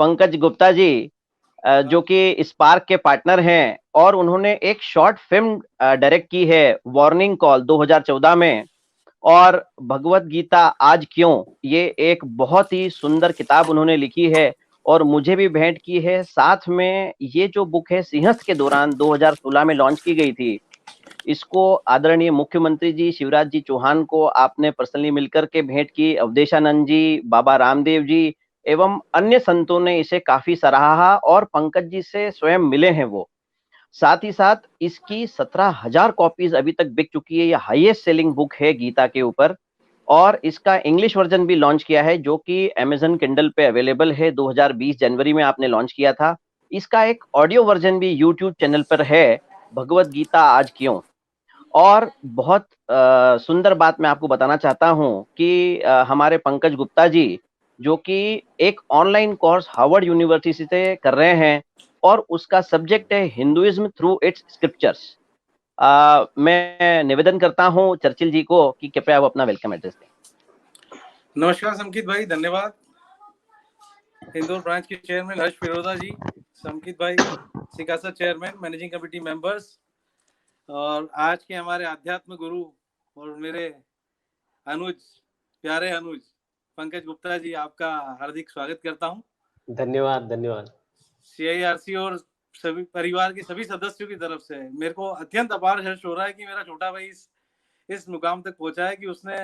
पंकज गुप्ता जी, जो कि स्पार्क के पार्टनर हैं, और उन्होंने एक शॉर्ट फिल्म डायरेक्ट की है, वार्निंग कॉल, 2014 में। और भगवत गीता आज क्यों, ये एक बहुत ही सुंदर किताब उन्होंने लिखी है और मुझे भी भेंट की है। साथ में ये जो बुक है, सिंहस्थ के दौरान 2016 में लॉन्च की गई थी। इसको आदरणीय मुख्यमंत्री जी शिवराज जी चौहान को आपने पर्सनली मिलकर के भेंट की, अवधेशानंद जी, बाबा रामदेव जी एवं अन्य संतों ने इसे काफी सराहा और पंकज जी से स्वयं मिले हैं वो। साथ ही साथ इसकी 17,000 कॉपीज अभी तक बिक चुकी है। ये हाईएस्ट सेलिंग बुक है गीता के ऊपर। और इसका इंग्लिश वर्जन भी लॉन्च किया है, जो कि अमेजन किंडल पे अवेलेबल है। 2020 जनवरी में आपने लॉन्च किया था। इसका एक ऑडियो वर्जन भी यूट्यूब चैनल पर है, भगवत गीता आज क्यों। और बहुत सुंदर बात मैं आपको बताना चाहता हूं कि हमारे पंकज गुप्ता जी, जो कि एक ऑनलाइन कोर्स हार्वर्ड यूनिवर्सिटी से कर रहे हैं, और उसका सब्जेक्ट है हिंदुइज्म थ्रू इट्स स्क्रिप्चर्स। मैं निवेदन करता हूं चर्चिल जी को कि कृपया वो अपना वेलकम एड्रेस दें। नमस्कार संकित भाई, धन्यवाद। इंदौर ब्रांच के चेयरमैन हर्ष फिरोजा जी, संकित भाई सिकासा चेयरमैन, मैनेजिंग कमेटी मेंबर्स, और आज के हमारे आध्यात्म गुरु और मेरे अनुज, प्यारे अनुज पंकज गुप्ता जी, आपका हार्दिक स्वागत करता हूं। धन्यवाद धन्यवाद। CIRC और सभी परिवार के सभी सदस्यों की तरफ से मेरे को अत्यंत अपार हर्ष हो रहा है कि मेरा छोटा भाई इस मुकाम तक पहुंचा है कि उसने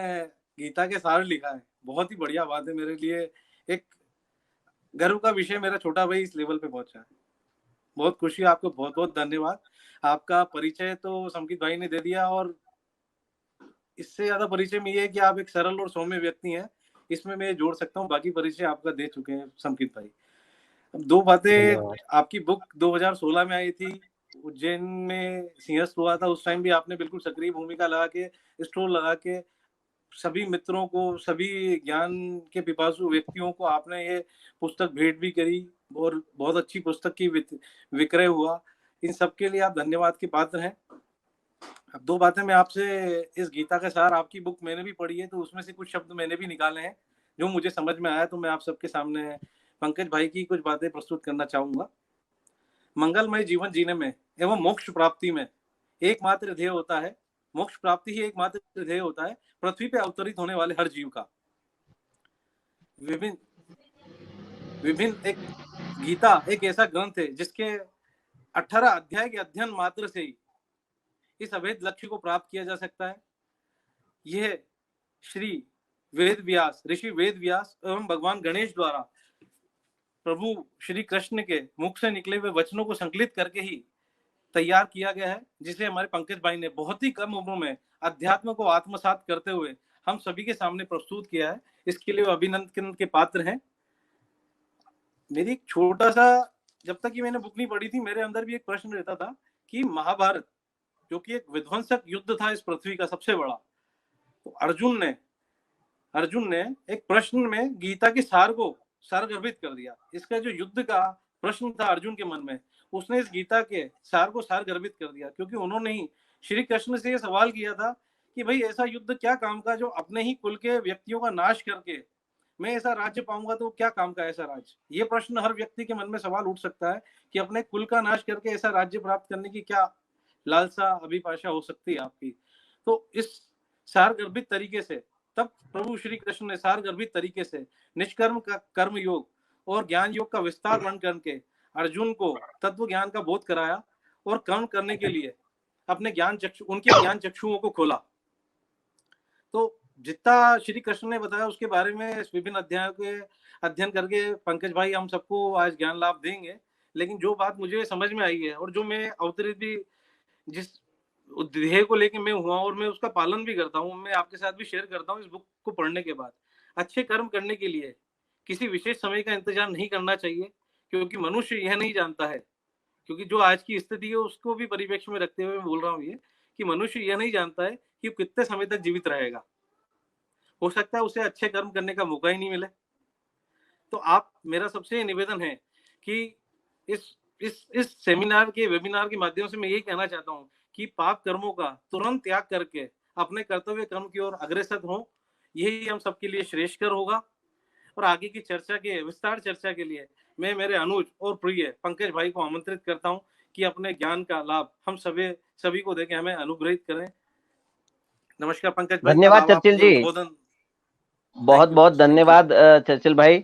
गीता के सार लिखा है। बहुत ही बढ़िया बात है मेरे लिए, एक गर्व का विषय, मेरा छोटा भाई इस लेवल पे पहुंचा है। बहुत खुशी, आपको बहुत बहुत धन्यवाद। आपका परिचय तो संकित भाई ने दे दिया, और इससे ज्यादा परिचय में ये है कि आप एक सरल और सौम्य व्यक्ति हैं, इसमें मैं जोड़ सकता हूँ। बाकी परिचय आपका दे चुके हैं संकित भाई। अब दो बातें, आपकी बुक 2016 में आई थी, उज्जैन में सिंहस्थ हुआ था, उस टाइम भी आपने बिल्कुल सक्रिय भूमिका लगा के, स्टोर लगा के सभी मित्रों को, सभी ज्ञान के पिपासु व्यक्तियों को आपने ये पुस्तक भेंट भी करी, और बहुत अच्छी पुस्तक की विक्रय हुआ। इन सबके लिए आप धन्यवाद के पात्र हैं। अब दो बातें मैं आपसे, इस गीता का सार आपकी बुक मैंने भी पढ़ी है, तो उसमें से कुछ शब्द मैंने भी निकाले हैं जो मुझे समझ में आया, तो मैं आप सबके सामने पंकज भाई की कुछ बातें प्रस्तुत करना चाहूंगा। मंगलमय जीवन जीने में एवं मोक्ष प्राप्ति में एकमात्र ध्येय होता है, मोक्ष प्राप्ति ही एकमात्र ध्येय होता है पृथ्वी पे अवतरित होने वाले हर जीव का। विभिन्न एक गीता एक ऐसा ग्रंथ है जिसके 18 अध्याय के अध्ययन मात्र से ही इस अभेद लक्ष्य को प्राप्त किया जा सकता है। यह श्री वेद व्यास, ऋषि वेद व्यास एवं भगवान गणेश द्वारा प्रभु श्री कृष्ण के मुख से निकले हुए वचनों को संकलित करके ही तैयार किया गया है, जिसे हमारे पंकज भाई ने बहुत ही कम उम्र में अध्यात्म को आत्मसात करते हुए हम सभी के सामने प्रस्तुत किया है। इसके लिए अभिनंदन के पात्र हैं। मेरी एक छोटा सा, जब तक कि मैंने बुक नहीं पढ़ी थी, मेरे अंदर भी एक प्रश्न रहता था कि महाभारत जो कि एक विध्वंसक युद्ध था इस पृथ्वी का सबसे बड़ा, तो अर्जुन ने एक प्रश्न में गीता के सार को सारगर्भित कर दिया। इसका जो युद्ध का प्रश्न था अर्जुन के मन में, उसने इस गीता के सार को सारगर्भित कर दिया, क्योंकि उन्होंने ही श्री कृष्ण से यह सवाल किया था कि भाई ऐसा युद्ध क्या काम का जो अपने ही कुल के व्यक्तियों का नाश करके मैं ऐसा राज्य पाऊंगा, तो क्या काम का ऐसा राज्य। ये प्रश्न हर व्यक्ति के मन में सवाल उठ सकता है कि अपने कुल का नाश करके ऐसा राज्य प्राप्त करने की क्या लालसा, अभिपाशा हो सकती है आपकी। तो इस सारगर्भित तरीके से तब प्रभु श्री कृष्ण ने सारगर्भित तरीके से निष्कर्म का कर्म योग और ज्ञान योग का विस्तार वर्ण करके अर्जुन को तत्व ज्ञान का बोध कराया, और कर्म करने के लिए अपने ज्ञान चक्षु, उनके ज्ञान चक्षुओं को खोला। तो जितना श्री कृष्ण ने बताया उसके बारे में विभिन्न अध्यायों के अध्ययन करके पंकज भाई हम सबको आज ज्ञान लाभ देंगे। लेकिन जो बात मुझे समझ में आई है, और जो मैं अवतरित भी, जिस ध्येय को लेके मैं हुआ और मैं उसका पालन भी करता हूँ, मैं आपके साथ भी शेयर करता हूँ इस बुक को पढ़ने के बाद। अच्छे कर्म करने के लिए किसी विशेष समय का इंतजार नहीं करना चाहिए, क्योंकि मनुष्य यह नहीं जानता है, क्योंकि जो आज की स्थिति है उसको भी परिप्रेक्ष्य में रखते हुए मैं बोल रहा हूँ ये, कि मनुष्य यह नहीं जानता है कि कितने समय तक जीवित रहेगा। हो सकता है उसे अच्छे कर्म करने का मौका ही नहीं मिले। तो आप, मेरा सबसे निवेदन है कि इस सेमिनार के, वेबिनार के माध्यम से मैं यही कहना चाहता हूँ कि पाप कर्मों का तुरंत त्याग करके अपने कर्तव्य कर्म की ओर अग्रसर हो, यही हम सबके लिए श्रेष्ठकर होगा। और आगे की चर्चा के, विस्तार चर्चा के लिए मैं मेरे अनुज और प्रिय पंकज भाई को आमंत्रित करता हूं कि अपने ज्ञान का लाभ हम सभी को देके हमें अनुग्रहित करें। नमस्कार पंकज भाई, अब धन्यवाद आप चर्चिल अपने जी, उद्बोधन। बहुत थैंक यू, बहुत थैंक यू। धन्यवाद चर्चिल भाई।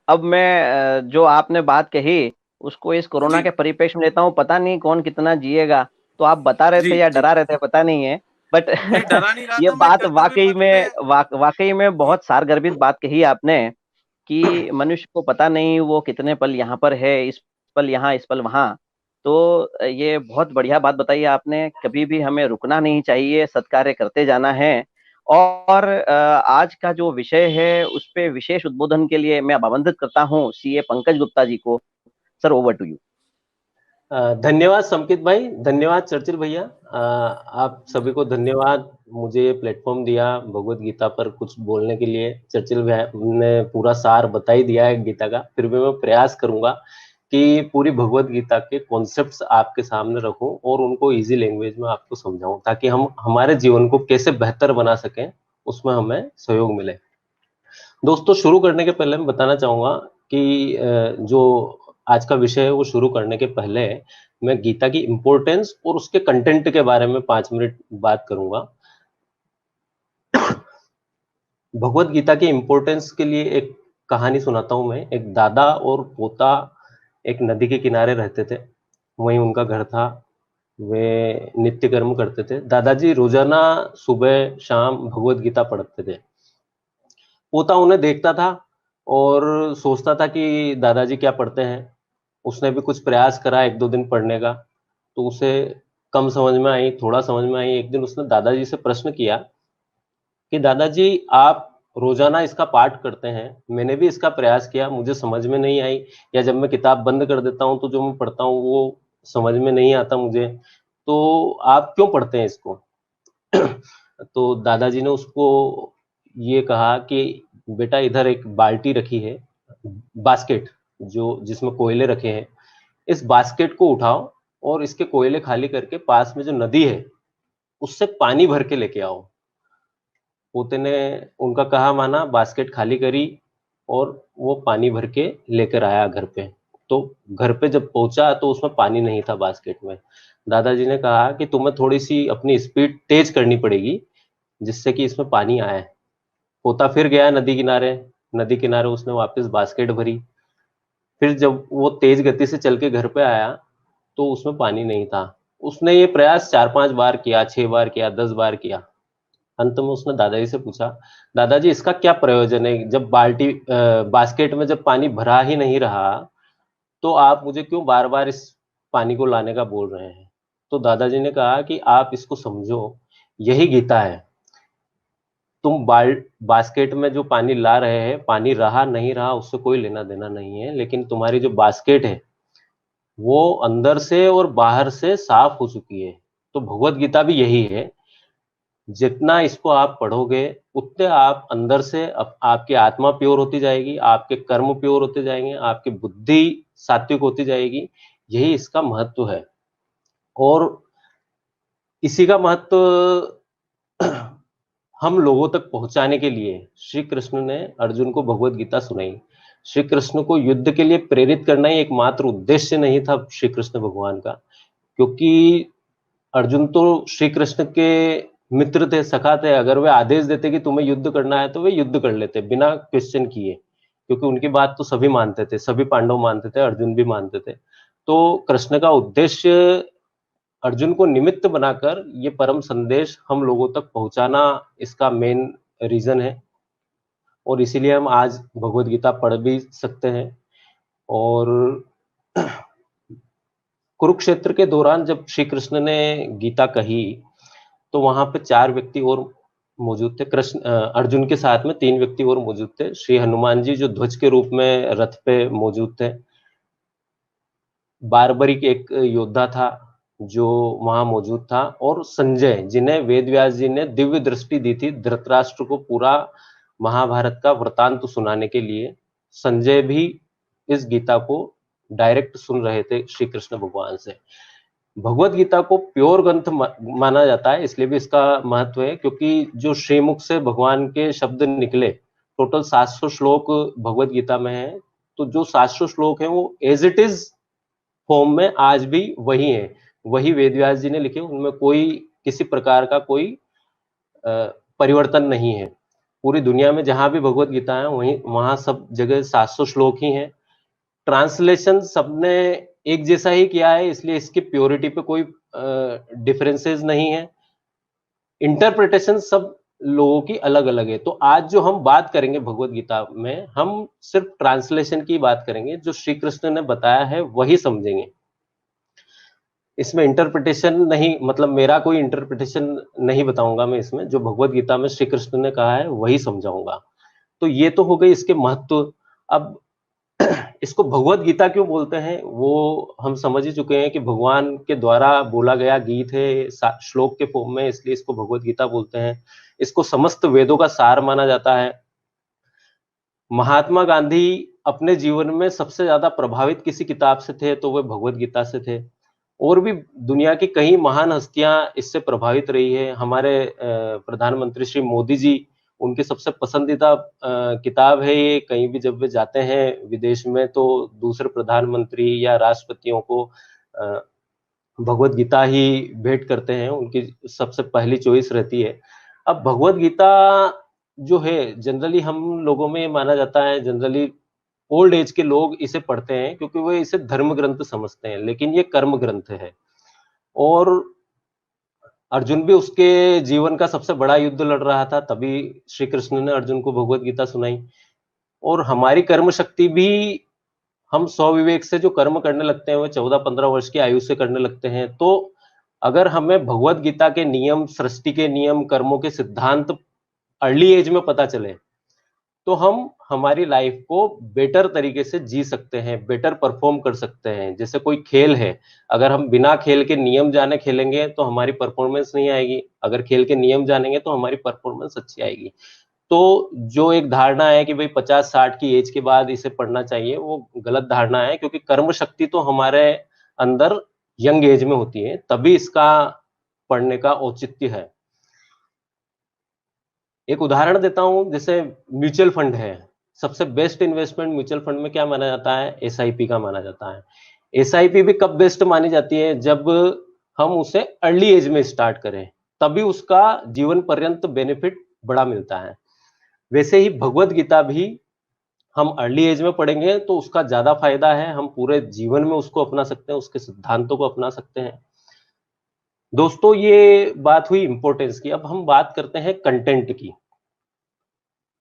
अब मैं जो आपने बात कही उसको इस कोरोना जी के परिप्रेक्ष्य में लेता हूँ। पता नहीं कौन कितना जिएगा, तो आप बता रहे जी थे या जी। डरा रहे थे पता नहीं है, बट नहीं, डरा नहीं रहा ये था, मैं बात कर्तव्य वाकई पथ पे। में वाकई में बहुत सारगर्भित बात कही आपने कि मनुष्य को पता नहीं वो कितने पल यहाँ पर है, इस पल यहाँ इस पल वहाँ। तो ये बहुत बढ़िया बात बताई आपने। कभी भी हमें रुकना नहीं चाहिए, सत्कार्य करते जाना है। और आज का जो विषय है उस पे विशेष उद्बोधन के लिए मैं अब आमंत्रित करता हूँ सीए पंकज गुप्ता जी को। Sir, over to you. धन्यवाद संकित भाई, धन्यवाद चर्चिल भैया। आप सभी को धन्यवाद, मुझे ये प्लेटफॉर्म दिया भगवत गीता पर कुछ बोलने के लिए। चर्चिल भाई ने पूरा सार बता ही दिया है गीता का, फिर भी मैं प्रयास करूंगा कि पूरी भगवत गीता के कॉन्सेप्ट्स आपके सामने रखूं और उनको इजी लैंग्वेज में आपको समझाऊं, ताकि हम हमारे जीवन को कैसे बेहतर बना सकें, उसमें हमें सहयोग मिले। दोस्तों, शुरू करने के पहले मैं बताना चाहूंगा कि जो आज का विषय है वो शुरू करने के पहले मैं गीता की इंपॉर्टेंस और उसके कंटेंट के बारे में 5 मिनट बात करूंगा। भगवत गीता की इंपॉर्टेंस के लिए एक कहानी सुनाता हूं मैं। एक दादा और पोता एक नदी के किनारे रहते थे, वहीं उनका घर था। वे नित्य कर्म करते थे। दादाजी रोजाना सुबह शाम भगवत गीता पढ़ते थे। पोता उन्हें देखता था और सोचता था कि दादाजी क्या पढ़ते हैं। उसने भी कुछ प्रयास करा 1-2 दिन पढ़ने का, तो उसे कम समझ में आई, थोड़ा समझ में आई। एक दिन उसने दादाजी से प्रश्न किया कि दादाजी, आप रोजाना इसका पाठ करते हैं, मैंने भी इसका प्रयास किया, मुझे समझ में नहीं आई, या जब मैं किताब बंद कर देता हूं तो जो मैं पढ़ता हूं वो समझ में नहीं आता मुझे, तो आप क्यों पढ़ते हैं इसको? तो दादाजी ने उसको ये कहा कि बेटा, इधर एक बाल्टी रखी है, बास्केट, जो जिसमें कोयले रखे हैं, इस बास्केट को उठाओ और इसके कोयले खाली करके पास में जो नदी है उससे पानी भर के लेके आओ। पोते ने उनका कहा माना, बास्केट खाली करी और वो पानी भर के लेकर आया घर पे। तो घर पे जब पहुंचा तो उसमें पानी नहीं था बास्केट में। दादाजी ने कहा कि तुम्हें थोड़ी सी अपनी स्पीड तेज करनी पड़ेगी जिससे कि इसमें पानी आए। पोता फिर गया नदी किनारे। नदी किनारे उसने वापस बास्केट भरी। फिर जब वो तेज गति से चल के घर पे आया तो उसमें पानी नहीं था। उसने ये प्रयास 4-5 बार किया, 6 बार किया, 10 बार किया। अंत में उसने दादाजी से पूछा, दादाजी इसका क्या प्रयोजन है? जब बास्केट में जब पानी भरा ही नहीं रहा तो आप मुझे क्यों बार बार इस पानी को लाने का बोल रहे हैं? तो दादाजी ने कहा कि आप इसको समझो, यही गीता है। तुम बास्केट में जो पानी ला रहे हैं, पानी रहा नहीं रहा उससे कोई लेना देना नहीं है, लेकिन तुम्हारी जो बास्केट है वो अंदर से और बाहर से साफ हो चुकी है। तो भगवत गीता भी यही है। जितना इसको आप पढ़ोगे उतने आप अंदर से आपकी आत्मा प्योर होती जाएगी, आपके कर्म प्योर होते जाएंगे, आपकी बुद्धि सात्विक होती जाएगी। यही इसका महत्व है। और इसी का महत्व हम लोगों तक पहुंचाने के लिए श्री कृष्ण ने अर्जुन को भगवत गीता सुनाई। श्री कृष्ण को युद्ध के लिए प्रेरित करना ही एकमात्र उद्देश्य नहीं था श्री कृष्ण भगवान का, क्योंकि अर्जुन तो श्री कृष्ण के मित्र थे, सखा थे। अगर वे आदेश देते कि तुम्हें युद्ध करना है तो वे युद्ध कर लेते बिना क्वेश्चन किए, क्योंकि उनकी बात तो सभी मानते थे, सभी पांडव मानते थे, अर्जुन भी मानते थे। तो कृष्ण का उद्देश्य अर्जुन को निमित्त बनाकर ये परम संदेश हम लोगों तक पहुंचाना इसका मेन रीजन है। और इसीलिए हम आज भगवत गीता पढ़ भी सकते हैं। और कुरुक्षेत्र के दौरान जब श्री कृष्ण ने गीता कही तो वहां पे 4 व्यक्ति और मौजूद थे। अर्जुन के साथ में 3 व्यक्ति और मौजूद थे। श्री हनुमान जी जो ध्वज के रूप में रथ पे मौजूद थे। बारबरिक एक योद्धा था जो वहां मौजूद था, और संजय जिन्हें वेद व्यास जी ने दिव्य दृष्टि दी थी धृतराष्ट्र को पूरा महाभारत का वृतांत सुनाने के लिए, संजय भी इस गीता को डायरेक्ट सुन रहे थे श्री कृष्ण भगवान से। भगवत गीता को प्योर ग्रंथ माना जाता है, इसलिए भी इसका महत्व है, क्योंकि जो श्रीमुख से भगवान के शब्द निकले, टोटल 700 श्लोक भगवत गीता में है। तो जो 700 श्लोक हैं वो एज इट इज फॉर्म में आज भी वही है, वही वेद व्यास जी ने लिखे, उनमें कोई किसी प्रकार का कोई परिवर्तन नहीं है। पूरी दुनिया में जहां भी भगवत गीता है वहीं वहां सब जगह 700 श्लोक ही हैं। ट्रांसलेशन सबने एक जैसा ही किया है, इसलिए इसकी प्योरिटी पे कोई डिफरेंसेस नहीं है। इंटरप्रिटेशन सब लोगों की अलग अलग है। तो आज जो हम बात करेंगे भगवत गीता में, हम सिर्फ ट्रांसलेशन की बात करेंगे, जो श्री कृष्ण ने बताया है वही समझेंगे। इसमें इंटरप्रिटेशन नहीं, मतलब मेरा कोई इंटरप्रिटेशन नहीं बताऊंगा मैं इसमें, जो भगवत गीता में श्री कृष्ण ने कहा है वही समझाऊंगा। तो ये तो हो गई इसके महत्व। अब इसको भगवत गीता क्यों बोलते हैं वो हम समझ ही चुके हैं कि भगवान के द्वारा बोला गया गीत है श्लोक के फॉर्म में, इसलिए इसको भगवत गीता बोलते हैं। इसको समस्त वेदों का सार माना जाता है। महात्मा गांधी अपने जीवन में सबसे ज्यादा प्रभावित किसी किताब से थे तो वह भगवत गीता से थे। और भी दुनिया की कई महान हस्तियां इससे प्रभावित रही है। हमारे प्रधानमंत्री श्री मोदी जी, उनकी सबसे पसंदीदा किताब है ये। कहीं भी जब वे जाते हैं विदेश में तो दूसरे प्रधानमंत्री या राष्ट्रपतियों को भगवत गीता ही भेंट करते हैं, उनकी सबसे पहली चॉइस रहती है। अब भगवत गीता जो है जनरली हम लोगों में माना जाता है, जनरली ओल्ड एज के लोग इसे पढ़ते हैं क्योंकि वो इसे धर्म ग्रंथ समझते हैं, लेकिन ये कर्म ग्रंथ है। और अर्जुन भी उसके जीवन का सबसे बड़ा युद्ध लड़ रहा था, तभी श्री कृष्ण ने अर्जुन को भगवत गीता सुनाई। और हमारी कर्म शक्ति भी, हम स्वविवेक से जो कर्म करने लगते हैं वो 14-15 वर्ष की आयु से करने लगते हैं। तो अगर हमें भगवत गीता के नियम, सृष्टि के नियम, कर्मों के सिद्धांत अर्ली एज में पता चले तो हम हमारी लाइफ को बेटर तरीके से जी सकते हैं, बेटर परफॉर्म कर सकते हैं। जैसे कोई खेल है, अगर हम बिना खेल के नियम जाने खेलेंगे तो हमारी परफॉर्मेंस नहीं आएगी, अगर खेल के नियम जानेंगे तो हमारी परफॉर्मेंस अच्छी आएगी। तो जो एक धारणा है कि भाई 50-60 की एज के बाद इसे पढ़ना चाहिए, वो गलत धारणा है, क्योंकि कर्म शक्ति तो हमारे अंदर यंग एज में होती है, तभी इसका पढ़ने का औचित्य है। एक उदाहरण देता हूं, जैसे म्यूचुअल फंड है, सबसे बेस्ट इन्वेस्टमेंट म्यूचुअल फंड में क्या माना जाता है? एसआईपी का माना जाता है। एसआईपी भी कब बेस्ट मानी जाती है? जब हम उसे अर्ली एज में स्टार्ट करें, तभी उसका जीवन पर्यंत बेनिफिट बड़ा मिलता है। वैसे ही भगवत गीता भी हम अर्ली एज में पढ़ेंगे तो उसका ज्यादा फायदा है, हम पूरे जीवन में उसको अपना सकते हैं, उसके सिद्धांतों को अपना सकते हैं। दोस्तों, ये बात हुई इंपॉर्टेंस की। अब हम बात करते हैं कंटेंट की।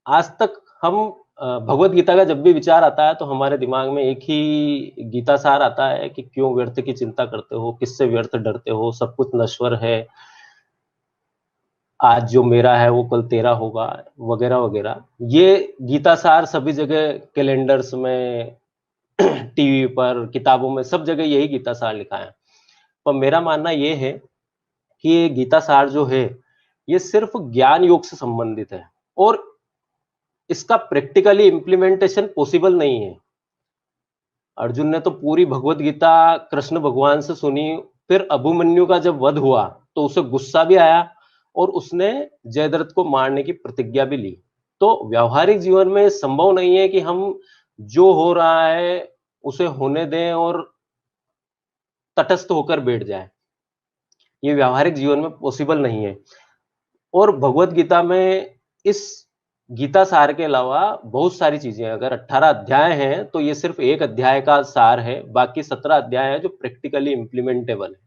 आज तक हम भगवत गीता का जब भी विचार आता है तो हमारे दिमाग में एक ही गीता सार आता है कि क्यों व्यर्थ की चिंता करते हो, किससे व्यर्थ डरते हो, सब कुछ नश्वर है, आज जो मेरा है वो कल तेरा होगा, वगैरह वगैरह। ये गीता सार सभी जगह, कैलेंडर्स में, टीवी पर, किताबों में, सब जगह यही गीता सार लिखा है। पर मेरा मानना ये है कि ये गीता सार जो है ये सिर्फ ज्ञान योग से संबंधित है और इसका प्रैक्टिकली इंप्लीमेंटेशन पॉसिबल नहीं है। अर्जुन ने तो पूरी भगवत गीता कृष्ण भगवान से सुनी, फिर अभिमन्यु का जब वध हुआ तो उसे गुस्सा भी आया और उसने जयद्रथ को मारने की प्रतिज्ञा भी ली। तो व्यावहारिक जीवन में संभव नहीं है कि हम जो हो रहा है उसे होने दें और तटस्थ होकर बैठ जाए। ये व्यावहारिक जीवन में पॉसिबल नहीं है। और भगवत गीता में इस गीता सार के अलावा बहुत सारी चीजें हैं। अगर 18 अध्याय हैं तो ये सिर्फ एक अध्याय का सार है, बाकी 17 अध्याय है जो प्रैक्टिकली इंप्लीमेंटेबल है।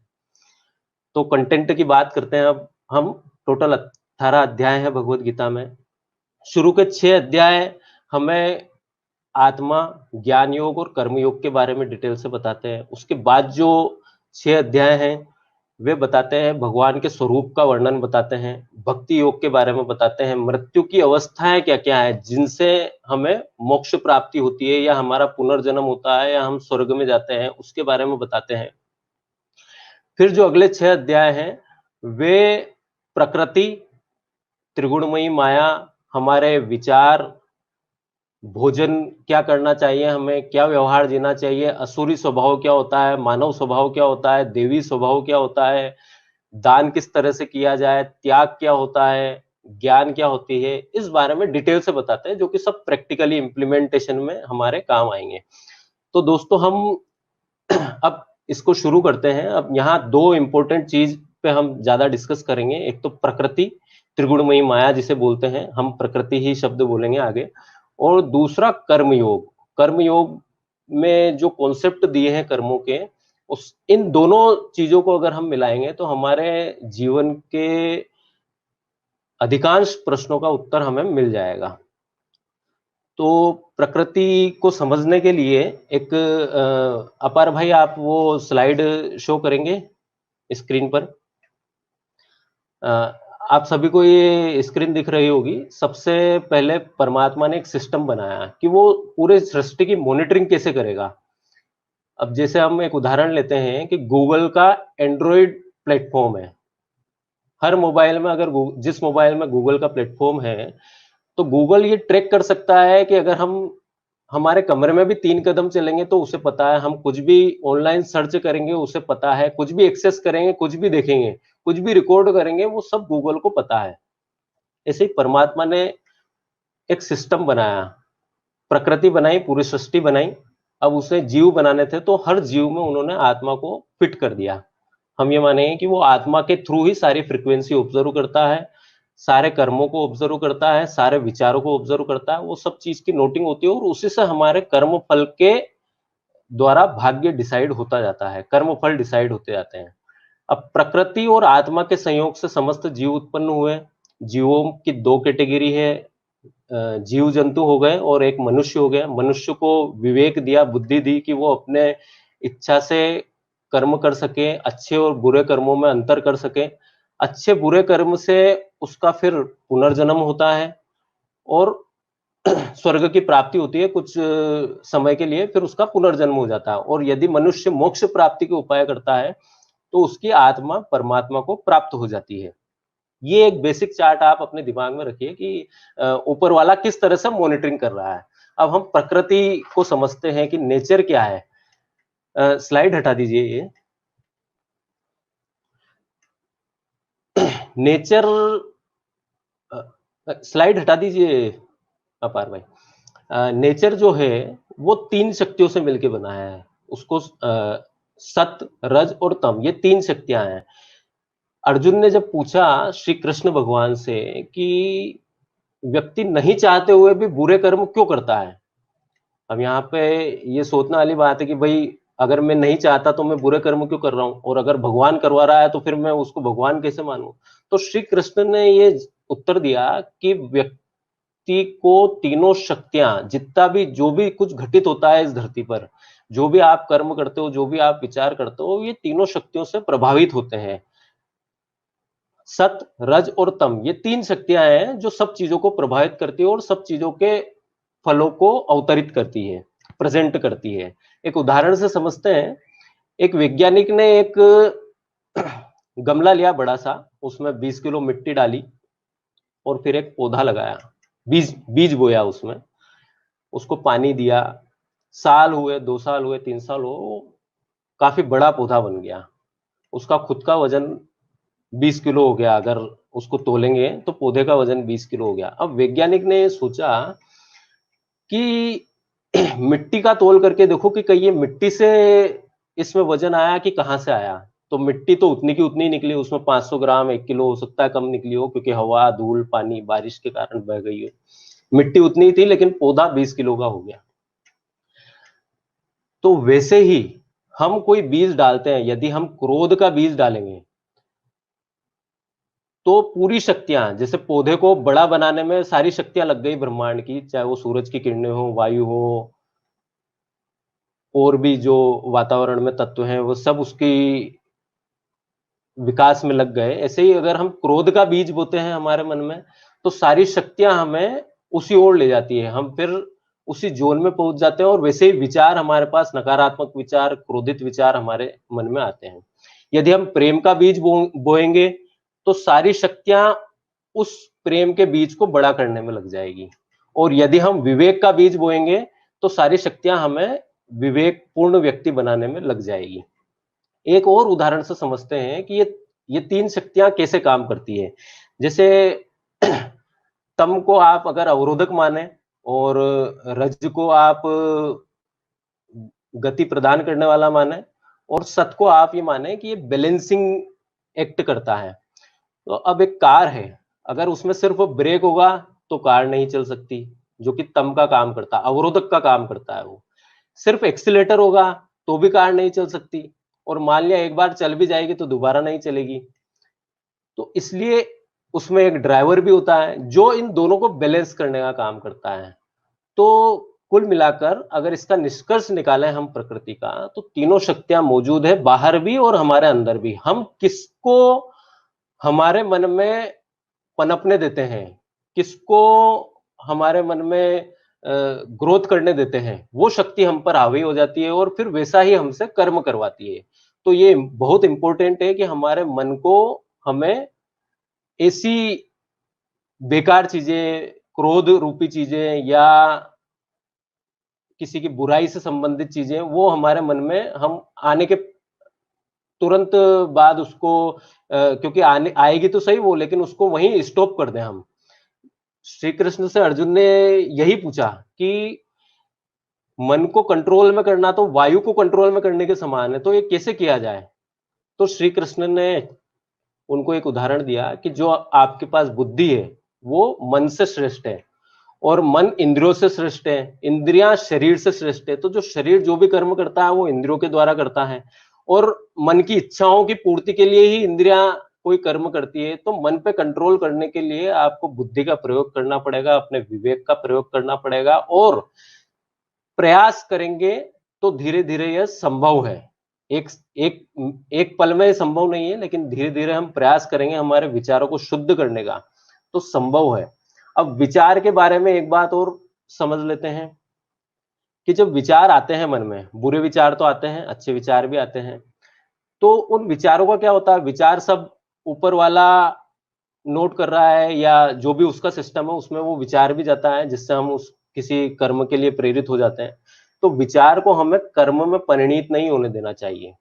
तो कंटेंट की बात करते हैं अब हम। टोटल 18 अध्याय है भगवत गीता में। शुरू के 6 अध्याय हमें आत्मा, ज्ञान योग और कर्म योग के बारे में डिटेल से बताते हैं। उसके बाद जो 6 अध्याय हैं वे बताते हैं भगवान के स्वरूप का वर्णन बताते हैं, भक्ति योग के बारे में बताते हैं, मृत्यु की अवस्थाएं क्या क्या है जिनसे हमें मोक्ष प्राप्ति होती है या हमारा पुनर्जन्म होता है या हम स्वर्ग में जाते हैं, उसके बारे में बताते हैं। फिर जो अगले 6 अध्याय हैं वे प्रकृति, त्रिगुणमयी माया, हमारे विचार, भोजन क्या करना चाहिए हमें, क्या व्यवहार जीना चाहिए, असुरी स्वभाव क्या होता है, मानव स्वभाव क्या होता है, देवी स्वभाव क्या होता है, दान किस तरह से किया जाए, त्याग क्या होता है, ज्ञान क्या होती है, इस बारे में डिटेल से बताते हैं, जो कि सब प्रैक्टिकली इम्प्लीमेंटेशन में हमारे काम आएंगे। तो दोस्तों हम अब इसको शुरू करते हैं। अब यहाँ दो इंपॉर्टेंट चीज पे हम ज्यादा डिस्कस करेंगे। एक तो प्रकृति, त्रिगुणमयी माया जिसे बोलते हैं, हम प्रकृति ही शब्द बोलेंगे आगे। और दूसरा कर्मयोग। कर्मयोग में जो कॉन्सेप्ट दिए हैं कर्मों के, उस इन दोनों चीजों को अगर हम मिलाएंगे तो हमारे जीवन के अधिकांश प्रश्नों का उत्तर हमें मिल जाएगा। तो प्रकृति को समझने के लिए एक अपार भाई, आप वो स्लाइड शो करेंगे स्क्रीन पर? आप सभी को ये स्क्रीन दिख रही होगी। सबसे पहले परमात्मा ने एक सिस्टम बनाया कि वो पूरे सृष्टि की मॉनिटरिंग कैसे करेगा। अब जैसे हम एक उदाहरण लेते हैं कि गूगल का एंड्रॉइड प्लेटफॉर्म है। हर मोबाइल में अगर जिस मोबाइल में गूगल का प्लेटफॉर्म है, तो गूगल ये ट्रैक कर सकता है कि अगर हम हमारे कमरे में भी 3 कदम चलेंगे तो उसे पता है, हम कुछ भी ऑनलाइन सर्च करेंगे उसे पता है, कुछ भी एक्सेस करेंगे, कुछ भी देखेंगे, कुछ भी रिकॉर्ड करेंगे, वो सब गूगल को पता है। ऐसे ही परमात्मा ने एक सिस्टम बनाया, प्रकृति बनाई, पूरी सृष्टि बनाई। अब उसे जीव बनाने थे तो हर जीव में उन्होंने आत्मा को फिट कर दिया। हम ये मानेंगे कि वो आत्मा के थ्रू ही सारी फ्रीक्वेंसी ऑब्जर्व करता है, सारे कर्मों को ऑब्जर्व करता है, सारे विचारों को ऑब्जर्व करता है, वो सब चीज की नोटिंग होती है और उसी से हमारे कर्म फल के द्वारा भाग्य डिसाइड होता जाता है, कर्म फल डिसाइड होते जाते हैं। अब प्रकृति और आत्मा के संयोग से समस्त जीव उत्पन्न हुए। जीवों की दो कैटेगरी है, जीव जंतु हो गए और एक मनुष्य हो गया। मनुष्य को विवेक दिया, बुद्धि दी कि वो अपने इच्छा से कर्म कर सके, अच्छे और बुरे कर्मों में अंतर कर सके। अच्छे बुरे कर्म से उसका फिर पुनर्जन्म होता है और स्वर्ग की प्राप्ति होती है कुछ समय के लिए, फिर उसका पुनर्जन्म हो जाता है। और यदि मनुष्य मोक्ष प्राप्ति के उपाय करता है तो उसकी आत्मा परमात्मा को प्राप्त हो जाती है। ये एक बेसिक चार्ट आप अपने दिमाग में रखिए कि ऊपर वाला किस तरह से मॉनिटरिंग कर रहा है। अब हम प्रकृति को समझते हैं कि नेचर क्या है। स्लाइड हटा दीजिए ये। नेचर, स्लाइड हटा दीजिए अपार भाई। नेचर जो है वो 3 शक्तियों से मिलकर बनाया है। उसको सत, रज और तम, ये 3 शक्तियां हैं। अर्जुन ने जब पूछा श्री कृष्ण भगवान से कि व्यक्ति नहीं चाहते हुए भी बुरे कर्म क्यों करता है। अब यहाँ पे ये सोचने वाली बात है कि भाई अगर मैं नहीं चाहता तो मैं बुरे कर्म क्यों कर रहा हूं, और अगर भगवान करवा रहा है तो फिर मैं उसको भगवान कैसे मानूं। तो श्री कृष्ण ने ये उत्तर दिया कि व्यक्ति को तीनों शक्तियां, जितना भी जो भी कुछ घटित होता है इस धरती पर, जो भी आप कर्म करते हो, जो भी आप विचार करते हो, ये तीनों शक्तियों से प्रभावित होते हैं। सत, रज और तम, ये 3 शक्तियां हैं जो सब चीजों को प्रभावित करती है और सब चीजों के फलों को अवतरित करती है, प्रेजेंट करती है। एक उदाहरण से समझते हैं। एक वैज्ञानिक ने एक गमला लिया बड़ा सा, उसमें 20 किलो मिट्टी डाली और फिर एक पौधा लगाया, बीज बोया उसमें, उसको पानी दिया। साल हुए, 2 साल हुए, 3 साल हो, काफी बड़ा पौधा बन गया। उसका खुद का वजन 20 किलो हो गया। अगर उसको तोलेंगे तो पौधे का वजन 20 किलो हो गया। अब वैज्ञानिक ने सोचा कि मिट्टी का तोल करके देखो कि कहीं ये मिट्टी से इसमें वजन आया कि कहां से आया। तो मिट्टी तो उतनी की उतनी निकली, उसमें 500 ग्राम, 1 किलो, हो सकता है कम निकली हो क्योंकि हवा, धूल, पानी, बारिश के कारण बह गई हो। मिट्टी उतनी थी लेकिन पौधा 20 किलो का हो गया। तो वैसे ही हम कोई बीज डालते हैं, यदि हम क्रोध का बीज डालेंगे तो पूरी शक्तियां, जैसे पौधे को बड़ा बनाने में सारी शक्तियां लग गई ब्रह्मांड की, चाहे वो सूरज की किरणें हो, वायु हो, और भी जो वातावरण में तत्व हैं वो सब उसकी विकास में लग गए। ऐसे ही अगर हम क्रोध का बीज बोते हैं हमारे मन में, तो सारी शक्तियां हमें उसी ओर ले जाती है, हम फिर उसी जोन में पहुंच जाते हैं और वैसे ही विचार हमारे पास, नकारात्मक विचार, क्रोधित विचार हमारे मन में आते हैं। यदि हम प्रेम का बीज बोएंगे तो सारी शक्तियां उस प्रेम के बीज को बड़ा करने में लग जाएगी। और यदि हम विवेक का बीज बोएंगे तो सारी शक्तियां हमें विवेक पूर्ण व्यक्ति बनाने में लग जाएगी। एक और उदाहरण से समझते हैं कि ये 3 शक्तियां कैसे काम करती है। जैसे तम को आप अगर अवरोधक माने और रज को आप गति प्रदान करने वाला माने और सत को आप ये माने कि ये बैलेंसिंग एक्ट करता है। तो अब एक कार है, अगर उसमें सिर्फ ब्रेक होगा तो कार नहीं चल सकती, जो कि तम का काम करता है, अवरोधक का काम करता है वो। सिर्फ एक्सीलेटर होगा तो भी कार नहीं चल सकती, और मान लिया एक बार चल भी जाएगी तो दोबारा नहीं चलेगी। तो इसलिए उसमें एक ड्राइवर भी होता है जो इन दोनों को बैलेंस करने का काम करता है। तो कुल मिलाकर अगर इसका निष्कर्ष निकालें हम प्रकृति का, तो तीनों शक्तियां मौजूद है, बाहर भी और हमारे अंदर भी। हम किसको हमारे मन में पनपने देते हैं, किसको हमारे मन में ग्रोथ करने देते हैं, वो शक्ति हम पर हावी हो जाती है और फिर वैसा ही हमसे कर्म करवाती है। तो ये बहुत इंपॉर्टेंट है कि हमारे मन को हमें ऐसी बेकार चीजें, क्रोध रूपी चीजें या किसी की बुराई से संबंधित चीजें, वो हमारे मन में हम आने के तुरंत बाद उसको क्योंकि आने आएगी तो सही वो, लेकिन उसको वहीं स्टॉप कर दें हम। श्री कृष्ण से अर्जुन ने यही पूछा कि मन को कंट्रोल में करना तो वायु को कंट्रोल में करने के समान है, तो ये कैसे किया जाए? तो श्री कृष्ण ने उनको एक उदाहरण दिया कि जो आपके पास बुद्धि है वो मन से श्रेष्ठ है और मन इंद्रियों से श्रेष्ठ है, इंद्रियां शरीर से श्रेष्ठ है। तो जो शरीर जो भी कर्म करता है वो इंद्रियों के द्वारा करता है, और मन की इच्छाओं की पूर्ति के लिए ही इंद्रियां कोई कर्म करती है। तो मन पे कंट्रोल करने के लिए आपको बुद्धि का प्रयोग करना पड़ेगा, अपने विवेक का प्रयोग करना पड़ेगा, और प्रयास करेंगे तो धीरे धीरे यह संभव है। एक एक एक पल में संभव नहीं है, लेकिन धीरे धीरे हम प्रयास करेंगे हमारे विचारों को शुद्ध करने का, तो संभव है। अब विचार के बारे में एक बात और समझ लेते हैं कि जब विचार आते हैं मन में, बुरे विचार तो आते हैं, अच्छे विचार भी आते हैं, तो उन विचारों का क्या होता है? विचार सब ऊपर वाला नोट कर रहा है या जो भी उसका सिस्टम है उसमें वो विचार भी जाता है, जिससे हम उस किसी कर्म के लिए प्रेरित हो जाते हैं। तो विचार को हमें कर्म में परिणीत नहीं होने देना चाहिए।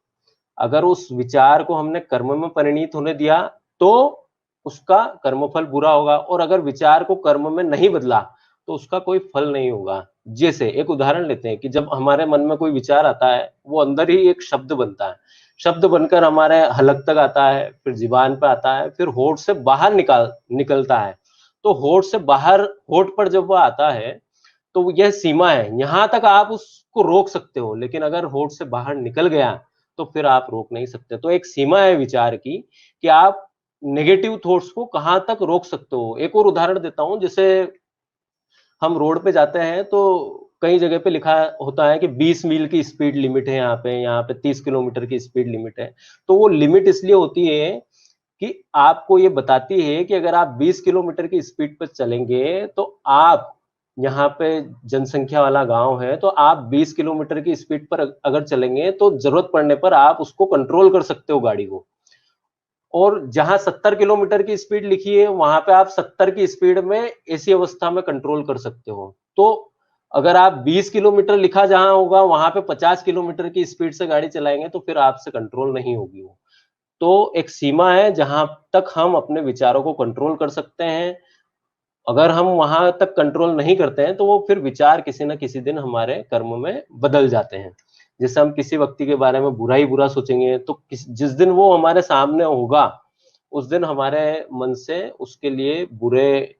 अगर उस विचार को हमने कर्म में परिणीत होने दिया तो उसका कर्मफल बुरा होगा, और अगर विचार को कर्म में नहीं बदला तो उसका कोई फल नहीं होगा। जैसे एक उदाहरण लेते हैं कि जब हमारे मन में कोई विचार आता है, वो अंदर ही एक शब्द बनता है, शब्द बनकर हमारे हलक तक आता है, फिर जीवान पे आता है, फिर होठ से बाहर निकलता है। तो होठ से बाहर, होठ पर जब वह आता है तो यह सीमा है, यहां तक आप उसको रोक सकते हो, लेकिन अगर होठ से बाहर निकल गया तो फिर आप रोक नहीं सकते। तो एक सीमा है विचार की कि आप नेगेटिव थॉट्स को कहां तक रोक सकते हो। एक और उदाहरण देता हूं, जैसे हम रोड पे जाते हैं तो कई जगह पे लिखा होता है कि 20 मील की स्पीड लिमिट है, यहाँ पे 30 किलोमीटर की स्पीड लिमिट है। तो वो लिमिट इसलिए होती है कि आपको ये बताती है कि अगर आप 20 किलोमीटर की स्पीड पर चलेंगे तो आप, यहाँ पे जनसंख्या वाला गांव है, तो आप 20 किलोमीटर की स्पीड पर अगर चलेंगे तो जरूरत पड़ने पर आप उसको कंट्रोल कर सकते हो गाड़ी को। और जहां 70 किलोमीटर की स्पीड लिखी है वहां पे आप 70 की स्पीड में ऐसी अवस्था में कंट्रोल कर सकते हो। तो अगर आप 20 किलोमीटर लिखा जहां होगा वहां पे 50 किलोमीटर की स्पीड से गाड़ी चलाएंगे तो फिर आपसे कंट्रोल नहीं होगी वो। तो एक सीमा है जहां तक हम अपने विचारों को कंट्रोल कर सकते हैं। अगर हम वहां तक कंट्रोल नहीं करते हैं तो वो फिर विचार किसी ना किसी दिन हमारे कर्म में बदल जाते हैं। जैसे हम किसी व्यक्ति के बारे में बुरा ही बुरा सोचेंगे तो जिस दिन वो हमारे सामने होगा उस दिन हमारे मन से उसके लिए बुरे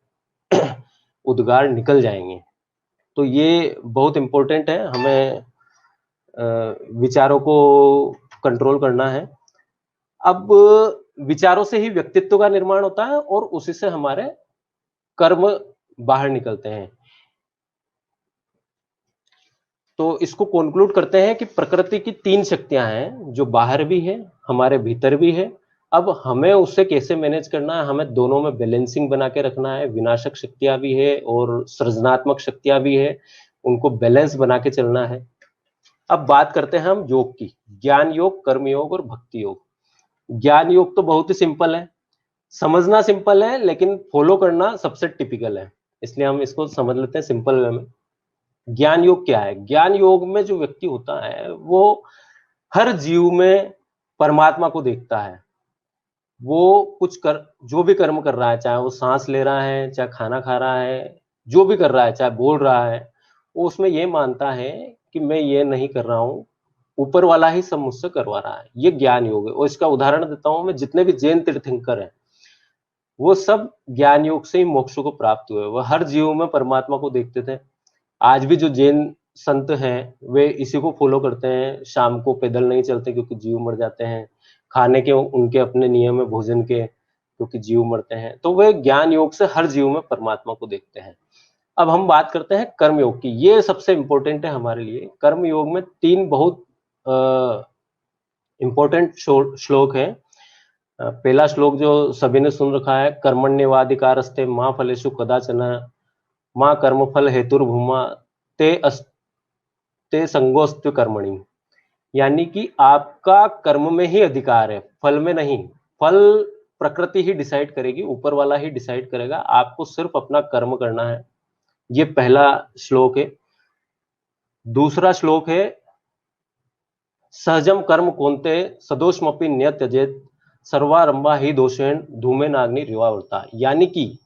उद्गार निकल जाएंगे। तो ये बहुत इंपॉर्टेंट है, हमें विचारों को कंट्रोल करना है। अब विचारों से ही व्यक्तित्व का निर्माण होता है और उसी से हमारे कर्म बाहर निकलते हैं। तो इसको कंक्लूड करते हैं कि प्रकृति की 3 शक्तियां हैं, जो बाहर भी है, हमारे भीतर भी है। अब हमें उससे कैसे मैनेज करना है, हमें दोनों में बैलेंसिंग बना के रखना है। विनाशक शक्तियां भी है और सृजनात्मक शक्तियां भी है, उनको बैलेंस बना के चलना है। अब बात करते हैं हम योग की, ज्ञान योग, कर्म योग और भक्ति योग। ज्ञान योग तो बहुत ही सिंपल है, समझना सिंपल है, लेकिन फॉलो करना सबसे टिपिकल है, इसलिए हम इसको समझ लेते हैं सिंपल वे में। ज्ञान योग क्या है? ज्ञान योग में जो व्यक्ति होता है वो हर जीव में परमात्मा को देखता है। वो कुछ कर, जो भी कर्म कर रहा है, चाहे वो सांस ले रहा है, चाहे खाना खा रहा है, जो भी कर रहा है, चाहे बोल रहा है, वो उसमें ये मानता है कि मैं ये नहीं कर रहा हूँ, ऊपर वाला ही सब मुझसे करवा रहा है। ये ज्ञान योग है। और इसका उदाहरण देता हूं मैं, जितने भी जैन तीर्थंकर हैं वो सब ज्ञान योग से ही मोक्ष को प्राप्त हुए। वह हर जीव में परमात्मा को देखते थे। आज भी जो जैन संत हैं वे इसी को फॉलो करते हैं। शाम को पैदल नहीं चलते क्योंकि जीव मर जाते हैं। खाने के उनके अपने नियम है भोजन के, क्योंकि जीव मरते हैं। तो वे ज्ञान योग से हर जीव में परमात्मा को देखते हैं। अब हम बात करते हैं कर्म योग की। ये सबसे इंपॉर्टेंट है हमारे लिए। कर्म योग में 3 बहुत इंपॉर्टेंट श्लोक है। पहला श्लोक जो सभी ने सुन रखा है, कर्मण्येवाधिकारस्ते मां फलेषु कदाचन मां कर्मफल हेतुर्भूमा ते संगोऽस्त्व कर्मणि। यानी कि आपका कर्म में ही अधिकार है, फल में नहीं। फल प्रकृति ही डिसाइड करेगी, ऊपर वाला ही डिसाइड करेगा। आपको सिर्फ अपना कर्म करना है। ये पहला श्लोक है। दूसरा श्लोक है, सहजम कर्म कौन्ते सदोषमपि न्यत्यजेत सर्वारंभा ही दोषेण धूमेनाग्नि रिवावृता। यानी कि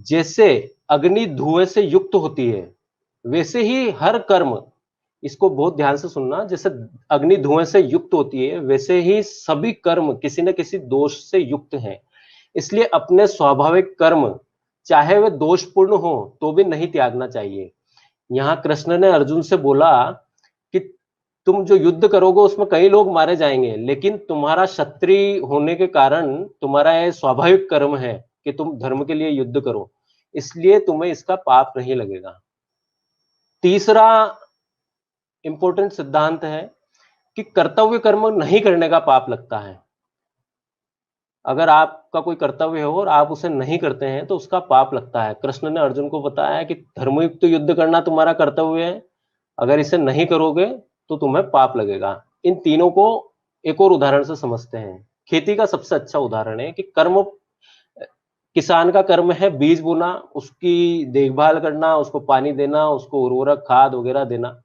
जैसे अग्नि धुएं से युक्त होती है वैसे ही हर कर्म, इसको बहुत ध्यान से सुनना, जैसे अग्नि धुएं से युक्त होती है वैसे ही सभी कर्म किसी न किसी दोष से युक्त हैं। इसलिए अपने स्वाभाविक कर्म चाहे वे दोषपूर्ण हो तो भी नहीं त्यागना चाहिए। यहां कृष्ण ने अर्जुन से बोला कि तुम जो युद्ध करोगे उसमें कई लोग मारे जाएंगे, लेकिन तुम्हारा क्षत्रिय होने के कारण तुम्हारा यह स्वाभाविक कर्म है कि तुम धर्म के लिए युद्ध करो, इसलिए तुम्हें इसका पाप नहीं लगेगा। तीसरा इंपॉर्टेंट सिद्धांत है कि कर्तव्य कर्म नहीं करने का पाप लगता है। अगर आपका कोई कर्तव्य हो और आप उसे नहीं करते हैं तो उसका पाप लगता है। कृष्ण ने अर्जुन को बताया कि धर्मयुक्त युद्ध करना तुम्हारा कर्तव्य है, अगर इसे नहीं करोगे तो तुम्हें पाप लगेगा। इन तीनों को एक और उदाहरण से समझते हैं। खेती का सबसे अच्छा उदाहरण है कि कर्म, किसान का कर्म है बीज बोना, उसकी देखभाल करना, उसको पानी देना, उसको उर्वरक खाद वगैरह देना।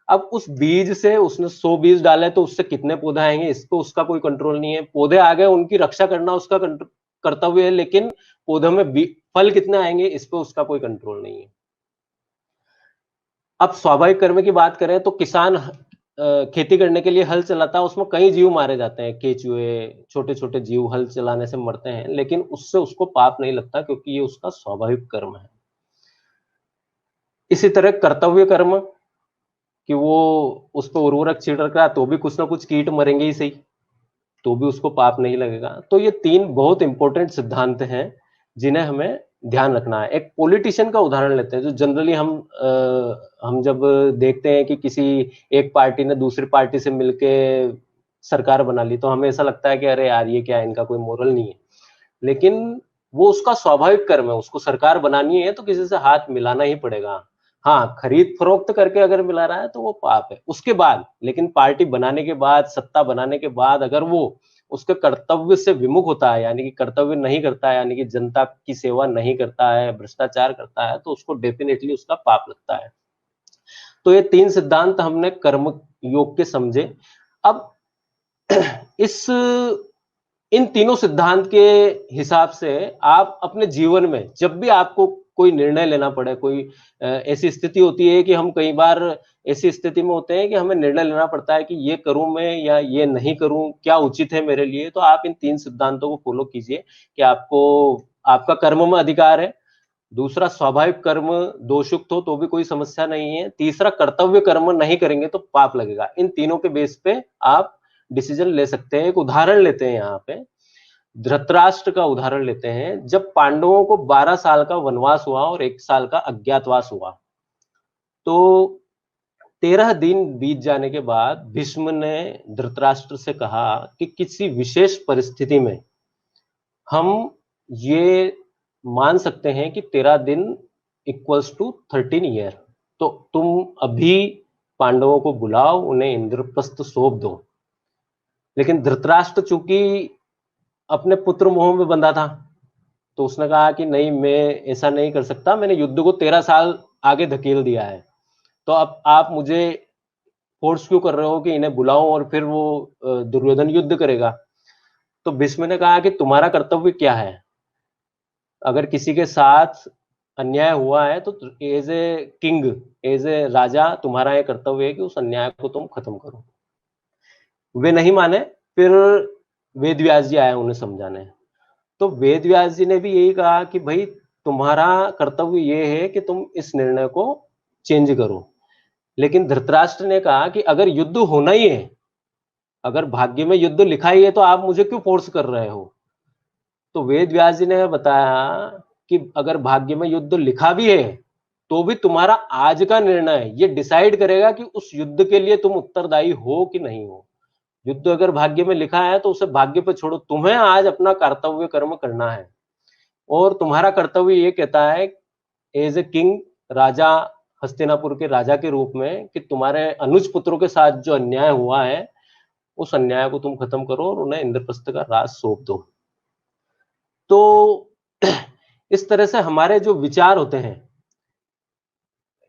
अब उस बीज से उसने 100 बीज डाले तो उससे कितने पौधे आएंगे इस पे उसका कोई कंट्रोल नहीं है। पौधे आ गए, उनकी रक्षा करना उसका कर्तव्य है, लेकिन पौधों में फल कितने आएंगे इस पे उसका कोई कंट्रोल नहीं है। अब स्वाभाविक कर्म की बात करें तो किसान खेती करने के लिए हल चलाता है, उसमें कई जीव मारे जाते हैं, केचुए, छोटे छोटे जीव हल चलाने से मरते हैं, लेकिन उससे उसको पाप नहीं लगता क्योंकि ये उसका स्वाभाविक कर्म है। इसी तरह कर्तव्य कर्म कि वो उस पर उर्वरक छिड़क रहा है तो भी कुछ ना कुछ कीट मरेंगे ही सही, तो भी उसको पाप नहीं लगेगा। तो ये 3 बहुत इंपॉर्टेंट सिद्धांत हैं जिन्हें हमें ध्यान रखना है। एक पॉलिटिशियन का उदाहरण लेते हैं। जो जनरली हम जब देखते हैं कि किसी एक पार्टी ने दूसरी पार्टी से मिलके सरकार बना ली तो हमें ऐसा लगता है कि अरे यार ये क्या है, इनका कोई मोरल नहीं है। लेकिन वो उसका स्वाभाविक कर्म है, उसको सरकार बनानी है तो किसी से हाथ मिलाना ही पड़ेगा। हाँ, खरीद फरोख्त करके अगर मिला रहा है तो वो पाप है। उसके बाद लेकिन पार्टी बनाने के बाद, सत्ता बनाने के बाद अगर वो उसके कर्तव्य से विमुख होता है, यानी कि कर्तव्य नहीं करता है, यानी कि जनता की सेवा नहीं करता है, भ्रष्टाचार करता है, तो उसको डेफिनेटली उसका पाप लगता है। तो ये 3 सिद्धांत हमने कर्म योग के समझे। अब इस इन तीनों सिद्धांत के हिसाब से आप अपने जीवन में जब भी आपको कोई निर्णय लेना पड़े, कोई ऐसी स्थिति होती है कि हम कई बार ऐसी स्थिति में होते हैं कि हमें निर्णय लेना पड़ता है कि ये करूं मैं या ये नहीं करूं, क्या उचित है मेरे लिए। तो आप इन 3 सिद्धांतों को फॉलो कीजिए कि आपको आपका कर्म में अधिकार है। दूसरा, स्वाभाविक कर्म दोषयुक्त हो तो भी कोई समस्या नहीं है। तीसरा, कर्तव्य कर्म नहीं करेंगे तो पाप लगेगा। इन तीनों के बेस पे आप डिसीजन ले सकते हैं। एक उदाहरण लेते हैं यहाँ पे, धृतराष्ट्र का उदाहरण लेते हैं। जब पांडवों को 12 साल का वनवास हुआ और 1 साल का अज्ञातवास हुआ तो 13 दिन बीत जाने के बाद भीष्म ने धृतराष्ट्र से कहा कि किसी विशेष परिस्थिति में हम ये मान सकते हैं कि 13 दिन इक्वल्स टू 13 ईयर, तो तुम अभी पांडवों को बुलाओ, उन्हें इंद्रप्रस्थ सौंप दो। लेकिन धृतराष्ट्र चूंकि अपने पुत्र मोह में बंधा था तो उसने कहा कि नहीं, मैं ऐसा नहीं कर सकता, मैंने युद्ध को 13 साल आगे धकेल दिया है, तो अब आप मुझे फोर्स क्यों कर रहे हो कि इन्हें बुलाओ और फिर वो दुर्योधन युद्ध करेगा। तो भीष्म ने कहा कि तुम्हारा कर्तव्य क्या है, अगर किसी के साथ अन्याय हुआ है तो as a king, as a राजा तुम्हारा ये कर्तव्य है कि उस अन्याय को तुम खत्म करो। वे नहीं माने, फिर वेद व्यास जी आए उन्हें समझाने। तो वेद व्यास जी ने भी यही कहा कि भाई तुम्हारा कर्तव्य ये है कि तुम इस निर्णय को चेंज करो। लेकिन धृतराष्ट्र ने कहा कि अगर युद्ध होना ही है, अगर भाग्य में युद्ध लिखा ही है, तो आप मुझे क्यों फोर्स कर रहे हो। तो वेद व्यास जी ने बताया कि अगर भाग्य में युद्ध लिखा भी है तो भी तुम्हारा आज का निर्णय ये डिसाइड करेगा कि उस युद्ध के लिए तुम उत्तरदायी हो कि नहीं हो। युद्ध अगर भाग्य में लिखा है तो उसे भाग्य पे छोड़ो, तुम्हें आज अपना कर्तव्य कर्म करना है। और तुम्हारा कर्तव्य ये कहता है एज ए किंग, राजा, हस्तिनापुर के राजा के रूप में, कि तुम्हारे अनुज पुत्रों के साथ जो अन्याय हुआ है उस अन्याय को तुम खत्म करो और उन्हें इंद्रप्रस्थ का राज सौंप दो। तो इस तरह से हमारे जो विचार होते हैं,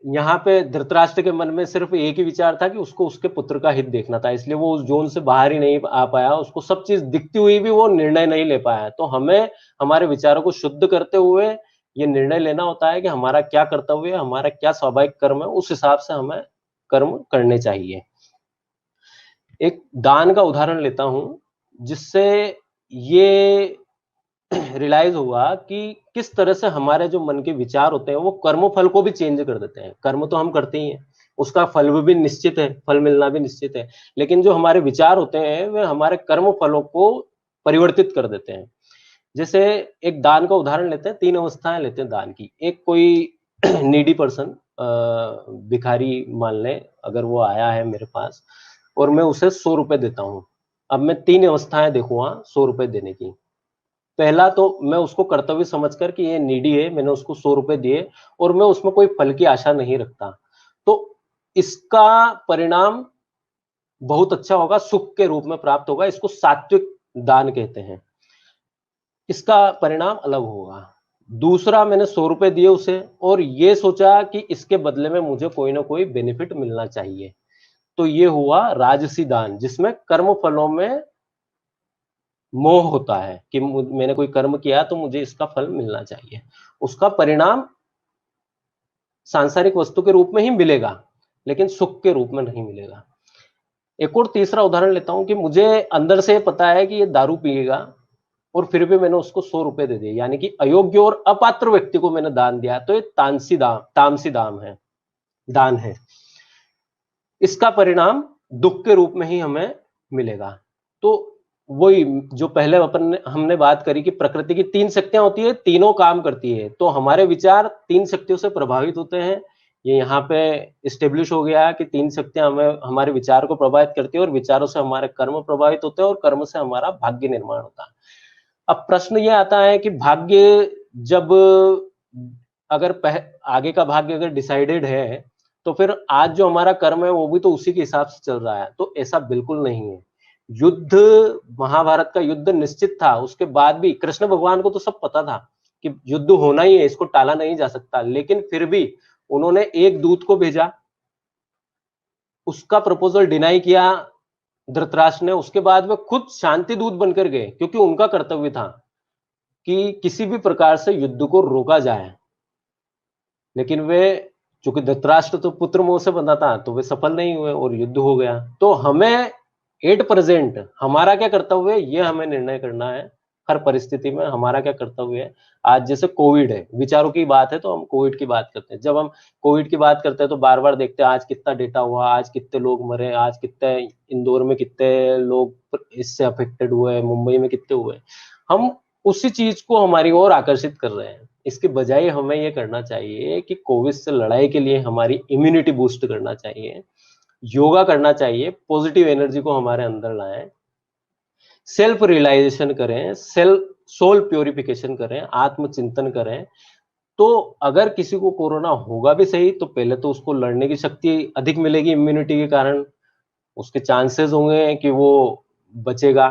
यहाँ पे धृतराष्ट्र के मन में सिर्फ एक ही विचार था कि उसको उसके पुत्र का हित देखना था, इसलिए वो उस जोन से बाहर ही नहीं आ पाया, उसको सब चीज दिखती हुई भी वो निर्णय नहीं ले पाया। तो हमें हमारे विचारों को शुद्ध करते हुए ये निर्णय लेना होता है कि हमारा क्या कर्तव्य है, हमारा क्या स्वाभाविक कर्म है, उस हिसाब से हमें कर्म करने चाहिए। एक दान का उदाहरण लेता हूं जिससे ये रियलाइज हुआ कि किस तरह से हमारे जो मन के विचार होते हैं वो कर्म फल को भी चेंज कर देते हैं। कर्म तो हम करते ही हैं, उसका फल भी निश्चित है, फल मिलना भी निश्चित है, लेकिन जो हमारे विचार होते हैं वे हमारे कर्म फलों को परिवर्तित कर देते हैं। जैसे एक दान का उदाहरण लेते हैं, 3 अवस्थाएं लेते हैं दान की। एक कोई नीडी पर्सन, भिखारी मान लें, अगर वो आया है मेरे पास और मैं उसे 100 रुपए देता हूं। अब मैं 3 अवस्थाएं देखूंगा 100 रुपए देने की। पहला तो मैं उसको कर्तव्य समझकर कि ये नीडी है, मैंने उसको 100 रुपए दिए और मैं उसमें कोई फल की आशा नहीं रखता, तो इसका परिणाम बहुत अच्छा होगा, सुख के रूप में प्राप्त होगा। इसको सात्विक दान कहते हैं, इसका परिणाम अलग होगा। दूसरा, मैंने 100 रुपए दिए उसे और ये सोचा कि इसके बदले में मुझे कोई ना कोई बेनिफिट मिलना चाहिए, तो ये हुआ राजसी दान, जिसमें कर्म फलों में मोह होता है कि मैंने कोई कर्म किया तो मुझे इसका फल मिलना चाहिए। उसका परिणाम सांसारिक वस्तु के रूप में ही मिलेगा, लेकिन सुख के रूप में नहीं मिलेगा। एक और तीसरा उदाहरण लेता हूं कि मुझे अंदर से पता है कि ये दारू पिएगा और फिर भी मैंने उसको 100 रुपए दे दिए, यानी कि अयोग्य और अपात्र व्यक्ति को मैंने दान दिया, तो ये तामसी दान है। इसका परिणाम दुख के रूप में ही हमें मिलेगा। तो वही जो पहले हमने बात करी कि प्रकृति की 3 शक्तियां होती है, तीनों काम करती है, तो हमारे विचार 3 शक्तियों से प्रभावित होते हैं। ये यहाँ पे इस्टेब्लिश हो गया कि 3 शक्तियां हमें हमारे विचार को प्रभावित करती है और विचारों से हमारे कर्म प्रभावित होते हैं और कर्म से हमारा भाग्य निर्माण होता है। अब प्रश्न ये आता है कि भाग्य जब अगर आगे का भाग्य अगर डिसाइडेड है तो फिर आज जो हमारा कर्म है वो भी तो उसी के हिसाब से चल रहा है, तो ऐसा बिल्कुल नहीं है। युद्ध, महाभारत का युद्ध निश्चित था, उसके बाद भी कृष्ण भगवान को तो सब पता था कि युद्ध होना ही है, इसको टाला नहीं जा सकता, लेकिन फिर भी उन्होंने एक दूत को भेजा, उसका प्रपोजल डिनाई किया धृतराष्ट्र ने, उसके बाद वे खुद शांति दूत बनकर गए, क्योंकि उनका कर्तव्य था कि किसी भी प्रकार से युद्ध को रोका जाए। लेकिन वे, चूंकि धृतराष्ट्र तो पुत्र मोह से बंधा था, तो वे सफल नहीं हुए और युद्ध हो गया। तो हमें एट प्रेजेंट हमारा क्या कर्तव्य है, ये हमें निर्णय करना है। हर परिस्थिति में हमारा क्या कर्तव्य है। आज जैसे कोविड है, विचारों की बात है तो हम कोविड की बात करते हैं। जब हम कोविड की बात करते हैं तो बार बार देखते हैं आज कितना डेटा हुआ, आज कितने लोग मरे, आज कितने इंदौर में कितने लोग इससे अफेक्टेड हुए, मुंबई में कितने हुए। हम उसी चीज को हमारी ओर आकर्षित कर रहे हैं। इसके बजाय हमें ये करना चाहिए कि कोविड से लड़ाई के लिए हमारी इम्यूनिटी बूस्ट करना चाहिए, योगा करना चाहिए, पॉजिटिव एनर्जी को हमारे अंदर लाएं, सेल्फ रियलाइजेशन करें, सोल प्योरिफिकेशन करें, आत्मचिंतन करें। तो अगर किसी को कोरोना होगा भी सही तो पहले तो उसको लड़ने की शक्ति अधिक मिलेगी इम्यूनिटी के कारण, उसके चांसेस होंगे कि वो बचेगा।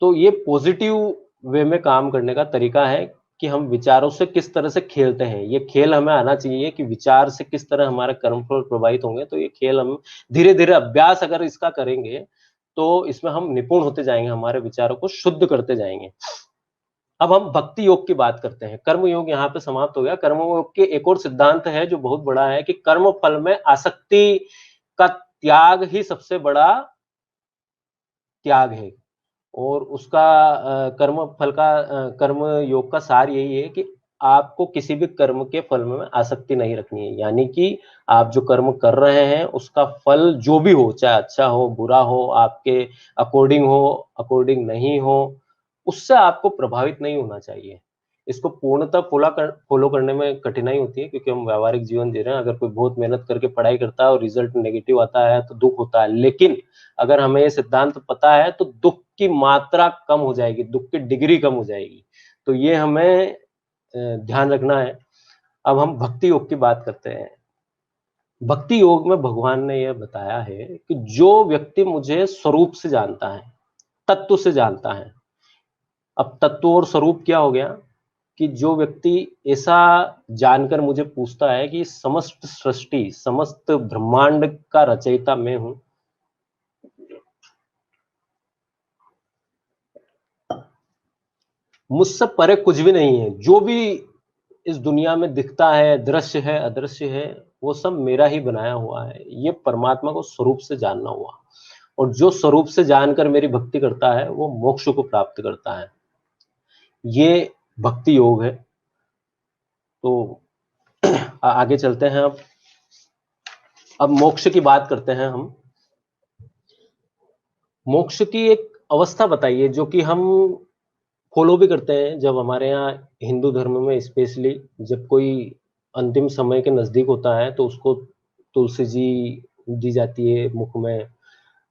तो ये पॉजिटिव वे में काम करने का तरीका है कि हम विचारों से किस तरह से खेलते हैं। ये खेल हमें आना चाहिए कि विचार से किस तरह हमारे कर्मफल प्रभावित होंगे। तो ये खेल हम धीरे धीरे अभ्यास अगर इसका करेंगे तो इसमें हम निपुण होते जाएंगे, हमारे विचारों को शुद्ध करते जाएंगे। अब हम भक्ति योग की बात करते हैं। कर्म योग यहाँ पे समाप्त हो गया। कर्म योग के एक और सिद्धांत है जो बहुत बड़ा है कि कर्म फल में आसक्ति का त्याग ही सबसे बड़ा त्याग है। और उसका कर्म फल का कर्म योग का सार यही है कि आपको किसी भी कर्म के फल में आसक्ति नहीं रखनी है। यानी कि आप जो कर्म कर रहे हैं उसका फल जो भी हो, चाहे अच्छा हो, बुरा हो, आपके अकॉर्डिंग हो, अकॉर्डिंग नहीं हो, उससे आपको प्रभावित नहीं होना चाहिए। इसको पूर्णतः फॉलो करने में कठिनाई होती है क्योंकि हम व्यावहारिक जीवन जी रहे हैं। अगर कोई बहुत मेहनत करके पढ़ाई करता है और रिजल्ट नेगेटिव आता है तो दुख होता है, लेकिन अगर हमें ये सिद्धांत पता है तो दुख की मात्रा कम हो जाएगी, दुख की डिग्री कम हो जाएगी। तो ये हमें ध्यान रखना है। अब हम भक्ति योग की बात करते हैं। भक्ति योग में भगवान ने यह बताया है कि जो व्यक्ति मुझे स्वरूप से जानता है, तत्व से जानता है। अब तत्व और स्वरूप क्या हो गया कि जो व्यक्ति ऐसा जानकर मुझे पूछता है कि समस्त सृष्टि, समस्त ब्रह्मांड का रचयिता मैं हूं, मुझसे परे कुछ भी नहीं है, जो भी इस दुनिया में दिखता है, दृश्य है, अदृश्य है, वो सब मेरा ही बनाया हुआ है, ये परमात्मा को स्वरूप से जानना हुआ। और जो स्वरूप से जानकर मेरी भक्ति करता है वो मोक्ष को प्राप्त करता है। ये भक्ति योग है। तो आगे चलते हैं। अब मोक्ष की बात करते हैं हम। मोक्ष की एक अवस्था बताइए जो कि हम फॉलो भी करते हैं। जब हमारे यहाँ हिंदू धर्म में स्पेशली जब कोई अंतिम समय के नजदीक होता है तो उसको तुलसी जी दी जाती है मुख में,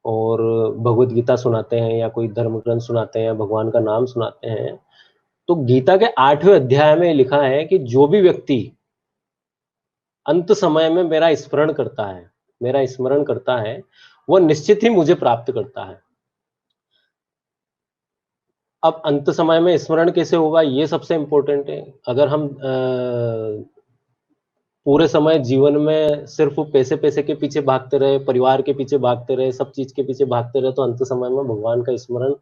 और भगवत गीता सुनाते हैं या कोई धर्म ग्रंथ सुनाते हैं या भगवान का नाम सुनाते हैं। तो गीता के 8वें अध्याय में लिखा है कि जो भी व्यक्ति अंत समय में मेरा स्मरण करता है वह निश्चित ही मुझे प्राप्त करता है। अब अंत समय में स्मरण कैसे होगा, ये सबसे इंपॉर्टेंट है। अगर हम पूरे समय जीवन में सिर्फ पैसे पैसे के पीछे भागते रहे, परिवार के पीछे भागते रहे, सब चीज के पीछे भागते रहे, तो अंत समय में भगवान का स्मरण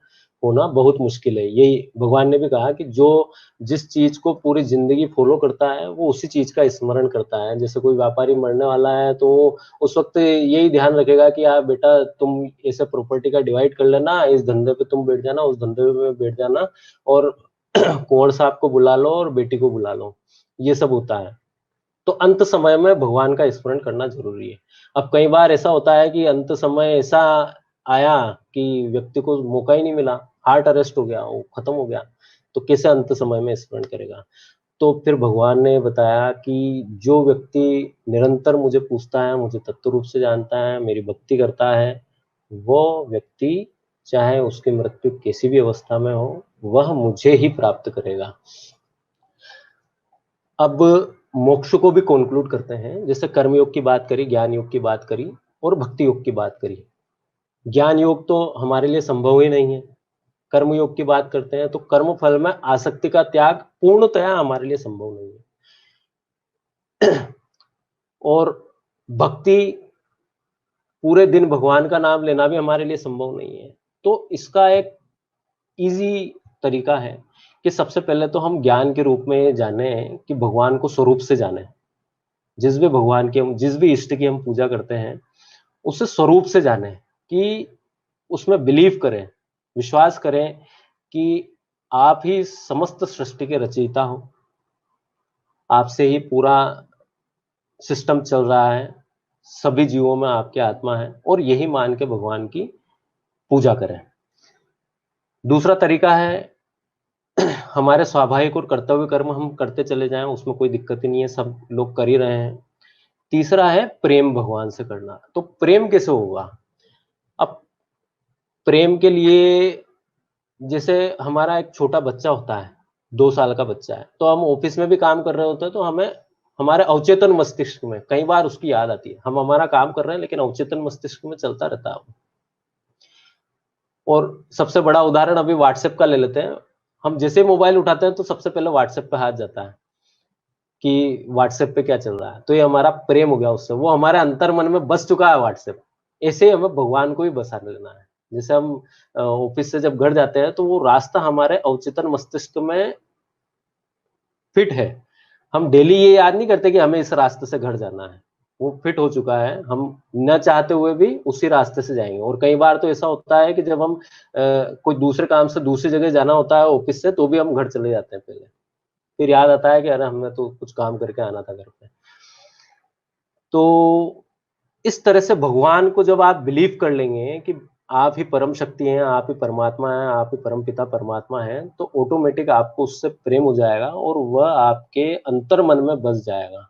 होना बहुत मुश्किल है। यही भगवान ने भी कहा कि जो जिस चीज को पूरी जिंदगी फॉलो करता है वो उसी चीज का स्मरण करता है। जैसे कोई व्यापारी मरने वाला है तो उस वक्त यही ध्यान रखेगा कि यार बेटा तुम ऐसे प्रॉपर्टी का डिवाइड कर लेना, इस धंधे पे तुम बैठ जाना, उस धंधे पे बैठ जाना, और कुंवर साहब को बुला लो और बेटी को बुला लो, ये सब होता है। तो अंत समय में भगवान का स्मरण करना जरूरी है। अब कई बार ऐसा होता है कि अंत समय ऐसा आया कि व्यक्ति को मौका ही नहीं मिला, हार्ट अरेस्ट हो गया, वो खत्म हो गया, तो कैसे अंत समय में स्मरण करेगा। तो फिर भगवान ने बताया कि जो व्यक्ति निरंतर मुझे पूछता है, मुझे तत्व रूप से जानता है, मेरी भक्ति करता है, वो व्यक्ति चाहे उसकी मृत्यु किसी भी अवस्था में हो, वह मुझे ही प्राप्त करेगा। अब मोक्ष को भी कंक्लूड करते हैं। जैसे कर्म योग की बात करी, ज्ञान योग की बात करी और भक्ति योग की बात करी। ज्ञान योग तो हमारे लिए संभव ही नहीं है। कर्म योग की बात करते हैं तो कर्म फल में आसक्ति का त्याग पूर्णतया हमारे लिए संभव नहीं है। और भक्ति, पूरे दिन भगवान का नाम लेना भी हमारे लिए संभव नहीं है। तो इसका एक इजी तरीका है कि सबसे पहले तो हम ज्ञान के रूप में जाने कि भगवान को स्वरूप से जाने। जिस भी भगवान की हम, जिस भी इष्ट की हम पूजा करते हैं, उसे स्वरूप से जाने कि उसमें बिलीव करें, विश्वास करें कि आप ही समस्त सृष्टि के रचयिता हो, आपसे ही पूरा सिस्टम चल रहा है, सभी जीवों में आपकी आत्मा है, और यही मान के भगवान की पूजा करें। दूसरा तरीका है हमारे स्वाभाविक और कर्तव्य कर्म हम करते चले जाएं, उसमें कोई दिक्कत ही नहीं है, सब लोग कर ही रहे हैं। तीसरा है प्रेम भगवान से करना। तो प्रेम कैसे होगा? अब प्रेम के लिए जैसे हमारा एक छोटा बच्चा होता है, 2 साल का बच्चा है, तो हम ऑफिस में भी काम कर रहे होते हैं, तो हमें हमारे अवचेतन मस्तिष्क में कई बार उसकी याद आती है। हम हमारा काम कर रहे हैं लेकिन अवचेतन मस्तिष्क में चलता रहता है। और सबसे बड़ा उदाहरण अभी व्हाट्सएप का ले लेते हैं। हम जैसे मोबाइल उठाते हैं तो सबसे पहले व्हाट्सएप पे हाथ जाता है कि व्हाट्सएप पे क्या चल रहा है। तो ये हमारा प्रेम हो गया उससे, वो हमारे अंतर मन में बस चुका है व्हाट्सएप। ऐसे ही हमें भगवान को भी बसा लेना है। जैसे हम ऑफिस से जब घर जाते हैं तो वो रास्ता हमारे अवचेतन मस्तिष्क में फिट है। हम डेली ये याद नहीं करते कि हमें इस रास्ते से घर जाना है, वो फिट हो चुका है, हम न चाहते हुए भी उसी रास्ते से जाएंगे। और कई बार तो ऐसा होता है कि जब हम कोई दूसरे काम से दूसरी जगह जाना होता है ऑफिस से, तो भी हम घर चले जाते हैं पहले, फिर याद आता है कि अरे हमें तो कुछ काम करके आना था घर पे। तो इस तरह से भगवान को जब आप बिलीव कर लेंगे कि आप ही परम शक्ति हैं, आप ही परमात्मा हैं, आप ही परम पिता परमात्मा हैं, तो ऑटोमेटिक आपको उससे प्रेम हो जाएगा और वह आपके अंतर मन में बस जाएगा।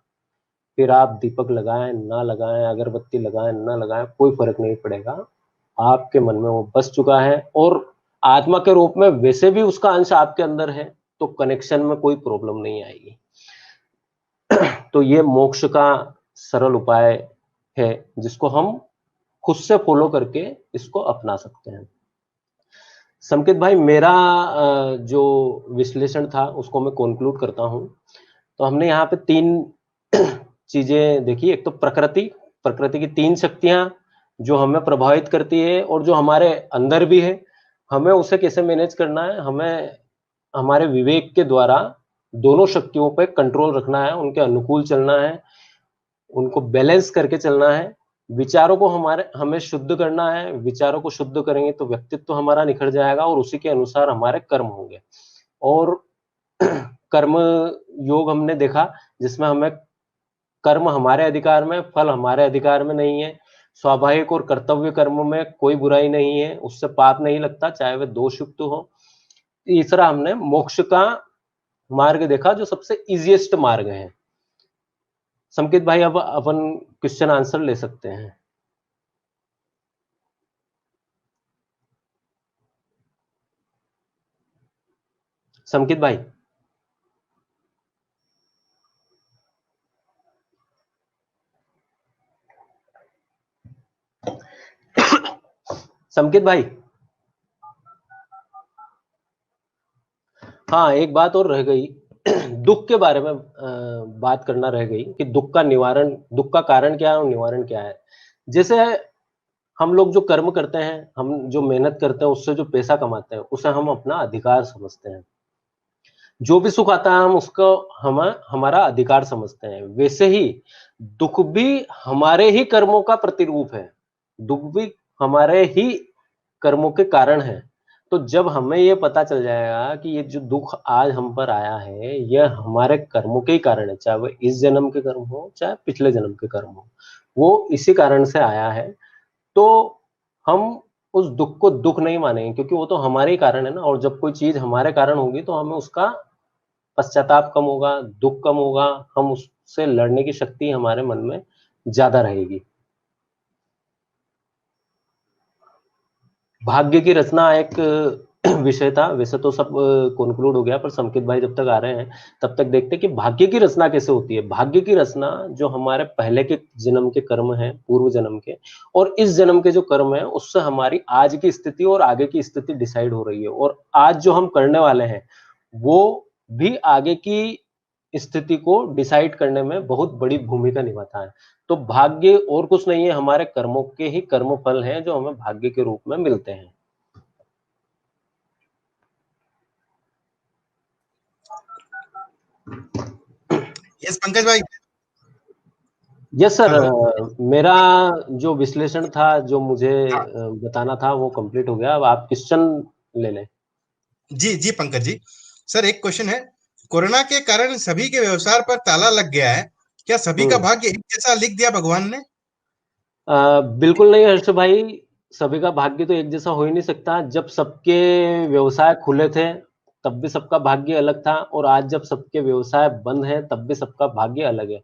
फिर आप दीपक लगाएं ना लगाएं, अगरबत्ती लगाएं ना लगाएं, कोई फर्क नहीं पड़ेगा, आपके मन में वो बस चुका है। और आत्मा के रूप में वैसे भी उसका अंश आपके अंदर है, तो कनेक्शन में कोई प्रॉब्लम नहीं आएगी। तो ये मोक्ष का सरल उपाय है जिसको हम खुद से फॉलो करके इसको अपना सकते हैं। संकेत भाई, मेरा जो विश्लेषण था उसको मैं कंक्लूड करता हूं। तो हमने यहाँ पे 3 चीजें देखी। एक तो प्रकृति की 3 शक्तियां जो हमें प्रभावित करती है और जो हमारे अंदर भी है, हमें उसे कैसे मैनेज करना है, हमें हमारे विवेक के द्वारा दोनों शक्तियों पे कंट्रोल रखना है, उनके अनुकूल चलना है, उनको बैलेंस करके चलना है। विचारों को हमें शुद्ध करना है, विचारों को शुद्ध करेंगे तो व्यक्तित्व तो हमारा निखर जाएगा और उसी के अनुसार हमारे कर्म होंगे। और कर्म योग हमने देखा जिसमें हमें कर्म हमारे अधिकार में, फल हमारे अधिकार में नहीं है। स्वाभाविक और कर्तव्य कर्म में कोई बुराई नहीं है, उससे पाप नहीं लगता, चाहे वे दोषयुक्त हो। तीसरा हमने मोक्ष का मार्ग देखा जो सबसे इजीएस्ट मार्ग है। संकेत भाई, अब अपन क्वेश्चन आंसर ले सकते हैं। संकेत भाई, संकेत भाई, हाँ एक बात और रह गई दुख के बारे में बात करना रह गई कि दुख का निवारण, दुख का कारण क्या है और निवारण क्या है। जैसे हम लोग जो कर्म करते हैं, हम जो मेहनत करते हैं, उससे जो पैसा कमाते हैं, उसे हम अपना अधिकार समझते हैं। जो भी सुख आता है हम उसको हमारा अधिकार समझते हैं। वैसे ही दुख भी हमारे ही कर्मों का प्रतिरूप है, दुख भी हमारे ही कर्मों के कारण है। तो जब हमें ये पता चल जाएगा कि ये जो दुख आज हम पर आया है यह हमारे कर्मों के ही कारण है, चाहे वो इस जन्म के कर्म हो चाहे पिछले जन्म के कर्म हो, वो इसी कारण से आया है, तो हम उस दुख को दुख नहीं मानेंगे क्योंकि वो तो हमारे ही कारण है ना। और जब कोई चीज हमारे कारण होगी तो हमें उसका पश्चाताप कम होगा, दुख कम होगा, हम उससे लड़ने की शक्ति हमारे मन में ज्यादा रहेगी। भाग्य की रचना एक विषय था, वैसे तो सब कंक्लूड हो गया, पर संकेत भाई जब तक आ रहे हैं तब तक देखते हैं कि भाग्य की रचना कैसे होती है। भाग्य की रचना जो हमारे पहले के जन्म के कर्म हैं, पूर्व जन्म के, और इस जन्म के जो कर्म हैं उससे हमारी आज की स्थिति और आगे की स्थिति डिसाइड हो रही है। और आज जो हम करने वाले हैं वो भी आगे की स्थिति को डिसाइड करने में बहुत बड़ी भूमिका निभाता है। तो भाग्य और कुछ नहीं है, हमारे कर्मों के ही कर्म फल हैं जो हमें भाग्य के रूप में मिलते हैं। यस पंकज भाई। यस सर, मेरा जो विश्लेषण था, जो मुझे बताना था वो कंप्लीट हो गया। अब आप क्वेश्चन ले लें। जी जी पंकज जी, सर एक क्वेश्चन है। कोरोना के कारण सभी के व्यवसाय पर ताला लग गया है, क्या सभी का भाग्य एक जैसा लिख दिया भगवान ने? बिल्कुल नहीं हर्ष भाई, सभी का भाग्य तो एक जैसा हो ही नहीं सकता। जब सबके व्यवसाय खुले थे तब भी सबका भाग्य अलग था, और आज जब सबके व्यवसाय बंद हैं तब भी सबका भाग्य अलग है।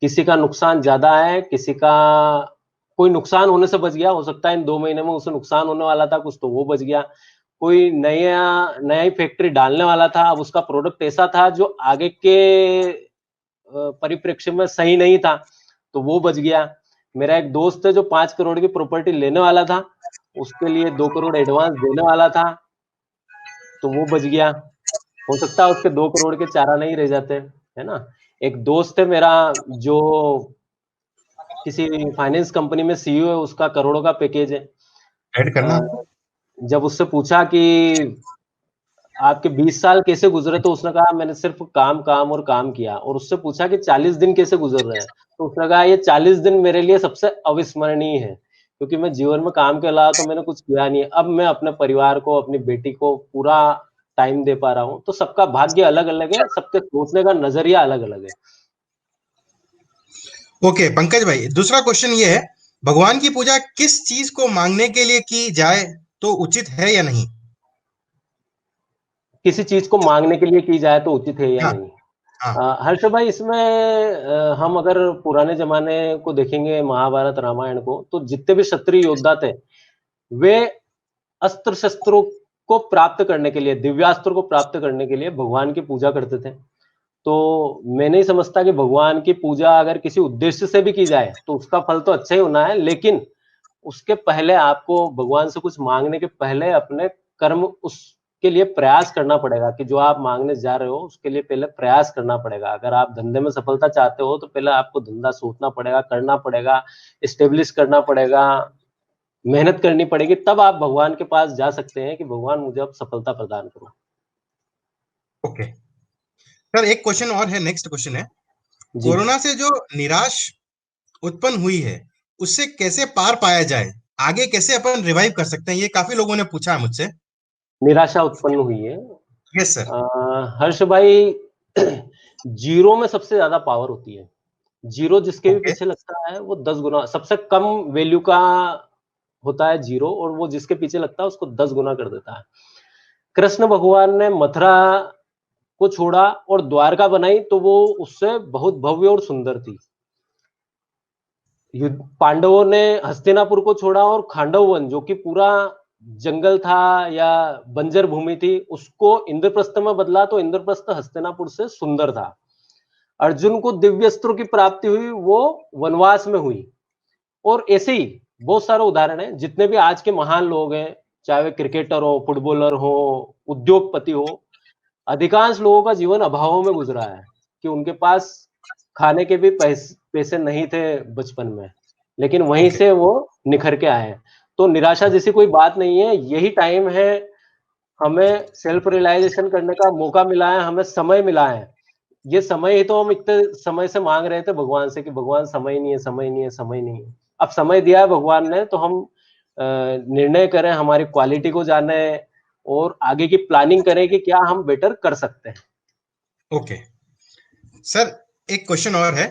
किसी का नुकसान ज्यादा है, किसी का कोई नुकसान होने से बच गया, हो सकता है इन 2 महीने में उसे नुकसान होने वाला था कुछ तो वो बच गया। कोई नया ही फैक्ट्री डालने वाला था, अब उसका प्रोडक्ट ऐसा था जो आगे के परिप्रेक्ष्य में सही नहीं था तो वो बच गया। मेरा एक दोस्त है जो 5 करोड़ की प्रॉपर्टी लेने वाला था, उसके लिए 2 करोड़ एडवांस देने वाला था तो वो बच गया। हो सकता है उसके 2 करोड़ के चारा नहीं रह जाते, है ना। एक दोस्त है मेरा जो किसी फाइनेंस कंपनी में सीईओ है, उसका करोड़ों का पैकेज है। ऐड करना जब उससे पूछा कि आपके 20 साल कैसे गुजरे, तो उसने कहा मैंने सिर्फ काम काम और काम किया। और उससे पूछा कि 40 दिन कैसे गुजर रहे हैं, तो उसने कहा ये 40 दिन मेरे लिए सबसे अविस्मरणीय है, क्योंकि मैं जीवन में काम के अलावा तो मैंने कुछ किया नहीं है। अब मैं अपने परिवार को, अपनी बेटी को पूरा टाइम दे पा रहा हूँ। तो सबका भाग्य अलग अलग है, सबके सोचने का नजरिया अलग अलग है। ओके पंकज भाई, दूसरा क्वेश्चन ये है, भगवान की पूजा किस चीज को मांगने के लिए की जाए तो उचित है या नहीं? किसी चीज को मांगने के लिए की जाए तो उचित है या हाँ नहीं? हाँ। हर्ष भाई, इसमें हम अगर पुराने जमाने को देखेंगे, महाभारत रामायण को, तो जितने भी क्षत्रिय योद्धा थे, वे अस्त्र शस्त्रों को प्राप्त करने के लिए, दिव्यास्त्र को प्राप्त करने के लिए भगवान की पूजा करते थे। तो मैं नहीं समझता कि भगवान की पूजा अगर किसी उद्देश्य से भी की जाए तो उसका फल तो अच्छा ही होना है, लेकिन उसके पहले आपको भगवान से कुछ मांगने के पहले अपने कर्म उसके लिए प्रयास करना पड़ेगा, कि जो आप मांगने जा रहे हो उसके लिए पहले प्रयास करना पड़ेगा। अगर आप धंधे में सफलता चाहते हो तो पहले आपको धंधा सोचना पड़ेगा, करना पड़ेगा, स्टेब्लिश करना पड़ेगा, मेहनत करनी पड़ेगी, तब आप भगवान के पास जा सकते हैं कि भगवान मुझे अब सफलता प्रदान करो। ओके सर, एक क्वेश्चन और है, नेक्स्ट क्वेश्चन है, जी। कोरोना से जो निराश उत्पन्न हुई है उससे कैसे पार पाया जाए, आगे कैसे अपन रिवाइव कर सकते हैं, ये काफी लोगों ने पूछा है मुझसे। निराशा उत्पन्न हुई है। Yes sir. हर्ष भाई, जीरो में सबसे ज्यादा पावर होती है। जीरो जिसके भी ओके। पीछे लगता है वो 10 गुना, सबसे कम वैल्यू का होता है जीरो, और वो जिसके पीछे लगता है उसको 10 गुना कर देता है। कृष्ण भगवान ने मथुरा को छोड़ा और द्वारका बनाई, तो वो उससे बहुत भव्य और सुंदर थी। पांडवों ने हस्तिनापुर को छोड़ा और खांडव वन, जो कि पूरा जंगल था या बंजर भूमि थी, उसको इंद्रप्रस्थ में बदला, तो इंद्रप्रस्थ हस्तिनापुर से सुंदर था। अर्जुन को दिव्यस्त्रों की प्राप्ति हुई, वो वनवास में हुई। और ऐसे ही बहुत सारे उदाहरण हैं। जितने भी आज के महान लोग हैं, चाहे वे क्रिकेटर हो, फुटबॉलर हो, उद्योगपति हो, अधिकांश लोगों का जीवन अभावों में गुजरा है, कि उनके पास खाने के भी पैसे नहीं थे बचपन में, लेकिन वहीं ओके। से वो निखर के आए हैं। तो निराशा जैसी कोई बात नहीं है, यही टाइम है, हमें सेल्फ रियलाइजेशन करने का मौका मिला है, हमें समय मिला है। ये समय ही तो हम इतने समय से मांग रहे थे भगवान से, कि भगवान समय नहीं है, समय नहीं है, समय नहीं है। अब समय दिया है भगवान ने, तो हम निर्णय करें, हमारी क्वालिटी को जाने और आगे की प्लानिंग करें कि क्या हम बेटर कर सकते हैं। ओके सर, एक क्वेश्चन और है,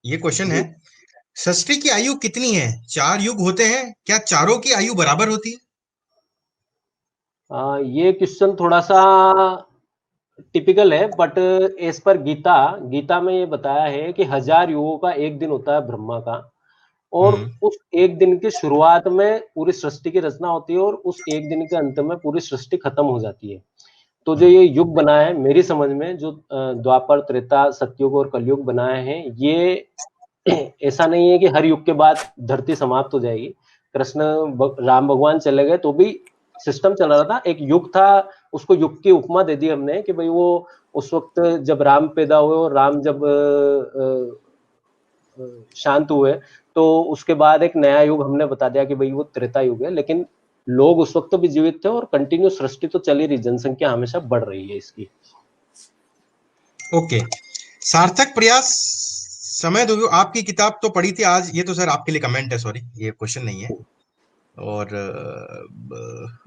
ये क्वेश्चन है, जी। सृष्टि की आयु कितनी है? 4 युग होते हैं, क्या चारों की आयु बराबर होती है? ये क्वेश्चन थोड़ा सा टिपिकल है, but as per Gita, Gita में ये बताया है कि 1000 युगों का एक दिन होता है ब्रह्मा का, और हम्म। उस एक दिन की शुरुआत में पूरी सृष्टि की रचना होती है, और उस एक दिन के अंत में पूरी सृष्टि खत्म हो जाती है। तो जो हम्म। ये युग बना है, मेरी समझ में जो द्वापर, त्रेता, सतयुग और कलयुग बनाए हैं, ये ऐसा नहीं है कि हर युग के बाद धरती समाप्त हो जाएगी। राम भगवान चले गए तो भी सिस्टम चल रहा था। एक युग था, उसको युग की उपमा दे दी हमने, कि भाई वो उस वक्त जब राम पैदा हुए और राम जब शांत हुए, तो उसके बाद एक नया युग हमने बता दिया कि भाई वो त्रेता युग है। लेकिन लोग उस वक्त तो भी जीवित थे और कंटिन्यू सृष्टि तो चली रही, जनसंख्या हमेशा बढ़ रही है इसकी। ओके, सार्थक प्रयास समय दो, आपकी किताब तो पढ़ी थी आज, ये तो सर आपके लिए कमेंट है, सॉरी ये क्वेश्चन नहीं है। और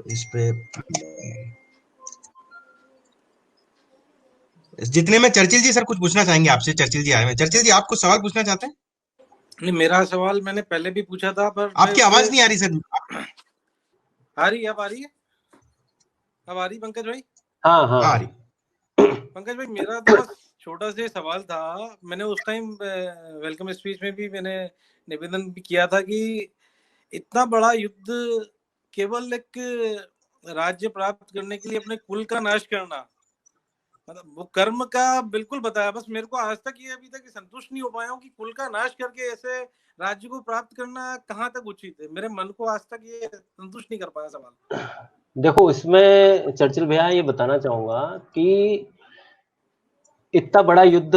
इस पे जितने में चर्चिल जी सर कुछ पूछना चाहेंगे आपसे, चर्चिल जी आए हैं, चर्चिल जी आप कुछ सवाल पूछना चाहते हैं? नहीं, मेरा सवाल मैंने पहले भी पूछा था, पर मैं आपकी उस आवाज पे नहीं आ रही सर। आ रही है, अब आ रही है, अब आ रही पंकज भाई? हाँ हाँ आ रही। पंकज भाई, मेरा तो बस छोटा सा सवाल था। मैंने उस टाइम वेलकम स्पीच में भी मैंने निवेदन भी किया था कि इतना बड़ा युद्ध केवल एक राज्य प्राप्त करने के लिए अपने कुल का नाश करना, मतलब वो कर्म का बिल्कुल बताया। बस मेरे को आज तक ये अभी तक संतुष्ट नहीं हो पाया हूँ कि कुल का नाश करके ऐसे राज्य को प्राप्त करना कहाँ तक उचित है। मेरे मन को आज तक ये संतुष्ट नहीं कर पाया सवाल। देखो, इसमें चर्चिल भैया ये बताना चाहूंगा कि इतना बड़ा युद्ध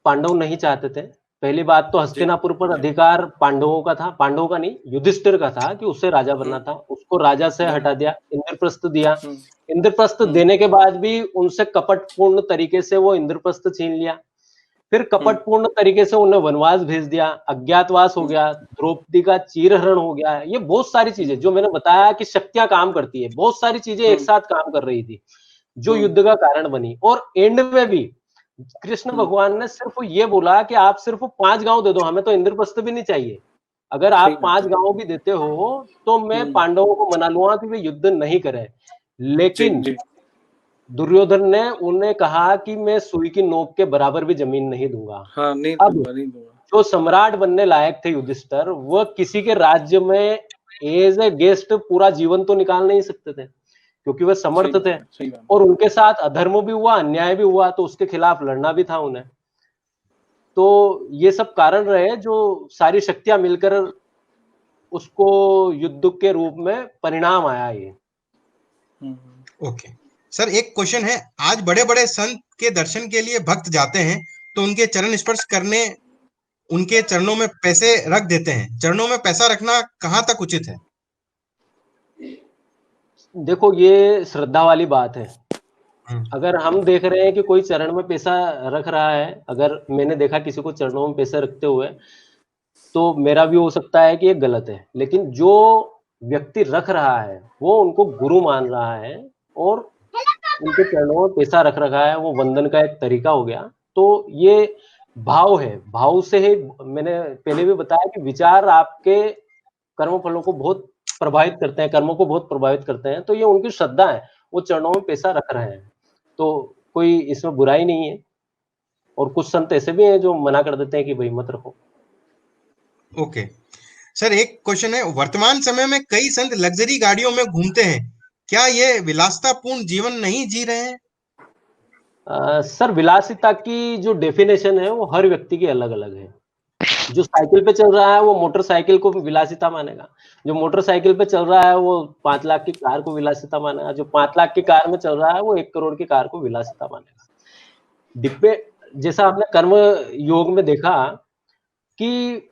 पांडव नहीं चाहते थे, पहली बात तो हस्तिनापुर पर अधिकार पांडवों का था, पांडवों का नहीं, युधिष्ठिर का था कि उससे राजा बनना था। उसको राजा से हटा दिया, इंद्रप्रस्थ दिया। इंद्रप्रस्थ देने के बाद भी उनसे कपटपूर्ण तरीके से वो इंद्रप्रस्थ छीन लिया। फिर कपटपूर्ण तरीके से उन्हें वनवास भेज दिया, अज्ञातवास हो गया, द्रौपदी का चीरहरण हो गया। ये बहुत सारी चीजें जो मैंने बताया कि शक्तियां काम करती है, बहुत सारी चीजें एक साथ काम कर रही थी जो युद्ध का कारण बनी। और एंड में भी कृष्ण भगवान ने सिर्फ ये बोला कि आप सिर्फ 5 गांव दे दो, हमें तो इंद्रप्रस्थ भी नहीं चाहिए। अगर आप 5 गांव भी देते हो तो मैं पांडवों को मना लूंगा कि वे युद्ध नहीं करें। लेकिन दुर्योधन ने उन्हें कहा कि मैं सुई की नोक के बराबर भी जमीन नहीं दूंगा। हाँ, नहीं अब दूंगा, नहीं दूंगा। जो सम्राट बनने लायक थे युधिष्ठिर, वह किसी के राज्य में एज ए गेस्ट पूरा जीवन तो निकाल नहीं सकते थे, क्योंकि वे समर्थ थे। और उनके साथ अधर्म भी हुआ, अन्याय भी हुआ, तो उसके खिलाफ लड़ना भी था उन्हें। तो ये सब कारण रहे जो सारी शक्तियां मिलकर उसको युद्ध के रूप में परिणाम आया ये। ओके सर, एक क्वेश्चन है, आज बड़े बड़े संत के दर्शन के लिए भक्त जाते हैं तो उनके चरण स्पर्श करने, उनके चरणों में पैसे रख देते हैं। चरणों में पैसा रखना कहाँ तक उचित है? देखो, ये श्रद्धा वाली बात है। अगर हम देख रहे हैं कि कोई चरण में पैसा रख रहा है, अगर मैंने देखा किसी को चरणों में पैसा रखते हुए, तो मेरा भी हो सकता है कि ये गलत है। लेकिन जो व्यक्ति रख रहा है वो उनको गुरु मान रहा है और उनके चरणों में पैसा रख रखा है, वो वंदन का एक तरीका हो गया। तो ये भाव है, भाव से ही मैंने पहले भी बताया कि विचार आपके कर्म फलों को बहुत प्रभावित करते हैं, कर्मों को बहुत प्रभावित करते हैं। तो ये उनकी श्रद्धा है, वो चरणों में पैसा रख रहे हैं, तो कोई इसमें बुराई नहीं है। और कुछ संत ऐसे भी हैं जो मना कर देते हैं कि भाई मत रखो। ओके सर, एक क्वेश्चन है, वर्तमान समय में कई संत लग्जरी गाड़ियों में घूमते हैं, क्या ये विलासितापूर्ण जीवन नहीं जी रहे हैं? सर, विलासिता की जो डेफिनेशन है वो हर व्यक्ति की अलग अलग है। जो साइकिल पे चल रहा है वो मोटरसाइकिल को विलासिता मानेगा, जो मोटरसाइकिल पे चल रहा है वो 5 लाख की कार को विलासिता मानेगा, जो 5 लाख की कार में चल रहा है वो 1 करोड़ की कार को विलासिता मानेगा। डिब्बे जैसा आपने कर्म योग में देखा कि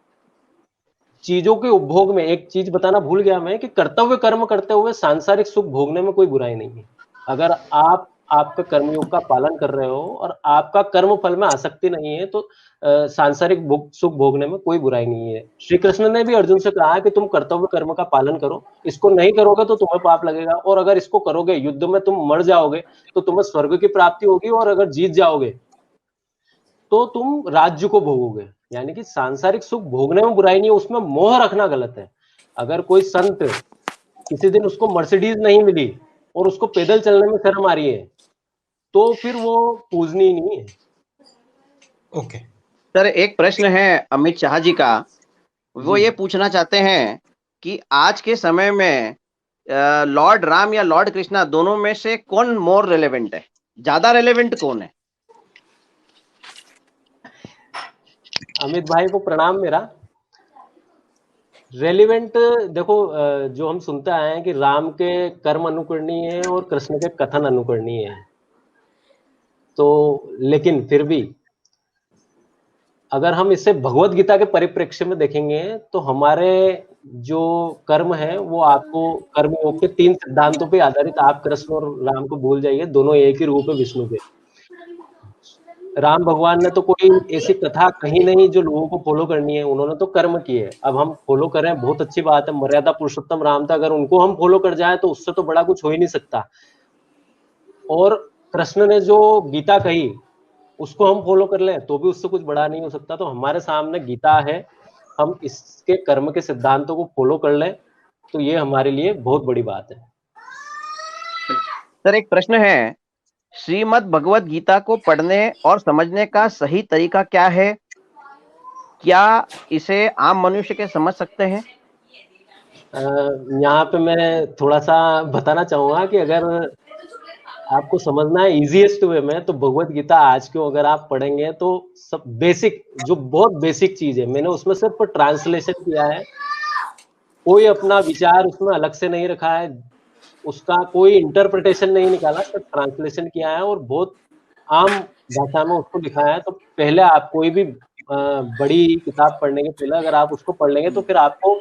चीजों के उपभोग में, एक चीज बताना भूल गया मैं, कि कर्तव्य कर्म करते हुए सांसारिक सुख भोगने में कोई बुराई नहीं है। अगर आप आपके कर्मयोग का पालन कर रहे हो और आपका कर्म फल में आसक्ति नहीं है तो सांसारिक सुख भोगने में कोई बुराई नहीं है। श्री कृष्ण ने भी अर्जुन से कहा कि तुम कर्तव्य कर्म का पालन करो, इसको नहीं करोगे तो तुम्हें पाप लगेगा, और अगर इसको करोगे, युद्ध में तुम मर जाओगे तो तुम्हें स्वर्ग की प्राप्ति होगी, और अगर जीत जाओगे तो तुम राज्य को भोगोगे। यानी कि सांसारिक सुख भोगने में बुराई नहीं है, उसमें मोह रखना गलत है। अगर कोई संत किसी दिन उसको मर्सिडीज नहीं मिली और उसको पैदल चलने में शर्म आ रही है तो फिर वो पूजनीय नहीं है। ओके सर, एक प्रश्न है अमित शाह जी का, वो ये पूछना चाहते हैं कि आज के समय में लॉर्ड राम या लॉर्ड कृष्णा दोनों में से कौन मोर रेलेवेंट है, ज्यादा रेलेवेंट कौन है? अमित भाई को प्रणाम मेरा। रेलिवेंट देखो, जो हम सुनते आए हैं कि राम के कर्म अनुकरणीय है और कृष्ण के कथन अनुकरणीय है, तो लेकिन फिर भी अगर हम इसे भगवत गीता के परिप्रेक्ष्य में देखेंगे तो हमारे जो कर्म है वो आपको कर्मयोग के 3 सिद्धांतों पे आधारित, आप कृष्ण और राम को भूल जाइए, दोनों एक ही रूप है विष्णु के। राम भगवान ने तो कोई ऐसी कथा कही नहीं जो लोगों को फॉलो करनी है, उन्होंने तो कर्म किए। अब हम फॉलो करें बहुत अच्छी बात है, मर्यादा पुरुषोत्तम राम था, अगर उनको हम फॉलो कर जाए तो उससे तो बड़ा कुछ हो ही नहीं सकता। और कृष्ण ने जो गीता कही उसको हम फॉलो कर लें तो भी उससे कुछ बड़ा नहीं हो सकता। तो हमारे सामने गीता है, हम इसके कर्म के सिद्धांतों को फॉलो कर लें तो ये हमारे लिए बहुत बड़ी बात है। सर, एक प्रश्न है, श्रीमद् भगवत गीता को पढ़ने और समझने का सही तरीका क्या है? क्या इसे आम मनुष्य के समझ सकते हैं? यहाँ पे मैं थोड़ा सा बताना चाहूंगा कि अगर आपको समझना है इजीएस्ट वे में, तो भगवत गीता आज क्यों अगर आप पढ़ेंगे तो सब बेसिक, जो बहुत बेसिक चीज है, मैंने उसमें सिर्फ ट्रांसलेशन किया है, कोई अपना विचार उसमें अलग से नहीं रखा है, उसका कोई इंटरप्रिटेशन नहीं निकाला, सिर्फ ट्रांसलेशन किया है और बहुत आम भाषा में उसको लिखा है। तो पहले आप कोई भी बड़ी किताब पढ़ने के पहले अगर आप उसको पढ़ लेंगे तो फिर आपको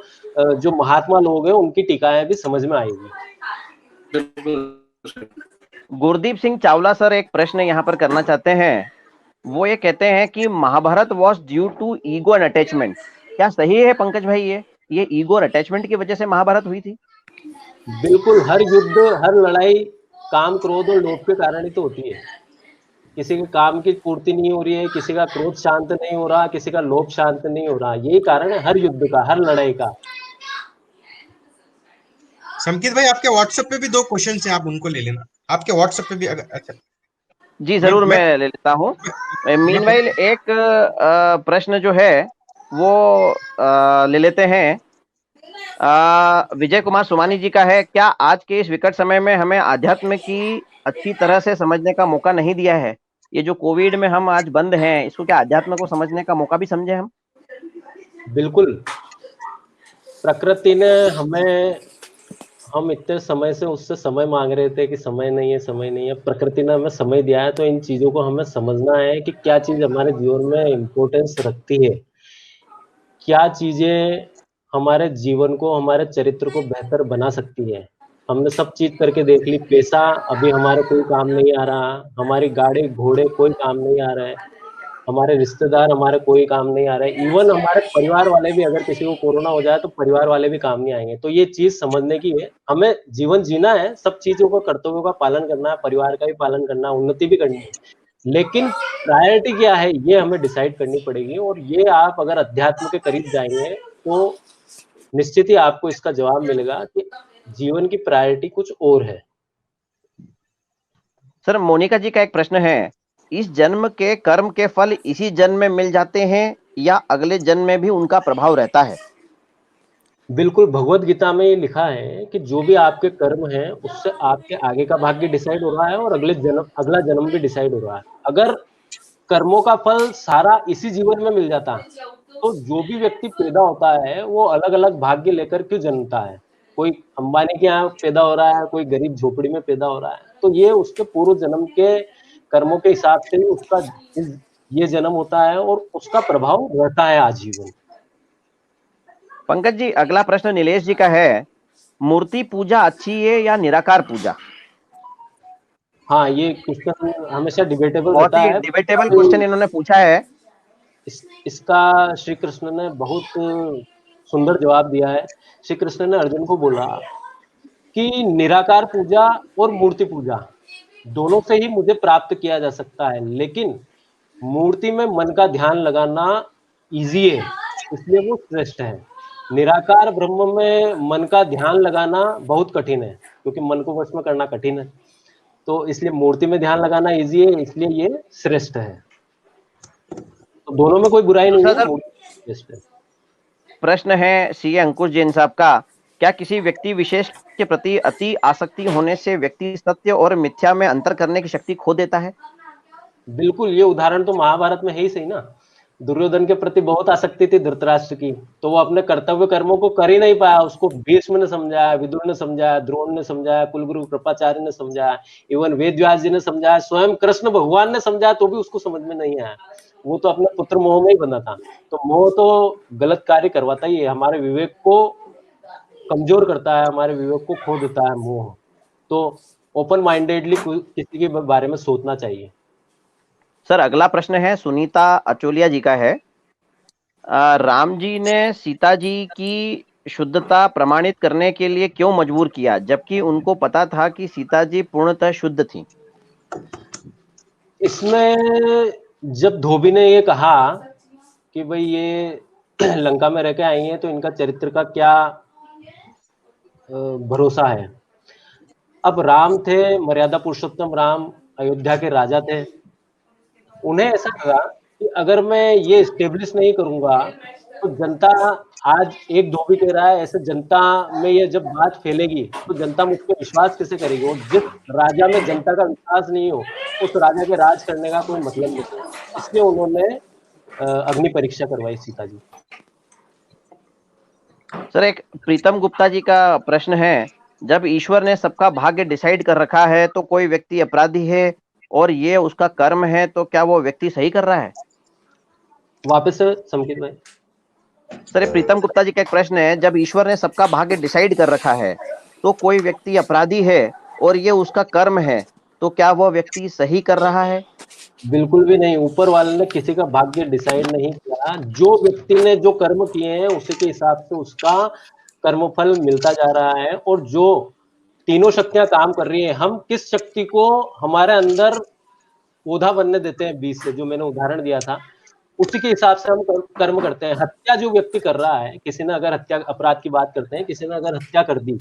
जो महात्मा लोग हैं उनकी टीकाएं भी समझ में आएगी। गुरदीप सिंह चावला सर एक प्रश्न यहाँ पर करना चाहते हैं। वो ये कहते हैं कि Mahabharat was due to ego and attachment. क्या सही है पंकज भाई? ये ईगो और अटैचमेंट की वजह से महाभारत हुई थी? बिल्कुल, हर युद्ध, हर लड़ाई काम, क्रोध और लोभ के कारण ही तो होती है। किसी के काम की पूर्ति नहीं हो रही है, किसी का क्रोध शांत नहीं हो रहा, किसी का लोभ शांत नहीं हो रहा, यही कारण है हर युद्ध का, हर लड़ाई का। समकित भाई, आपके व्हाट्सएप पे भी 2 क्वेश्चन है, आप उनको ले लेना। आपके व्हाट्सएप पे भी अगर अच्छा जी जरूर मैं ले लेता हूँ। मीनवाइल एक प्रश्न जो है वो ले लेते हैं। विजय कुमार सुमानी जी का है, क्या आज के इस विकट समय में हमें आध्यात्म की अच्छी तरह से समझने का मौका नहीं दिया है? ये जो कोविड में हम आज बंद हैं, इसको क्या आध्यात्म को समझने का मौका भी समझे हम? बिल्कुल, प्रकृति ने हमें, हम इतने समय से उससे समय मांग रहे थे कि समय नहीं है, समय नहीं है, प्रकृति ने हमें समय दिया है, तो इन चीजों को हमें समझना है कि क्या चीज हमारे जीवन में इम्पोर्टेंस रखती है, क्या चीजें हमारे जीवन को, हमारे चरित्र को बेहतर बना सकती है। हमने सब चीज करके देख ली, पैसा अभी हमारे कोई काम नहीं आ रहा, हमारी गाड़ी घोड़े कोई काम नहीं आ रहा है, हमारे रिश्तेदार हमारे कोई काम नहीं आ रहे, इवन हमारे परिवार वाले भी, अगर किसी को कोरोना हो जाए तो परिवार वाले भी काम नहीं आएंगे। तो ये चीज समझने की है, हमें जीवन जीना है, सब चीजों को, कर्तव्यों का पालन करना है, परिवार का भी पालन करना है, उन्नति भी करनी है, लेकिन प्रायोरिटी क्या है ये हमें डिसाइड करनी पड़ेगी। और ये आप अगर अध्यात्म के करीब जाएंगे तो निश्चित ही आपको इसका जवाब मिलेगा कि जीवन की प्रायोरिटी कुछ और है। सर मोनिका जी का एक प्रश्न है, इस जन्म के कर्म के फल इसी जन्म में मिल जाते हैं या अगले जन्म में भी उनका प्रभाव रहता है? बिल्कुल, भगवत गीता में ये लिखा है कि जो भी आपके कर्म हैं उससे आपके आगे का भाग्य डिसाइड हो रहा है और अगला जन्म भी डिसाइड हो रहा है। अगर कर्मों का फल सारा इसी जीवन में मिल जाता तो जो भी व्यक्ति पैदा होता है वो अलग अलग भाग्य लेकर क्यों जन्मता है? कोई अंबानी के यहाँ पैदा हो रहा है, कोई गरीब झोपड़ी में पैदा हो रहा है, तो ये उसके पूर्व जन्म के कर्मों के हिसाब से ही उसका ये जन्म होता है और उसका प्रभाव रहता है आजीवन। पंकज जी अगला प्रश्न नीलेश जी का है, मूर्ति पूजा अच्छी है या निराकार पूजा? हाँ, ये क्वेश्चन हमेशा डिबेटेबल बहुत रहता ही है। डिबेटेबल क्वेश्चन इन्होंने पूछा है। इसका श्री कृष्ण ने बहुत सुंदर जवाब दिया है। श्री कृष्ण ने अर्जुन को बोला कि निराकार पूजा और मूर्ति पूजा दोनों से ही मुझे प्राप्त किया जा सकता है, लेकिन मूर्ति में मन का ध्यान लगाना इजी है, इसलिए वो श्रेष्ठ है। निराकार ब्रह्म में मन का ध्यान लगाना बहुत कठिन है, क्योंकि मन को वश में करना कठिन है, तो इसलिए मूर्ति में ध्यान लगाना इजी है, इसलिए ये श्रेष्ठ है। तो दोनों में कोई बुराई नहीं है, मूर्ति श्रेष्ठ है। प्रश्न है सीए अंकुश जैन साहब का, क्या किसी व्यक्ति विशेष के प्रति अति आसक्ति होने से व्यक्ति सत्य और मिथ्या में अंतर करने की शक्ति खो देता है? बिल्कुल, ये उदाहरण तो महाभारत में है ही सही ना। दुर्योधन के प्रति बहुत आसक्ति थी धृतराष्ट्र की, तो वो अपने कर्तव्य कर्मों को कर ही नहीं पाया। उसको भीष्म ने समझाया, विदुर ने समझाया, द्रोण ने समझाया, कुलगुरु कृपाचार्य ने समझाया, इवन वेद व्यास जी ने समझाया, स्वयं कृष्ण भगवान ने समझाया, तो भी उसको समझ में नहीं आया। वो तो अपने पुत्र मोह में ही बंधा था। तो मोह तो गलत कार्य करवाता ही है, हमारे विवेक को कमजोर करता है, हमारे विवेक को खो देता है मोह। तो ओपन माइंडेडली किसी के बारे में सोचना चाहिए। सर अगला प्रश्न है सुनीता अचोलिया जी का है, राम जी ने सीता जी की शुद्धता प्रमाणित करने के लिए क्यों मजबूर किया, जबकि उनको पता था कि सीता जी पूर्णतः शुद्ध थी? इसमें जब धोबी ने ये कहा कि भाई ये लंका में रह के आई हैं तो इनका चरित्र का क्या भरोसा है। अब राम थे, मर्यादा पुरुषोत्तम राम, अयोध्या के राजा थे, उन्हें ऐसा लगा कि अगर मैं ये स्टेब्लिश नहीं करूंगा तो जनता, आज एक धोबी कह रहा है, ऐसे जनता में ये जब बात फैलेगी तो जनता मुझ पर विश्वास कैसे करेगी? और जिस राजा में जनता का विश्वास नहीं हो उस राजा के राज करने का कोई मतलब नहीं। इसलिए उन्होंने अग्नि परीक्षा करवाई सीता जी। सर एक प्रीतम गुप्ता जी का प्रश्न है, जब ईश्वर ने सबका भाग्य डिसाइड कर रखा है तो कोई व्यक्ति अपराधी है और ये उसका कर्म है, तो क्या वो व्यक्ति सही कर रहा है? वापस से संकेत भाई। सर ये प्रीतम गुप्ता जी का एक प्रश्न है, जब ईश्वर ने सबका भाग्य डिसाइड कर रखा है तो कोई व्यक्ति अपराधी है और ये उसका कर्म है, तो क्या वह व्यक्ति सही कर रहा है? बिल्कुल भी नहीं, ऊपर वाले ने किसी का भाग्य डिसाइड नहीं किया। जो व्यक्ति ने जो कर्म किए हैं उसी के हिसाब से उसका कर्मफल मिलता जा रहा है। और जो तीनों शक्तियां काम कर रही हैं, हम किस शक्ति को हमारे अंदर पौधा बनने देते हैं बीज से, जो मैंने उदाहरण दिया था, उसी के हिसाब से हम कर्म करते हैं। हत्या जो व्यक्ति कर रहा है, किसी ने अगर हत्या अपराध की बात करते हैं, किसी ने अगर हत्या कर दी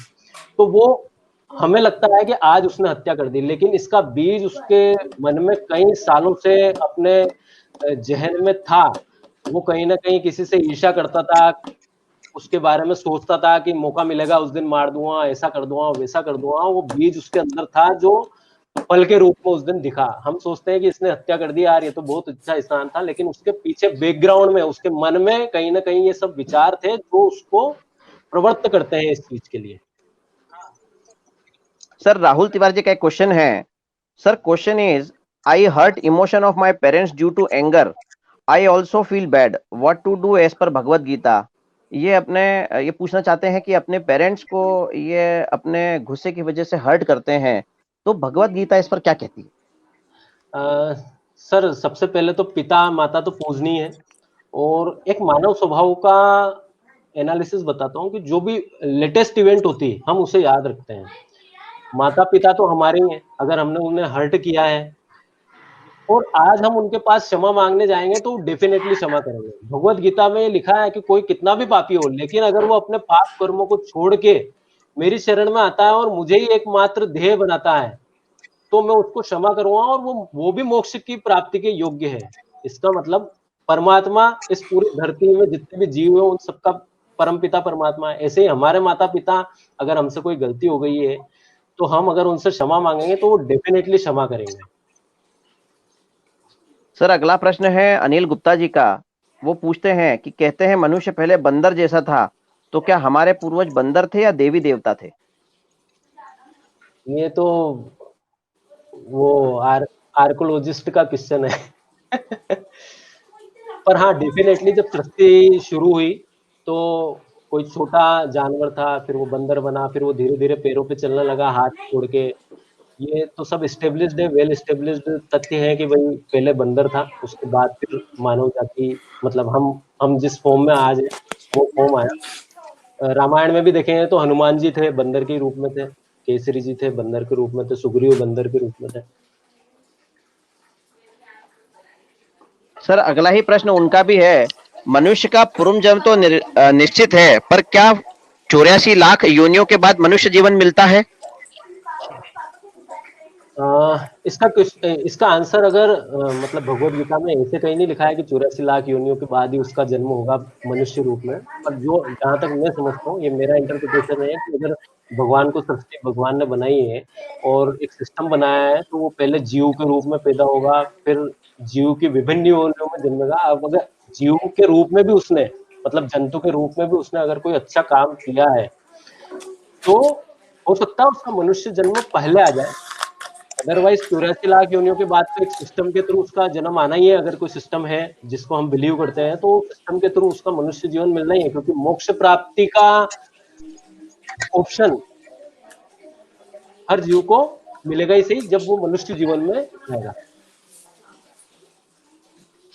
तो वो हमें लगता है कि आज उसने हत्या कर दी, लेकिन इसका बीज उसके मन में कई सालों से अपने जहन में था। वो कहीं ना कहीं किसी से ईर्ष्या करता था, उसके बारे में सोचता था कि मौका मिलेगा उस दिन मार दूंगा, ऐसा कर दूंगा, वैसा कर दूंगा। वो बीज उसके अंदर था जो फल के रूप में उस दिन दिखा। हम सोचते हैं कि इसने हत्या कर दी, यार ये तो बहुत अच्छा इंसान था, लेकिन उसके पीछे बैकग्राउंड में, उसके मन में कहीं ना कहीं ये सब विचार थे जो उसको प्रवृत्त करते हैं इस चीज के लिए। सर राहुल तिवारी जी का एक क्वेश्चन है। Sir question is, I hurt emotion of my parents due to anger, I also feel bad, what to do as per Bhagwat Gita. ये पूछना चाहते हैं कि अपने पेरेंट्स को ये अपने गुस्से की वजह से हर्ट करते हैं, तो भगवत गीता इस पर क्या कहती है? सर सबसे पहले तो पिता माता तो पूजनीय है, और एक मानव स्वभाव का एनालिसिस बताता हूँ कि जो भी लेटेस्ट इवेंट होती है हम उसे याद रखते हैं। माता पिता तो हमारे ही हैं, अगर हमने उन्हें हर्ट किया है और आज हम उनके पास क्षमा मांगने जाएंगे तो डेफिनेटली क्षमा करेंगे। भगवत गीता में लिखा है कि कोई कितना भी पापी हो, लेकिन अगर वो अपने पाप कर्मों को छोड़ के मेरी शरण में आता है और मुझे ही एकमात्र ध्येय बनाता है, तो मैं उसको क्षमा करूंगा, और वो भी मोक्ष की प्राप्ति के योग्य है। इसका मतलब परमात्मा इस पूरी धरती में जितने भी जीव है उन सबका परमपिता परमात्मा है। ऐसे ही हमारे माता पिता, अगर हमसे कोई गलती हो गई है तो हम अगर उनसे क्षमा मांगेंगे तो वो डेफिनेटली क्षमा करेंगे। सर अगला प्रश्न है अनिल गुप्ता जी का। वो पूछते हैं कि कहते हैं मनुष्य पहले बंदर जैसा था, तो क्या हमारे पूर्वज बंदर थे या देवी देवता थे? ये तो वो आर्कोलॉजिस्ट का क्वेश्चन है। पर हाँ, डेफिनेटली जब सृष्टि शुरू हुई तो कोई छोटा जानवर था, फिर वो बंदर बना, फिर वो धीरे धीरे पैरों पे चलने लगा हाथ छोड़ के। ये तो सब स्टेब्लिश्ड है, वेल स्टेब्लिश्ड तथ्य है कि भाई पहले बंदर था, उसके बाद फिर मानव जाति, मतलब हम जिस फॉर्म में आज है वो फॉर्म आया। रामायण में भी देखेंगे तो हनुमान जी थे, बंदर के रूप में थे, केसरी जी थे, बंदर के रूप में थे, सुग्रीव बंदर के रूप में थे। सर अगला ही प्रश्न उनका भी है। मनुष्य का पूर्व जन्म तो निश्चित है, पर क्या 84 लाख योनियों के बाद मनुष्य जीवन मिलता है? इसका आंसर अगर मतलब भगवत गीता में ऐसे कहीं नहीं लिखा है कि 84 लाख योनियों के बाद ही उसका जन्म होगा मनुष्य रूप में। पर जो जहां तक मैं समझता हूँ, ये मेरा इंटरप्रिटेशन है कि अगर भगवान को सृष्टि भगवान ने बनाई है और एक सिस्टम बनाया है, तो वो पहले जीव के रूप में पैदा होगा, फिर जीव की विभिन्न योनियों में जन्मेगा। अब अगर जीव के रूप में भी उसने, मतलब जंतु के रूप में भी उसने अगर कोई अच्छा काम किया है, तो हो सकता है उसका मनुष्य जन्म पहले आ जाए। अदरवाइज 84 लाख योनियों के बाद तो एक सिस्टम के थ्रू उसका जन्म आना ही है। अगर कोई सिस्टम है जिसको हम बिलीव करते हैं, तो सिस्टम के थ्रू उसका मनुष्य जीवन मिलना ही है, क्योंकि मोक्ष प्राप्ति का ऑप्शन हर जीव को मिलेगा ही सही जब वो मनुष्य जीवन में आएगा।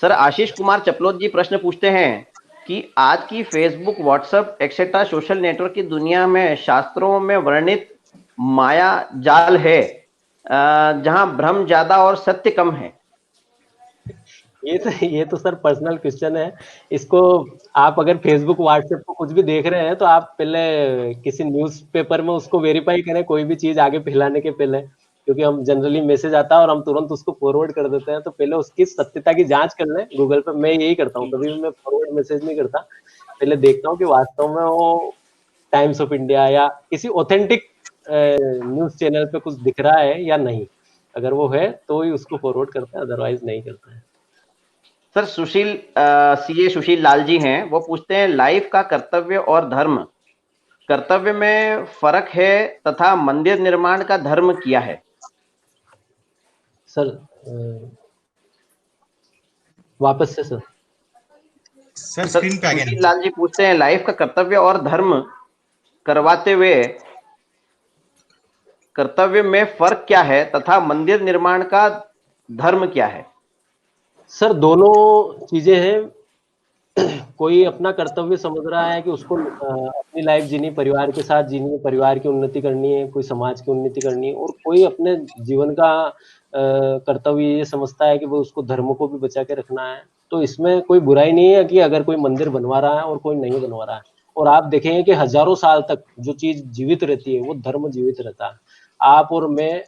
सर आशीष कुमार चपलोत जी प्रश्न पूछते हैं कि आज की Facebook, WhatsApp etcetera social network की दुनिया में शास्त्रों में वर्णित माया जाल है, जहां भ्रम ज्यादा और सत्य कम है। ये तो सर पर्सनल क्वेश्चन है। इसको आप अगर फेसबुक व्हाट्सएप को कुछ भी देख रहे हैं तो आप पहले किसी न्यूज़पेपर में उसको वेरीफाई करें, कोई भी चीज आगे फैलाने के पहले, क्योंकि हम जनरली मैसेज आता है और हम तुरंत उसको फॉरवर्ड कर देते हैं। तो पहले उसकी सत्यता की जांच कर लें गूगल पे। मैं यही करता हूँ, कभी भी मैं फॉरवर्ड मैसेज नहीं करता, पहले देखता हूँ कि वास्तव में वो टाइम्स ऑफ इंडिया या किसी ऑथेंटिक न्यूज चैनल पे कुछ दिख रहा है या नहीं। अगर वो है तो ही उसको फॉरवर्ड करते हैं, अदरवाइज नहीं करते हैं। सर सीए सुशील लाल जी हैं, वो पूछते हैं लाइफ का कर्तव्य और धर्म, कर्तव्य में फर्क है तथा मंदिर निर्माण का धर्म क्या है? सर वापस से सर। सर स्क्रीन पे आ गया सुशील लाल जी पूछते हैं, लाइफ का कर्तव्य और धर्म करवाते हुए कर्तव्य में फर्क क्या है तथा मंदिर निर्माण का धर्म क्या है? सर दोनों चीजें हैं। कोई अपना कर्तव्य समझ रहा है कि उसको अपनी लाइफ जीनी, परिवार के साथ जीनी है, परिवार की उन्नति करनी है, कोई समाज की उन्नति करनी है, और कोई अपने जीवन का कर्तव्य ये समझता है कि वो उसको धर्म को भी बचा के रखना है। तो इसमें कोई बुराई नहीं है कि अगर कोई मंदिर बनवा रहा है और कोई नहीं बनवा रहा है। और आप देखेंगे कि हजारों साल तक जो चीज जीवित रहती है वो धर्म जीवित रहता है। आप और मैं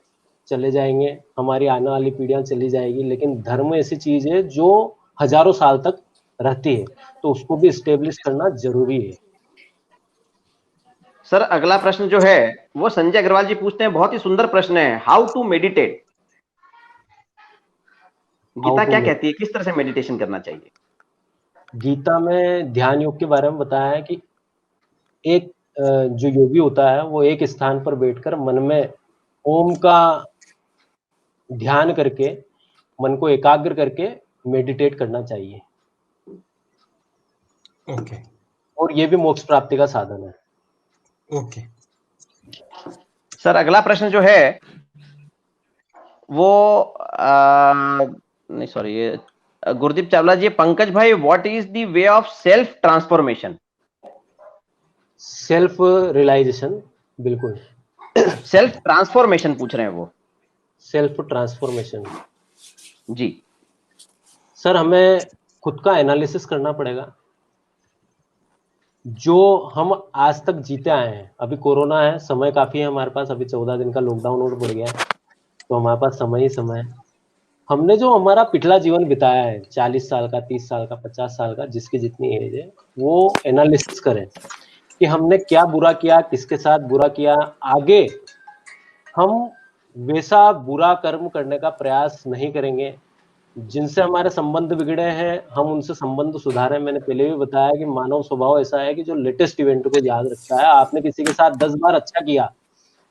चले जाएंगे, हमारी आने वाली पीढ़ियां चली जाएगी, लेकिन धर्म ऐसी चीज है जो हजारों साल तक रहती है, तो उसको भी स्टेब्लिश करना जरूरी है। सर अगला प्रश्न जो है वो संजय अग्रवाल जी पूछते हैं, बहुत ही सुंदर प्रश्न है, हाउ टू मेडिटेट। गीता क्या कहती है, किस तरह से मेडिटेशन करना चाहिए? गीता में ध्यान योग के बारे में बताया है कि एक जो योगी होता है वो एक स्थान पर बैठकर मन में ओम का ध्यान करके, मन को एकाग्र करके मेडिटेट करना चाहिए। ओके। और ये भी मोक्ष प्राप्ति का साधन है। ओके। सर अगला प्रश्न जो है वो नहीं सॉरी, ये गुरदीप चावला जी, पंकज भाई, what is the way of self transformation? Self realisation, बिल्कुल। सेल्फ ट्रांसफॉर्मेशन पूछ रहे हैं वो। सेल्फ ट्रांसफॉर्मेशन जी सर, हमें खुद का एनालिसिस करना पड़ेगा। जो हम आज तक जीते आए हैं, अभी कोरोना है, समय काफी है हमारे पास, अभी 14 दिन का लॉकडाउन और पड़ गया है, तो हमारे पास समय ही समय है। हमने जो हमारा पिछला जीवन बिताया है, 40 साल का, 30 साल का, 50 साल का, जिसकी जितनी एज है, वो एनालिसिस करें कि हमने क्या बुरा किया, किसके साथ बुरा किया। आगे हम वैसा बुरा कर्म करने का प्रयास नहीं करेंगे। जिनसे हमारे संबंध बिगड़े हैं, हम उनसे संबंध सुधारें। मैंने पहले भी बताया कि मानव स्वभाव ऐसा है कि जो लेटेस्ट इवेंट को याद रखता है। आपने किसी के साथ 10 बार अच्छा किया,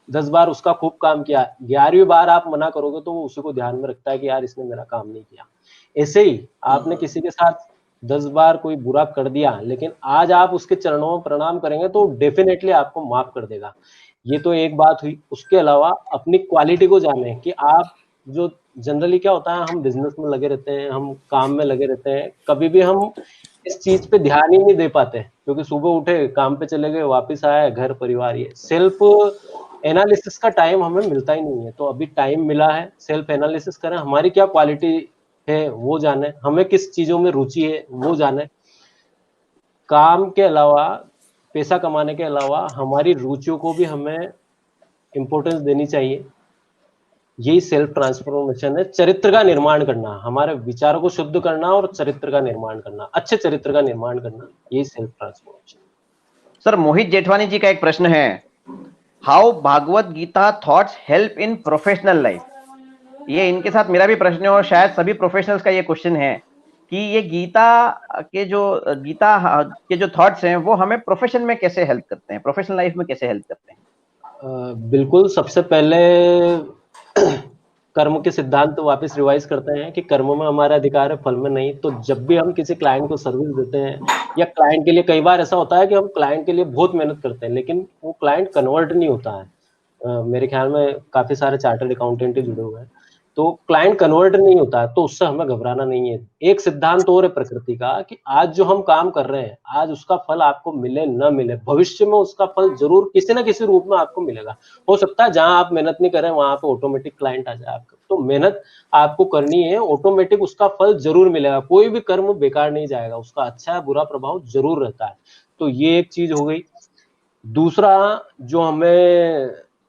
10 बार उसका खूब काम किया, 11वीं बार आप मना करोगे तो वो उसी को ध्यान में रखता है कि यार इसने मेरा काम नहीं किया। ऐसे ही आपने किसी के साथ 10 बार कोई बुरा कर दिया, लेकिन आज आप उसके चरणों में प्रणाम करेंगे तो डेफिनेटली आपको माफ कर देगा। ये तो एक बात हुई। उसके अलावा अपनी क्वालिटी को जाने कि आप जो जनरली क्या होता है, हम बिजनेस में लगे रहते हैं, हम काम में लगे रहते हैं, कभी भी हम इस चीज पे ध्यान ही नहीं दे पाते, क्योंकि सुबह उठे, काम पे चले गए, वापस आए, घर परिवार, ये सेल्फ एनालिसिस का टाइम हमें मिलता ही नहीं है। तो अभी टाइम मिला है, सेल्फ एनालिसिस करें, हमारी क्या क्वालिटी है वो जाने, हमें किस चीजों में रुचि है वो जाने। काम के अलावा, पैसा कमाने के अलावा हमारी रुचियों को भी हमें इंपॉर्टेंस देनी चाहिए। यही सेल्फ ट्रांसफॉर्मेशन है, चरित्र का निर्माण करना, हमारे विचारों को शुद्ध करना और चरित्र का निर्माण करना, अच्छे चरित्र का निर्माण करना, यही self transformation. Sir Mohit Jethwani ji का एक प्रश्न है, how Bhagwat Gita thoughts help in professional life? ये इनके साथ मेरा भी प्रश्न है और शायद सभी प्रोफेशनल्स का ये क्वेश्चन है कि ये गीता के जो थॉट्स हैं वो हमें प्रोफेशन में कैसे हेल्प करते हैं, प्रोफेशनल लाइफ में कैसे हेल्प करते हैं? बिल्कुल। सबसे पहले कर्म के सिद्धांत तो वापस रिवाइज करते हैं कि कर्म में हमारा अधिकार है, फल में नहीं। तो जब भी हम किसी क्लाइंट को सर्विस देते हैं, या क्लाइंट के लिए, कई बार ऐसा होता है कि हम क्लाइंट के लिए बहुत मेहनत करते हैं लेकिन वो क्लाइंट कन्वर्ट नहीं होता है। मेरे ख्याल में काफी सारे चार्टर्ड अकाउंटेंट जुड़े हुए हैं, तो क्लाइंट कन्वर्ट नहीं होता है, तो उससे हमें घबराना नहीं है। एक सिद्धांत और है प्रकृति का कि आज जो हम काम कर रहे हैं, आज उसका फल आपको मिले न मिले, भविष्य में उसका फल जरूर किसी ना किसी रूप में आपको मिलेगा। हो सकता है जहां आप मेहनत नहीं करें वहां पे ऑटोमेटिक क्लाइंट आ जाए आपका, तो मेहनत आपको करनी है, ऑटोमेटिक उसका फल जरूर मिलेगा। कोई भी कर्म बेकार नहीं जाएगा, उसका अच्छा बुरा प्रभाव जरूर रहता है। तो ये एक चीज हो गई। दूसरा जो हमें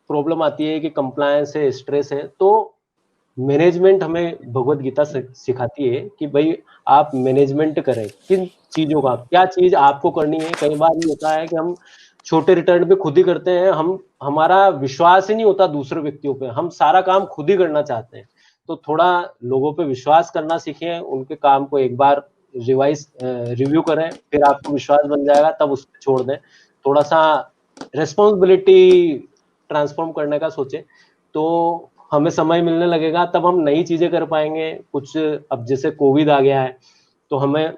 प्रॉब्लम आती है कि कंप्लायंस है, स्ट्रेस है, तो मैनेजमेंट हमें भगवत गीता सिखाती है कि भाई आप मैनेजमेंट करें, किन चीजों का, क्या चीज आपको करनी है। कई बार ये होता है कि हम छोटे रिटर्न पे खुद ही करते हैं, हमारा विश्वास ही नहीं होता दूसरे व्यक्तियों पे, हम सारा काम खुद ही करना चाहते हैं। तो थोड़ा लोगों पे विश्वास करना सीखें, उनके काम को एक बार रिव्यू करें, फिर आपको विश्वास बन जाएगा, तब उसको छोड़ दें। थोड़ा सा रेस्पॉन्सिबिलिटी ट्रांसफॉर्म करने का सोचें, तो हमें समय मिलने लगेगा, तब हम नई चीजें कर पाएंगे। कुछ अब जैसे कोविड आ गया है, तो हमें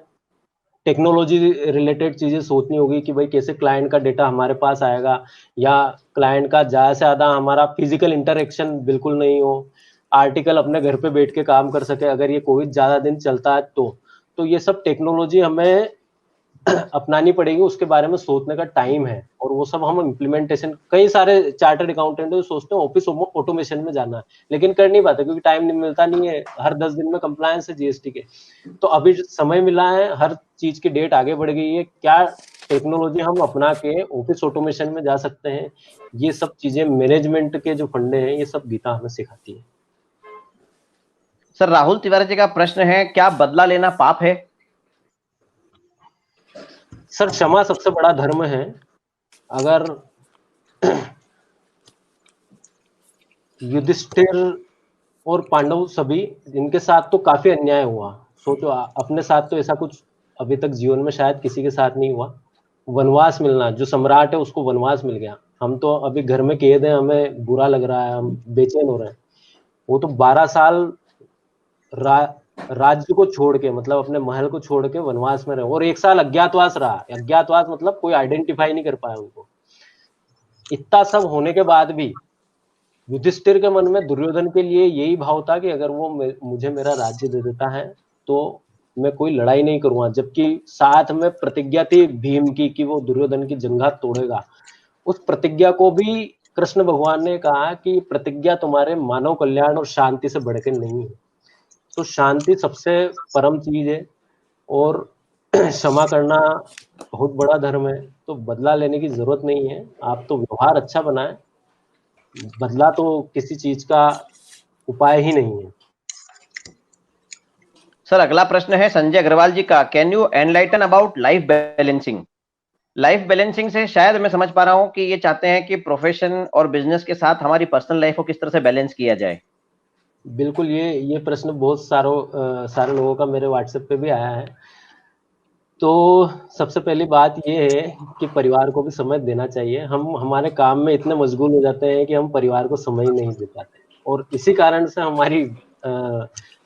टेक्नोलॉजी रिलेटेड चीजें सोचनी होगी कि भाई कैसे क्लाइंट का डेटा हमारे पास आएगा, या क्लाइंट का ज्यादा से ज्यादा हमारा फिजिकल इंटरेक्शन बिल्कुल नहीं हो, आर्टिकल अपने घर पे बैठ के काम कर सके अगर ये कोविड ज्यादा दिन चलता है तो ये सब टेक्नोलॉजी हमें अपनानी पड़ेगी, उसके बारे में सोचने का टाइम है। और वो सब हम इम्प्लीमेंटेशन, कई सारे चार्टर्ड अकाउंटेंट जो सोचते हैं ऑफिस ऑटोमेशन में जाना है, लेकिन कर नहीं पाते क्योंकि टाइम नहीं मिलता नहीं है, हर 10 दिन में कंप्लायंस है जीएसटी के। तो अभी समय मिला है, हर चीज की डेट आगे बढ़ गई है, क्या टेक्नोलॉजी हम अपना के ऑफिस ऑटोमेशन में जा सकते हैं, ये सब चीजें मैनेजमेंट के जो फंडे हैं ये सब गीता हमें सिखाती है। सर राहुल तिवारी जी का प्रश्न है, क्या बदला लेना पाप है? सर क्षमा सबसे बड़ा धर्म है। अगर युधिष्ठिर और पांडव सभी, इनके साथ तो काफी अन्याय हुआ, सोचो अपने साथ तो ऐसा कुछ अभी तक जीवन में शायद किसी के साथ नहीं हुआ। वनवास मिलना, जो सम्राट है उसको वनवास मिल गया, हम तो अभी घर में कैद हैं, हमें बुरा लग रहा है, हम बेचैन हो रहे हैं। वो तो 12 साल राज्य को छोड़ के, मतलब अपने महल को छोड़ के वनवास में रहे, और 1 साल अज्ञातवास रहा। अज्ञातवास मतलब कोई आइडेंटिफाई नहीं कर पाया उनको। इतना सब होने के बाद भी युधिष्ठिर के मन में दुर्योधन के लिए यही भाव था कि अगर वो मुझे मेरा राज्य दे देता है तो मैं कोई लड़ाई नहीं करूंगा, जबकि साथ में प्रतिज्ञा थी भीम की कि वो दुर्योधन की जंघा तोड़ेगा। उस प्रतिज्ञा को भी कृष्ण भगवान ने कहा कि प्रतिज्ञा तुम्हारे मानव कल्याण और शांति से बढ़ के नहीं है। तो शांति सबसे परम चीज है, और क्षमा करना बहुत बड़ा धर्म है। तो बदला लेने की जरूरत नहीं है, आप तो व्यवहार अच्छा बनाएं, बदला तो किसी चीज का उपाय ही नहीं है। सर अगला प्रश्न है संजय अग्रवाल जी का, can you enlighten about life balancing? Life balancing से शायद मैं समझ पा रहा हूं कि ये चाहते हैं कि प्रोफेशन और बिजनेस के साथ हमारी पर्सनल लाइफ को किस तरह से बैलेंस किया जाए। बिल्कुल, ये प्रश्न बहुत सारे लोगों का मेरे व्हाट्सएप पे भी आया है। तो सबसे पहली बात ये है कि परिवार को भी समय देना चाहिए। हम हमारे काम में इतने मशगूल हो जाते हैं कि हम परिवार को समय ही नहीं दे पाते, और इसी कारण से हमारी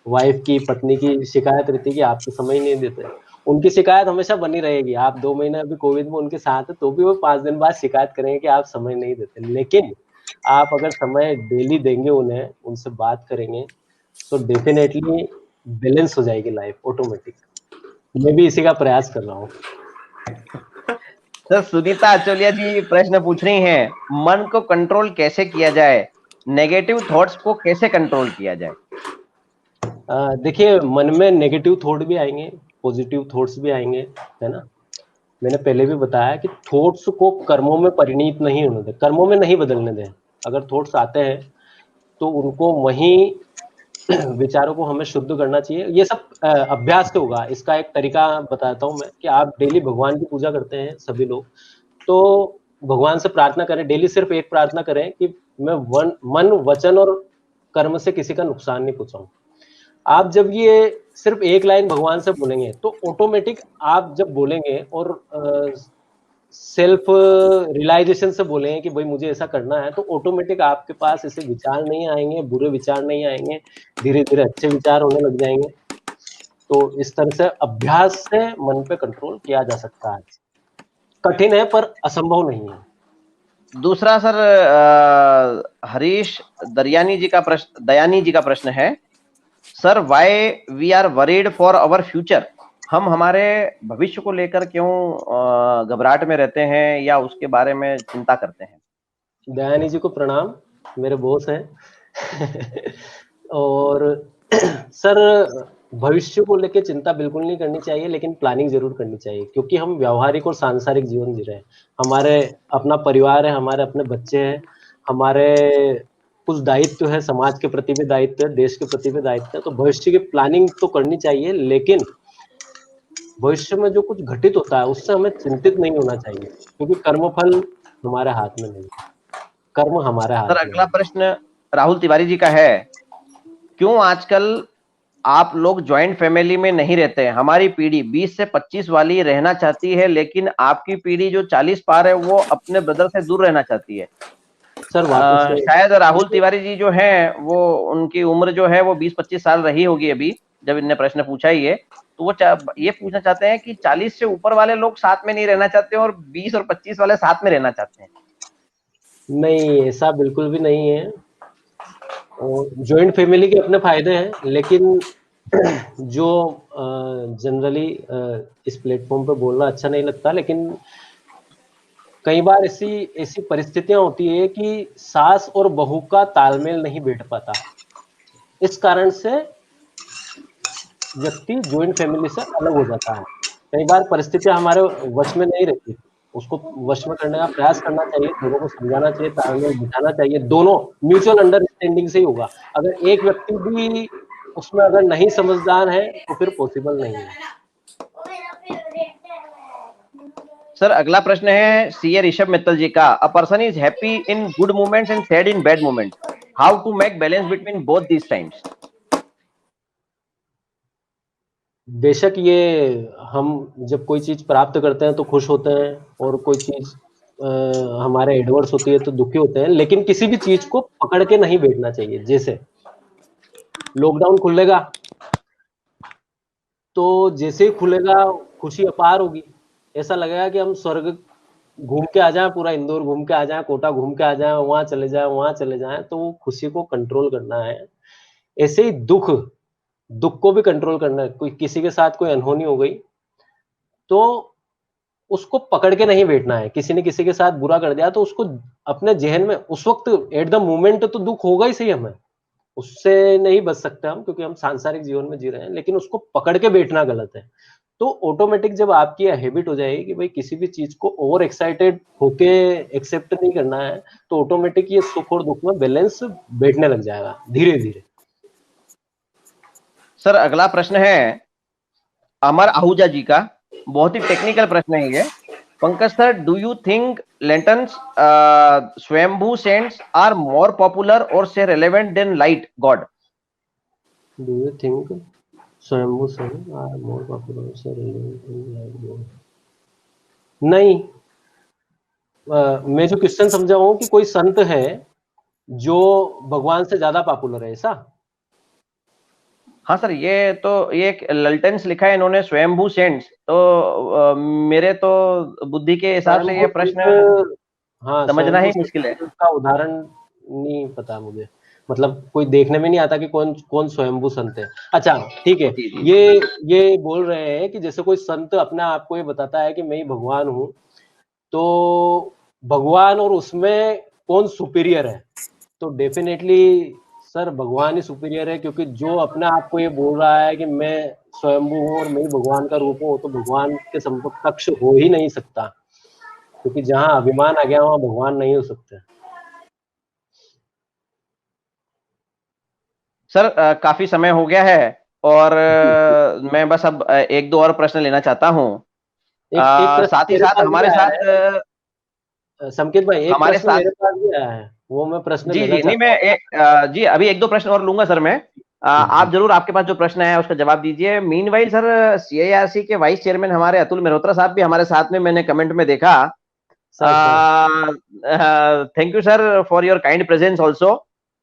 वाइफ की, पत्नी की शिकायत रहती है कि आप तो समय ही नहीं देते। उनकी शिकायत हमेशा बनी रहेगी, आप 2 महीने अभी कोविड में उनके साथ है तो भी वो 5 दिन बाद शिकायत करेंगे कि आप समय नहीं देते। लेकिन आप अगर समय डेली देंगे उन्हें, उनसे बात करेंगे, तो डेफिनेटली बैलेंस हो जाएगी लाइफ ऑटोमेटिक। मैं भी इसी का प्रयास कर रहा हूँ। सर सुनीता आचोलिया जी प्रश्न पूछ रही हैं, मन को कंट्रोल कैसे किया जाए, नेगेटिव थॉट्स को कैसे कंट्रोल किया जाए? देखिए, मन में नेगेटिव थॉट भी आएंगे, पॉजिटिव थॉट्स भी आएंगे, है ना। मैंने पहले भी बताया कि थॉट्स को कर्मों में परिणीत नहीं होने दें, कर्मों में नहीं बदलने दें। अगर थॉट्स आते हैं तो उनको वहीं विचारों को हमें शुद्ध करना चाहिए। ये सब अभ्यास से होगा। इसका एक तरीका बताता हूँ मैं, कि आप डेली भगवान की पूजा करते हैं सभी लोग, तो भगवान से प्रार्थना करें, डेली सिर्फ एक प्रार्थना करें कि मैं मन, वचन और कर्म से किसी का नुकसान नहीं पहुंचाऊं। आप जब ये सिर्फ एक लाइन भगवान से बोलेंगे तो ऑटोमेटिक आप जब बोलेंगे और सेल्फ रियलाइजेशन से बोलेंगे कि भाई मुझे ऐसा करना है, तो ऑटोमेटिक आपके पास ऐसे विचार नहीं आएंगे, बुरे विचार नहीं आएंगे, धीरे धीरे अच्छे विचार होने लग जाएंगे। तो इस तरह से अभ्यास से मन पे कंट्रोल किया जा सकता है। कठिन है पर असंभव नहीं है। दूसरा सर हरीश दयानी जी का प्रश्न है, sir why we are worried for our future? हम हमारे भविष्य को लेकर क्यों घबराहट में रहते हैं या उसके बारे में चिंता करते हैं? दयानी जी को प्रणाम, मेरे बॉस हैं। और सर, भविष्य को लेकर चिंता बिल्कुल नहीं करनी चाहिए, लेकिन प्लानिंग जरूर करनी चाहिए, क्योंकि हम व्यावहारिक और सांसारिक जीवन जी रहे हैं। हमारे अपना परिवार है, हमारे अपने बच्चे हैं, हमारे कुछ दायित्व है, समाज के प्रति भी दायित्व है, देश के प्रति भी दायित्व है। तो भविष्य की प्लानिंग तो करनी चाहिए, लेकिन भविष्य में जो कुछ घटित होता है उससे हमें चिंतित नहीं होना चाहिए, क्योंकि कर्मफल हमारे हाथ में नहीं, कर्म हमारे हाथ में। सर अगला प्रश्न राहुल तिवारी जी का है, क्यों आजकल आप लोग ज्वाइंट फैमिली में नहीं रहते हैं? हमारी पीढ़ी 20 से 25 वाली रहना चाहती है, लेकिन आपकी पीढ़ी जो 40 पार है वो अपने ब्रदर से दूर रहना चाहती है। सर शायद राहुल तिवारी जी जो हैं वो, उनकी उम्र जो है वो 20-25 साल रही होगी अभी जब इनने प्रश्न पूछा ही है, तो वो ये पूछना चाहते हैं कि 40 से ऊपर वाले लोग साथ में नहीं रहना चाहते और 20 और 25 वाले साथ में रहना चाहते हैं। नहीं, ऐसा बिल्कुल भी नहीं है। और जॉइंट फैमिली के अपने फायदे हैं, लेकिन जो जनरली इस प्लेटफॉर्म पे बोलना अच्छा नहीं लगता, लेकिन कई बार ऐसी ऐसी परिस्थितियां होती है कि सास और बहू का तालमेल नहीं बैठ पाता। इस कारण से व्यक्ति जॉइंट फैमिली से अलग हो जाता है। कई बार परिस्थितियां हमारे वश में नहीं रहती, उसको वश में करने का प्रयास करना चाहिए, दोनों को समझाना चाहिए, तालमेल बिठाना चाहिए, दोनों म्यूचुअल अंडरस्टैंडिंग से ही होगा। अगर एक व्यक्ति भी उसमें अगर नहीं समझदार है तो फिर पॉसिबल नहीं है। सर अगला प्रश्न है सीए ऋषभ मित्तल जी का। A person is happy in good moments and sad in bad moments, how to make balance between both these times? बेशक ये हम जब कोई चीज प्राप्त करते हैं तो खुश होते हैं, और कोई चीज हमारे एडवर्स होती है तो दुखी होते हैं, लेकिन किसी भी चीज को पकड़ के नहीं बैठना चाहिए। जैसे लॉकडाउन खुलेगा तो जैसे ही खुलेगा खुशी अपार होगी, ऐसा लगेगा कि हम स्वर्ग घूम के आ जाएं, पूरा इंदौर घूम के आ जाएं, कोटा घूम के आ जाएं, वहां चले जाएं, वहां चले जाएं। तो वो खुशी को कंट्रोल करना है। ऐसे ही दुख को भी कंट्रोल करना है। कोई किसी के साथ कोई अनहोनी हो गई तो उसको पकड़ के नहीं बैठना है। किसी ने किसी के साथ बुरा कर दिया तो उसको अपने जहन में उस वक्त एट द मोमेंट तो दुख होगा ही सही, हमें उससे नहीं बच सकते हम, क्योंकि हम सांसारिक जीवन में जी रहे हैं, लेकिन उसको पकड़ के बैठना गलत है। तो ऑटोमेटिक जब आपकी हैबिट हो जाएगी कि भाई किसी भी चीज को ओवर एक्साइटेड होके एक्सेप्ट नहीं करना है, तो ऑटोमेटिक ये सुख और दुख में बैलेंस बैठने लग जाएगा धीरे धीरे। सर अगला प्रश्न है अमर आहूजा जी का। बहुत ही टेक्निकल प्रश्न है ये। Pankaj sir, do you think lanterns swayambhu saints are more popular और से relevant than light god? Do you think swayambhu saints are more popular और से रेलेवेंट देन लाइट गॉड? नहीं, मैं जो क्वेश्चन समझा हूं कि कोई संत है जो भगवान से ज्यादा पॉपुलर है, ऐसा? हाँ सर, ये एक लल्टेंस लिखा है इन्होंने, स्वयंभू सेंट्स। तो मेरे तो बुद्धि के हिसाब से ये प्रश्न हाँ, समझना ही मुश्किल है। का उदाहरण नहीं पता मुझे, मतलब कोई देखने में नहीं आता कि कौन कौन स्वयंभू संत है। अच्छा ठीक है, ये बोल रहे हैं कि जैसे कोई संत अपने आप को ये बताता है कि मैं ही भगवान हूं, तो भगवान और उसमें कौन सुपीरियर है? तो डेफिनेटली सर भगवान ही सुपीरियर है, क्योंकि जो अपने आप को ये बोल रहा है कि मैं स्वयंभू हूँ और मैं भगवान का रूप हूँ, तो भगवान के समकक्ष हो ही नहीं सकता, क्योंकि जहां अभिमान आ गया वहां भगवान नहीं हो सकते। सर काफी समय हो गया है और मैं बस अब एक दो और प्रश्न लेना चाहता हूँ। साथ ही साथ हमारे साथ संकेत भाई एक हमारे प्रश्न मेरे पास भी आया है, वो मैं प्रश्न जी लेना जी नहीं मैं जी अभी एक दो प्रश्न और लूंगा सर मैं। आप जरूर, आपके पास जो प्रश्न है उसका जवाब दीजिए। मीनवाइल सर, सीआईआरसी के वाइस चेयरमैन हमारे अतुल मेहरोत्रा साहब भी हमारे साथ में, मैंने कमेंट में देखा। Thank you sir for your kind presence also.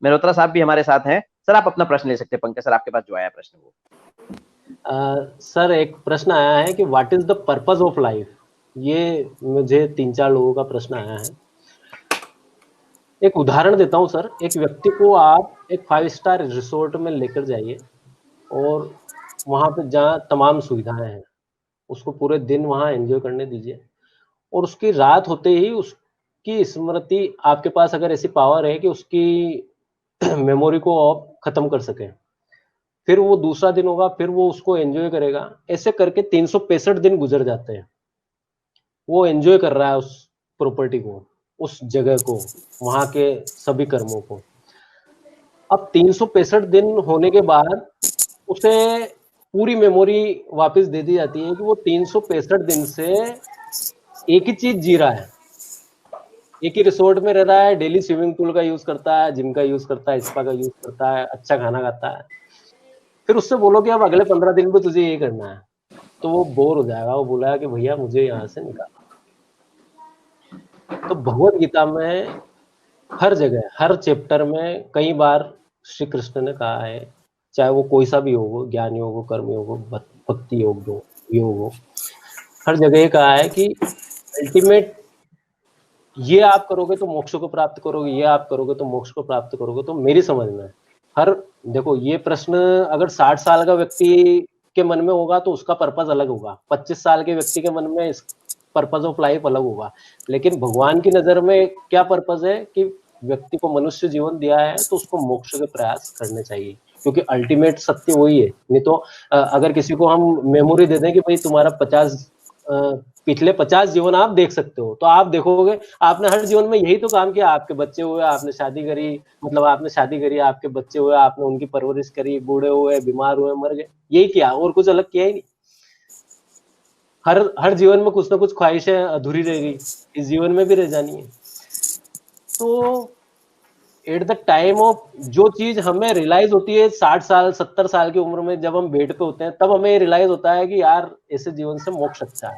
Mehrotra साहब भी हमारे साथ हैं। सर आप अपना प्रश्न ले सकते हैं। पंकज सर, आपके पास जो आया प्रश्न वो। सर एक प्रश्न आया है कि what is the purpose of life? ये मुझे 3-4 लोगों का प्रश्न आया है। एक उदाहरण देता हूं सर। एक व्यक्ति को आप एक 5 स्टार रिसोर्ट में लेकर जाइए और वहां पे जहाँ तमाम सुविधाएं हैं, उसको पूरे दिन वहां एंजॉय करने दीजिए, और उसकी रात होते ही उसकी स्मृति, आपके पास अगर ऐसी पावर है कि उसकी मेमोरी को आप खत्म कर सके, फिर वो दूसरा दिन होगा, फिर वो उसको एंजॉय करेगा। ऐसे करके 365 दिन गुजर जाते हैं, वो एंजॉय कर रहा है उस प्रॉपर्टी को, उस जगह को, वहां के सभी कर्मों को। अब 365 दिन होने के बाद उसे पूरी मेमोरी वापस दे दी जाती है कि वो 365 दिन से एक ही चीज जी रहा है, एक ही रिसोर्ट में रह रहा है, डेली स्विमिंग पूल का यूज करता है, जिम का यूज करता है, स्पा का यूज करता है, अच्छा खाना खाता है। फिर उससे बोलो कि अब अगले 15 दिन में तुझे ये करना है, तो वो बोर हो जाएगा। वो बोला कि भैया मुझे यहाँ से निकालो। तो भगवत गीता में हर जगह, हर चैप्टर में कई बार श्री कृष्ण ने कहा है, चाहे वो कोई सा भी हो, ज्ञान योग हो, कर्म योग हो, भक्ति योग हो, हर जगह ये कहा है कि अल्टीमेट ये आप करोगे तो मोक्ष को प्राप्त करोगे, ये आप करोगे तो मोक्ष को प्राप्त करोगे। तो मेरी समझ में हर देखो ये प्रश्न अगर 60 साल का व्यक्ति के मन में होगा तो उसका पर्पस अलग होगा, 25 साल के व्यक्ति के मन में इस पर्पस ऑफ लाइफ अलग होगा, लेकिन भगवान की नजर में क्या पर्पस है कि व्यक्ति को मनुष्य जीवन दिया है तो उसको मोक्ष के प्रयास करने चाहिए, क्योंकि अल्टीमेट सत्य वही है। नहीं तो अगर किसी को हम मेमोरी दे दें कि भाई तुम्हारा 50 पिछले 50 जीवन आप देख सकते हो, तो आप देखोगे आपने हर जीवन में यही तो काम किया, आपके बच्चे हुए, आपने शादी करी, मतलब आपने शादी करी, आपके बच्चे हुए, आपने उनकी परवरिश करी, बूढ़े हुए, बीमार हुए, मर गए, यही किया, और कुछ अलग किया ही नहीं। हर जीवन में कुछ ना कुछ ख्वाहिशें अधूरी रह गई, इस जीवन में भी रह जानी है। तो एट द टाइम ऑफ जो चीज हमें रियलाइज होती है 60 साल 70 साल की उम्र में, जब हम बेड पे होते हैं, तब हमें रियलाइज होता है कि यार ऐसे जीवन से मोक्ष अच्छा है।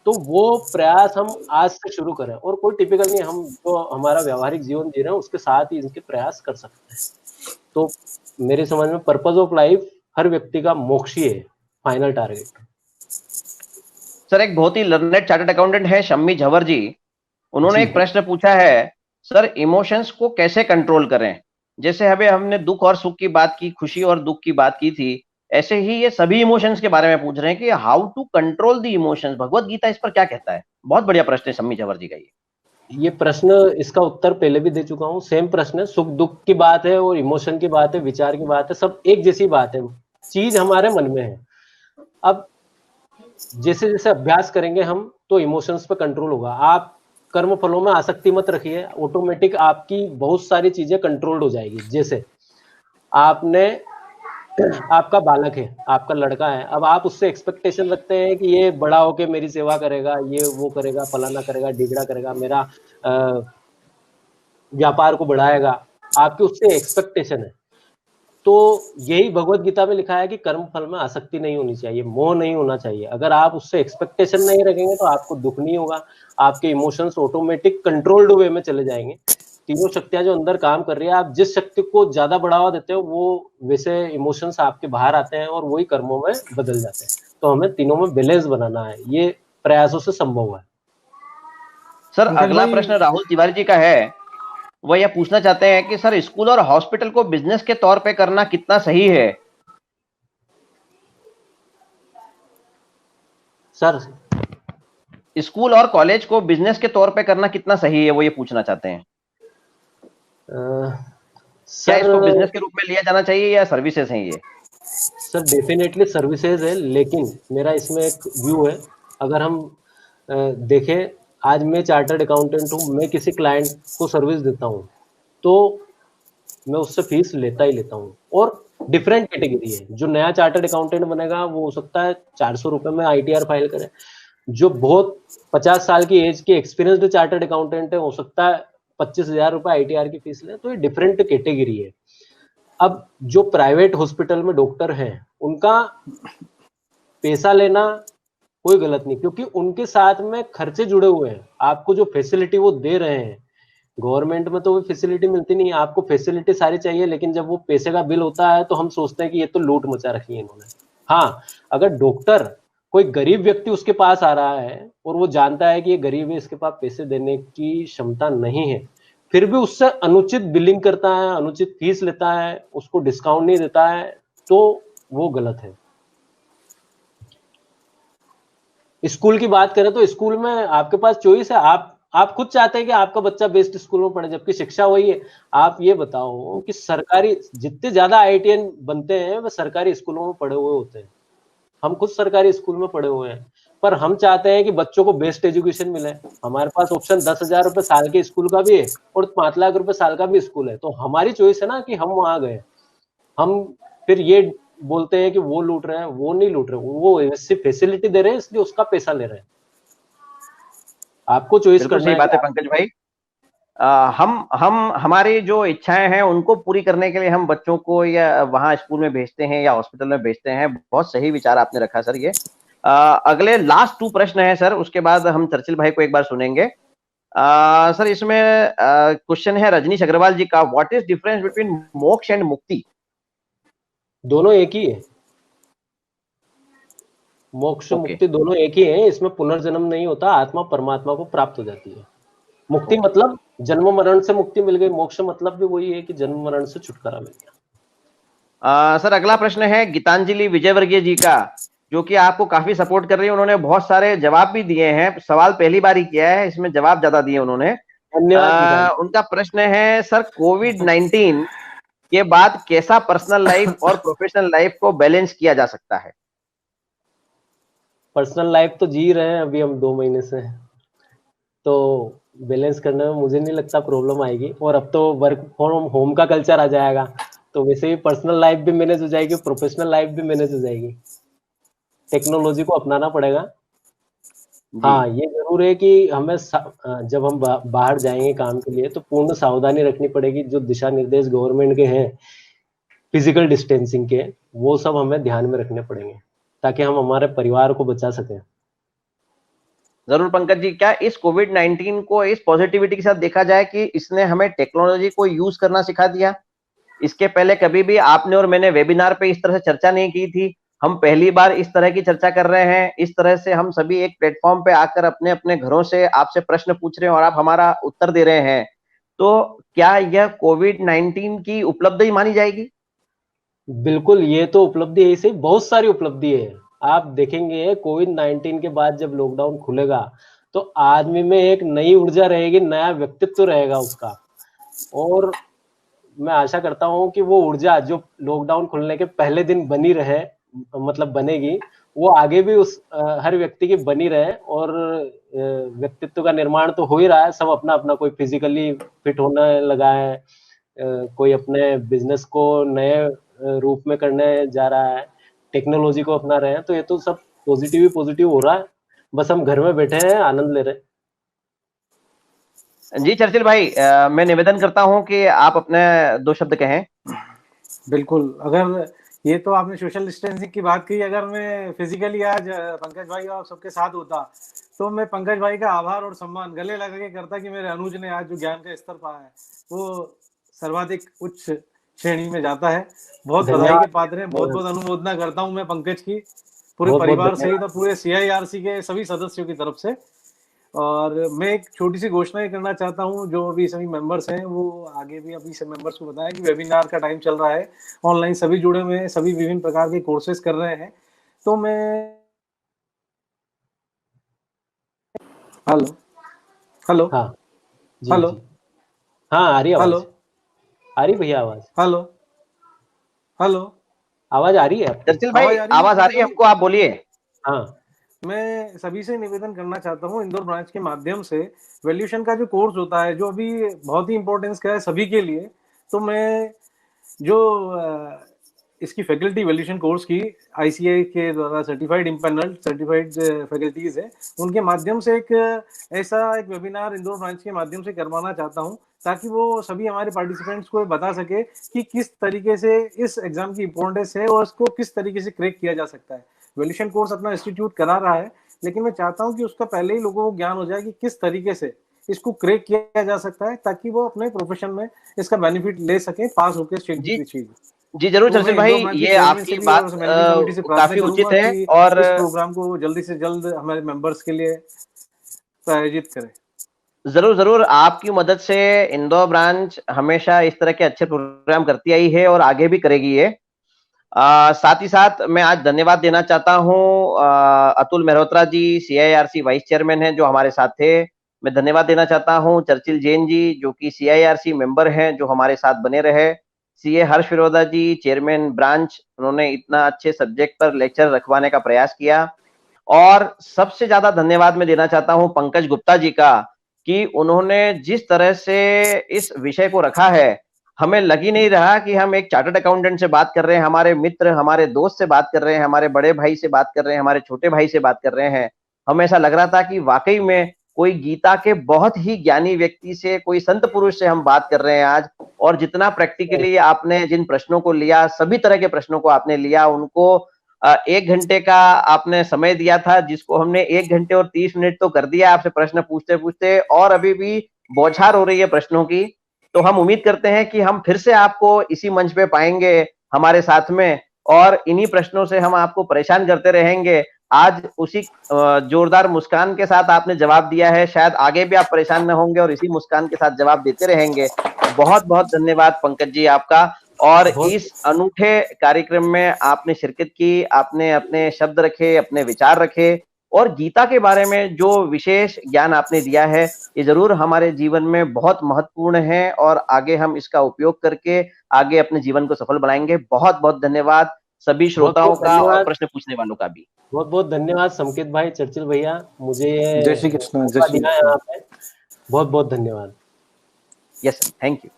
तो वो प्रयास हम आज से शुरू करें, और कोई टिपिकल नहीं, हम जो हमारा व्यवहारिक जीवन जी रहे हैं उसके साथ ही इनके प्रयास कर सकते हैं। तो मेरे समझ में पर्पस ऑफ लाइफ हर व्यक्ति का मोक्ष ही है, फाइनल टारगेट। सर एक बहुत ही लर्नेड चार्टर्ड अकाउंटेंट है शम्मी झवर जी, उन्होंने एक प्रश्न पूछा है, सर इमोशंस को कैसे कंट्रोल करें? जैसे अभी हमने दुख और सुख की बात की, खुशी और दुख की बात की थी, ऐसे ही ये सभी इमोशंस के बारे में पूछ रहे हैं कि how to control the emotions, Bhagavad Gita इस पर क्या कहता है? बहुत बढ़िया प्रश्न है शम्मी झवर जी का ये प्रश्न, इसका उत्तर पहले भी दे चुका हूँ, सेम प्रश्न है, सुख दुख की बात है और इमोशन की बात है, विचार की बात है, सब एक जैसी बात है, चीज हमारे मन में है। अब जैसे जैसे अभ्यास करेंगे हम तो इमोशंस पे कंट्रोल होगा। आप कर्म फलों में आसक्ति मत रखिए, ऑटोमेटिक आपकी बहुत सारी चीजें कंट्रोल्ड हो जाएगी। जैसे आपने, आपका बालक है, आपका लड़का है, अब आप उससे एक्सपेक्टेशन रखते हैं कि ये बड़ा होके मेरी सेवा करेगा, ये वो करेगा, फलाना करेगा, ढिगड़ा करेगा, मेरा व्यापार को बढ़ाएगा, आपकी उससे एक्सपेक्टेशन है। तो यही भगवत गीता में लिखा है कि कर्म फल में आसक्ति नहीं होनी चाहिए, मोह नहीं होना चाहिए। अगर आप उससे एक्सपेक्टेशन नहीं रखेंगे तो आपको दुख नहीं होगा, आपके इमोशंस ऑटोमेटिक कंट्रोल्ड वे में चले जाएंगे। तीनों शक्तियां जो अंदर काम कर रही है, आप जिस शक्ति को ज्यादा बढ़ावा देते हो वो वैसे इमोशंस आपके बाहर आते हैं और वही कर्मों में बदल जाते हैं। तो हमें तीनों में बैलेंस बनाना है, ये प्रयासों से संभव है। सर अगला प्रश्न राहुल तिवारी जी का है, वह यह पूछना चाहते हैं कि सर स्कूल और हॉस्पिटल को बिजनेस के तौर पे करना कितना सही है? सर स्कूल और कॉलेज को बिजनेस के तौर पे करना कितना सही है, वो ये पूछना चाहते हैं। क्या इसको बिजनेस के रूप में लिया जाना चाहिए या सर्विसेज हैं ये? सर डेफिनेटली सर्विसेज है, लेकिन मेरा इसमें एक व्यू है। अगर हम देखें, आज मैं चार्टर्ड अकाउंटेंट हूँ, मैं किसी क्लाइंट को सर्विस देता हूँ तो मैं उससे फीस लेता ही लेता हूँ। और डिफरेंट कैटेगरी है, जो नया चार्टर्ड अकाउंटेंट बनेगा वो हो सकता है 400 रुपए में ITR फाइल करे, जो बहुत 50 साल की एज के एक्सपीरियंस्ड चार्टर्ड अकाउंटेंट है हो सकता है 25,000 रुपए ITR की फीस ले। तो ये डिफरेंट कैटेगरी है। अब जो प्राइवेट हॉस्पिटल में डॉक्टर हैं उनका पैसा लेना कोई गलत नहीं, क्योंकि उनके साथ में खर्चे जुड़े हुए हैं। आपको जो फैसिलिटी वो दे रहे हैं, गवर्नमेंट में तो वो फैसिलिटी मिलती नहीं है, आपको फैसिलिटी सारी चाहिए, लेकिन जब वो पैसे का बिल होता है तो हम सोचते हैं कि ये तो लूट मचा रखी है इन्होंने। हाँ, अगर डॉक्टर कोई गरीब व्यक्ति उसके पास आ रहा है और वो जानता है कि ये गरीब है, इसके पास पैसे देने की क्षमता नहीं है, फिर भी उससे अनुचित बिलिंग करता है, अनुचित फीस लेता है, उसको डिस्काउंट नहीं देता है, तो वो गलत है। स्कूल की बात करें तो स्कूल में आपके पास चॉइस है, आप खुद चाहते हैं कि आपका बच्चा बेस्ट स्कूल में पढ़े, जबकि शिक्षा वही है। आप ये बताओ कि सरकारी जितने ज्यादा IITian बनते हैं वो सरकारी स्कूलों में पढ़े हुए होते हैं। हम खुद सरकारी स्कूल में पढ़े हुए हैं, पर हम चाहते हैं कि बच्चों को बेस्ट एजुकेशन मिले। हमारे पास ऑप्शन 10,000 रुपए साल के स्कूल का भी है और 5 लाख रुपए साल का भी स्कूल है, तो हमारी चॉइस है ना कि हम वहां गए। हम फिर ये बोलते हैं कि वो लूट रहे हैं, वो नहीं लूट रहे, वो ऐसी फैसिलिटी दे रहे हैं इसलिए उसका पैसा ले रहे हैं। आपको चॉइस करना है। बात है पंकज भाई, हम हमारी जो इच्छाएं हैं उनको पूरी करने के लिए हम बच्चों को या वहां स्कूल में भेजते हैं या हॉस्पिटल में भेजते हैं। बहुत सही विचार आपने रखा सर। ये अगले लास्ट 2 प्रश्न है सर, उसके बाद हम चर्चिल भाई को एक बार सुनेंगे। सर इसमें क्वेश्चन है रजनीश अग्रवाल जी का, व्हाट इज डिफरेंस बिटवीन मोक्ष एंड मुक्ति? दोनों एक ही है। मोक्ष ओके। मुक्ति दोनों एक ही है, इसमें पुनर्जन्म नहीं होता, आत्मा परमात्मा को प्राप्त हो जाती है। मुक्ति मतलब जन्म मरण से मुक्ति मिल गई, मोक्ष मतलब भी वही है कि जन्म मरण से छुटकारा मिल गया। सर अगला प्रश्न है गीतांजलि विजयवर्गीय जी का, जो कि आपको काफी सपोर्ट कर रही है। उन्होंने बहुत सारे जवाब भी दिए हैं, सवाल पहली बार ही किया है, इसमें जवाब ज्यादा दिए उन्होंने। धन्यवाद। उनका प्रश्न है सर, कोविड-19 के बाद कैसा पर्सनल लाइफ और प्रोफेशनल लाइफ को बैलेंस किया जा सकता है? पर्सनल लाइफ तो जी रहे हैं अभी हम 2 महीने से, तो बैलेंस करने में मुझे नहीं लगता प्रॉब्लम आएगी। और अब तो वर्क फ्रॉम होम का कल्चर आ जाएगा, तो वैसे ही पर्सनल लाइफ भी मैनेज हो जाएगी, प्रोफेशनल लाइफ भी मैनेज हो जाएगी। टेक्नोलॉजी को अपनाना पड़ेगा। हाँ, ये जरूर है कि हमें जब हम बाहर जाएंगे काम के लिए तो पूर्ण सावधानी रखनी पड़ेगी। जो दिशा निर्देश गवर्नमेंट के हैं फिजिकल डिस्टेंसिंग के, वो सब हमें ध्यान में रखने पड़ेंगे ताकि हम हमारे परिवार को बचा सकें। जरूर पंकज जी, क्या इस कोविड-19 को इस पॉजिटिविटी के साथ देखा जाए कि इसने हमें टेक्नोलॉजी को यूज करना सिखा दिया? इसके पहले कभी भी आपने और मैंने वेबिनार पे इस तरह से चर्चा नहीं की थी, हम पहली बार इस तरह की चर्चा कर रहे हैं। इस तरह से हम सभी एक प्लेटफॉर्म पे आकर अपने अपने घरों से आपसे प्रश्न पूछ रहे हैं और आप हमारा उत्तर दे रहे हैं, तो क्या यह कोविड-19 की उपलब्धि मानी जाएगी? बिल्कुल, ये तो उपलब्धि है, इसे बहुत सारी उपलब्धि है। आप देखेंगे कोविड-19 के बाद जब लॉकडाउन खुलेगा तो आदमी में एक नई ऊर्जा रहेगी, नया व्यक्तित्व रहेगा उसका। और मैं आशा करता हूँ कि वो ऊर्जा जो लॉकडाउन खुलने के पहले दिन बनी रहे, मतलब बनेगी, वो आगे भी उस हर व्यक्ति की बनी रहे। और व्यक्तित्व का निर्माण तो हो ही रहा है, सब अपना अपना, कोई फिजिकली फिट होने लगा है, कोई अपने बिजनेस को नए रूप में करने जा रहा है, टेक्नोलॉजी को अपना रहे हैं, तो ये तो सब पॉजिटिव ही पॉजिटिव हो रहा है। बस हम घर में बैठे हैं, आनंद ले रहे हैं। जी चर्चिल भाई, मैं निवेदन करता हूं कि आप अपने 2 शब्द कहें। बिल्कुल, अगर ये तो आपने सोशल डिस्टेंसिंग की बात की, अगर मैं फिजिकली आज पंकज भाई और सबके साथ होता तो मैं पंकज भाई का आभार और सम्मान गले लगा के करता कि मेरे अनुज ने आज जो ज्ञान का स्तर पाया है वो सर्वाधिक उच्च श्रेणी में जाता है। बहुत बधाई के पात्र हैं, बहुत बहुत अनुमोदना करता हूं मैं पंकज की, पूरे परिवार सहित और पूरे CIRC के सभी सदस्यों की तरफ से। और मैं एक छोटी सी घोषणा करना चाहता हूं, जो अभी सभी मेंबर्स हैं वो आगे भी अभी सब मेंबर्स को बताया कि वेबिनार का टाइम चल रहा है, ऑनलाइन सभी जुड़े हुए हैं, सभी विभिन्न प्रकार के कोर्सेज कर रहे हैं। तो मैं हेलो हाँ जी, हेलो जी। हाँ, आ रही आवाज, हेलो आ रही भैया आवाज, हेलो हेलो आवाज आ रही है आपको? चर्चिल भाई, आवाज आ रही है हमको, आप बोलिए। हाँ, मैं सभी से निवेदन करना चाहता हूँ, इंदौर ब्रांच के माध्यम से वैल्यूएशन का जो कोर्स होता है, जो अभी बहुत ही इंपॉर्टेंस का है सभी के लिए, तो मैं जो इसकी फैकल्टी वैल्यूएशन कोर्स की ICAI के द्वारा सर्टिफाइड इम्पैनल्ड सर्टिफाइड फैकल्टीज है, उनके माध्यम से एक ऐसा एक वेबिनार इंदौर ब्रांच के माध्यम से करवाना चाहता हूँ, ताकि वो सभी हमारे पार्टिसिपेंट्स को बता सके कि किस तरीके से इस एग्जाम की इंपॉर्टेंस है और उसको किस तरीके से क्रैक किया जा सकता है। वैल्यूएशन कोर्स अपना इंस्टीट्यूट करा रहा है, लेकिन मैं चाहता हूं कि उसका पहले ही लोगों को ज्ञान हो जाए कि किस तरीके से इसको क्रैक किया जा सकता है, ताकि वो अपने प्रोफेशन में इसका बेनिफिट ले सके, पास होकर स्टेट की चीज। जी जरूर चर्चिल भाई, ये आपकी बात काफी उचित है और इस प्रोग्राम को जल्दी से जल्द हमारे मेंबर्स के लिए प्रायोजित करें। जरूर जरूर, आपकी मदद से इंदौर ब्रांच हमेशा इस तरह के अच्छे प्रोग्राम करती आई है और आगे भी करेगी ये। साथ ही साथ मैं आज धन्यवाद देना चाहता हूं अतुल मेहरोत्रा जी, CIRC वाइस चेयरमैन हैं, जो हमारे साथ थे। मैं धन्यवाद देना चाहता हूं चर्चिल जैन जी, जो कि CIRC मेंबर हैं, जो हमारे साथ बने रहे। CA हर्ष फिरोदा जी, चेयरमैन ब्रांच, उन्होंने इतना अच्छे सब्जेक्ट पर लेक्चर रखवाने का प्रयास किया। और सबसे ज्यादा धन्यवाद मैं देना चाहता हूं पंकज गुप्ता जी का, कि उन्होंने जिस तरह से इस विषय को रखा है, हमें लग ही नहीं रहा कि हम एक चार्टर्ड अकाउंटेंट से बात कर रहे हैं, हमारे मित्र, हमारे दोस्त से बात कर रहे हैं, हमारे बड़े भाई से बात कर रहे हैं, हमारे छोटे भाई से बात कर रहे हैं। हमें ऐसा लग रहा था कि वाकई में कोई गीता के बहुत ही ज्ञानी व्यक्ति से, कोई संत पुरुष से हम बात कर रहे हैं आज। और जितना प्रैक्टिकली आपने जिन प्रश्नों को लिया, सभी तरह के प्रश्नों को आपने लिया, उनको 1 घंटे का आपने समय दिया था, जिसको हमने 1 घंटे और 30 मिनट तो कर दिया आपसे प्रश्न पूछते पूछते, और अभी भी बौछार हो रही है प्रश्नों की। तो हम उम्मीद करते हैं कि हम फिर से आपको इसी मंच पे पाएंगे हमारे साथ में, और इन्हीं प्रश्नों से हम आपको परेशान करते रहेंगे। आज उसी जोरदार मुस्कान के साथ आपने जवाब दिया है। शायद आगे भी आप परेशान न होंगे और इसी मुस्कान के साथ जवाब देते रहेंगे। बहुत बहुत धन्यवाद पंकज जी आपका। और इस अनूठे कार्यक्रम में आपने शिरकत की, आपने अपने शब्द रखे, अपने विचार रखे और गीता के बारे में जो विशेष ज्ञान आपने दिया है, ये जरूर हमारे जीवन में बहुत महत्वपूर्ण है और आगे हम इसका उपयोग करके आगे अपने जीवन को सफल बनाएंगे। बहुत बहुत धन्यवाद सभी श्रोताओं का और प्रश्न पूछने वालों का भी। बहुत बहुत धन्यवाद संकेत भाई, चर्चिल भैया, मुझे जय श्री कृष्ण। जय श्री कृष्ण। बहुत बहुत धन्यवाद। Yes, thank you.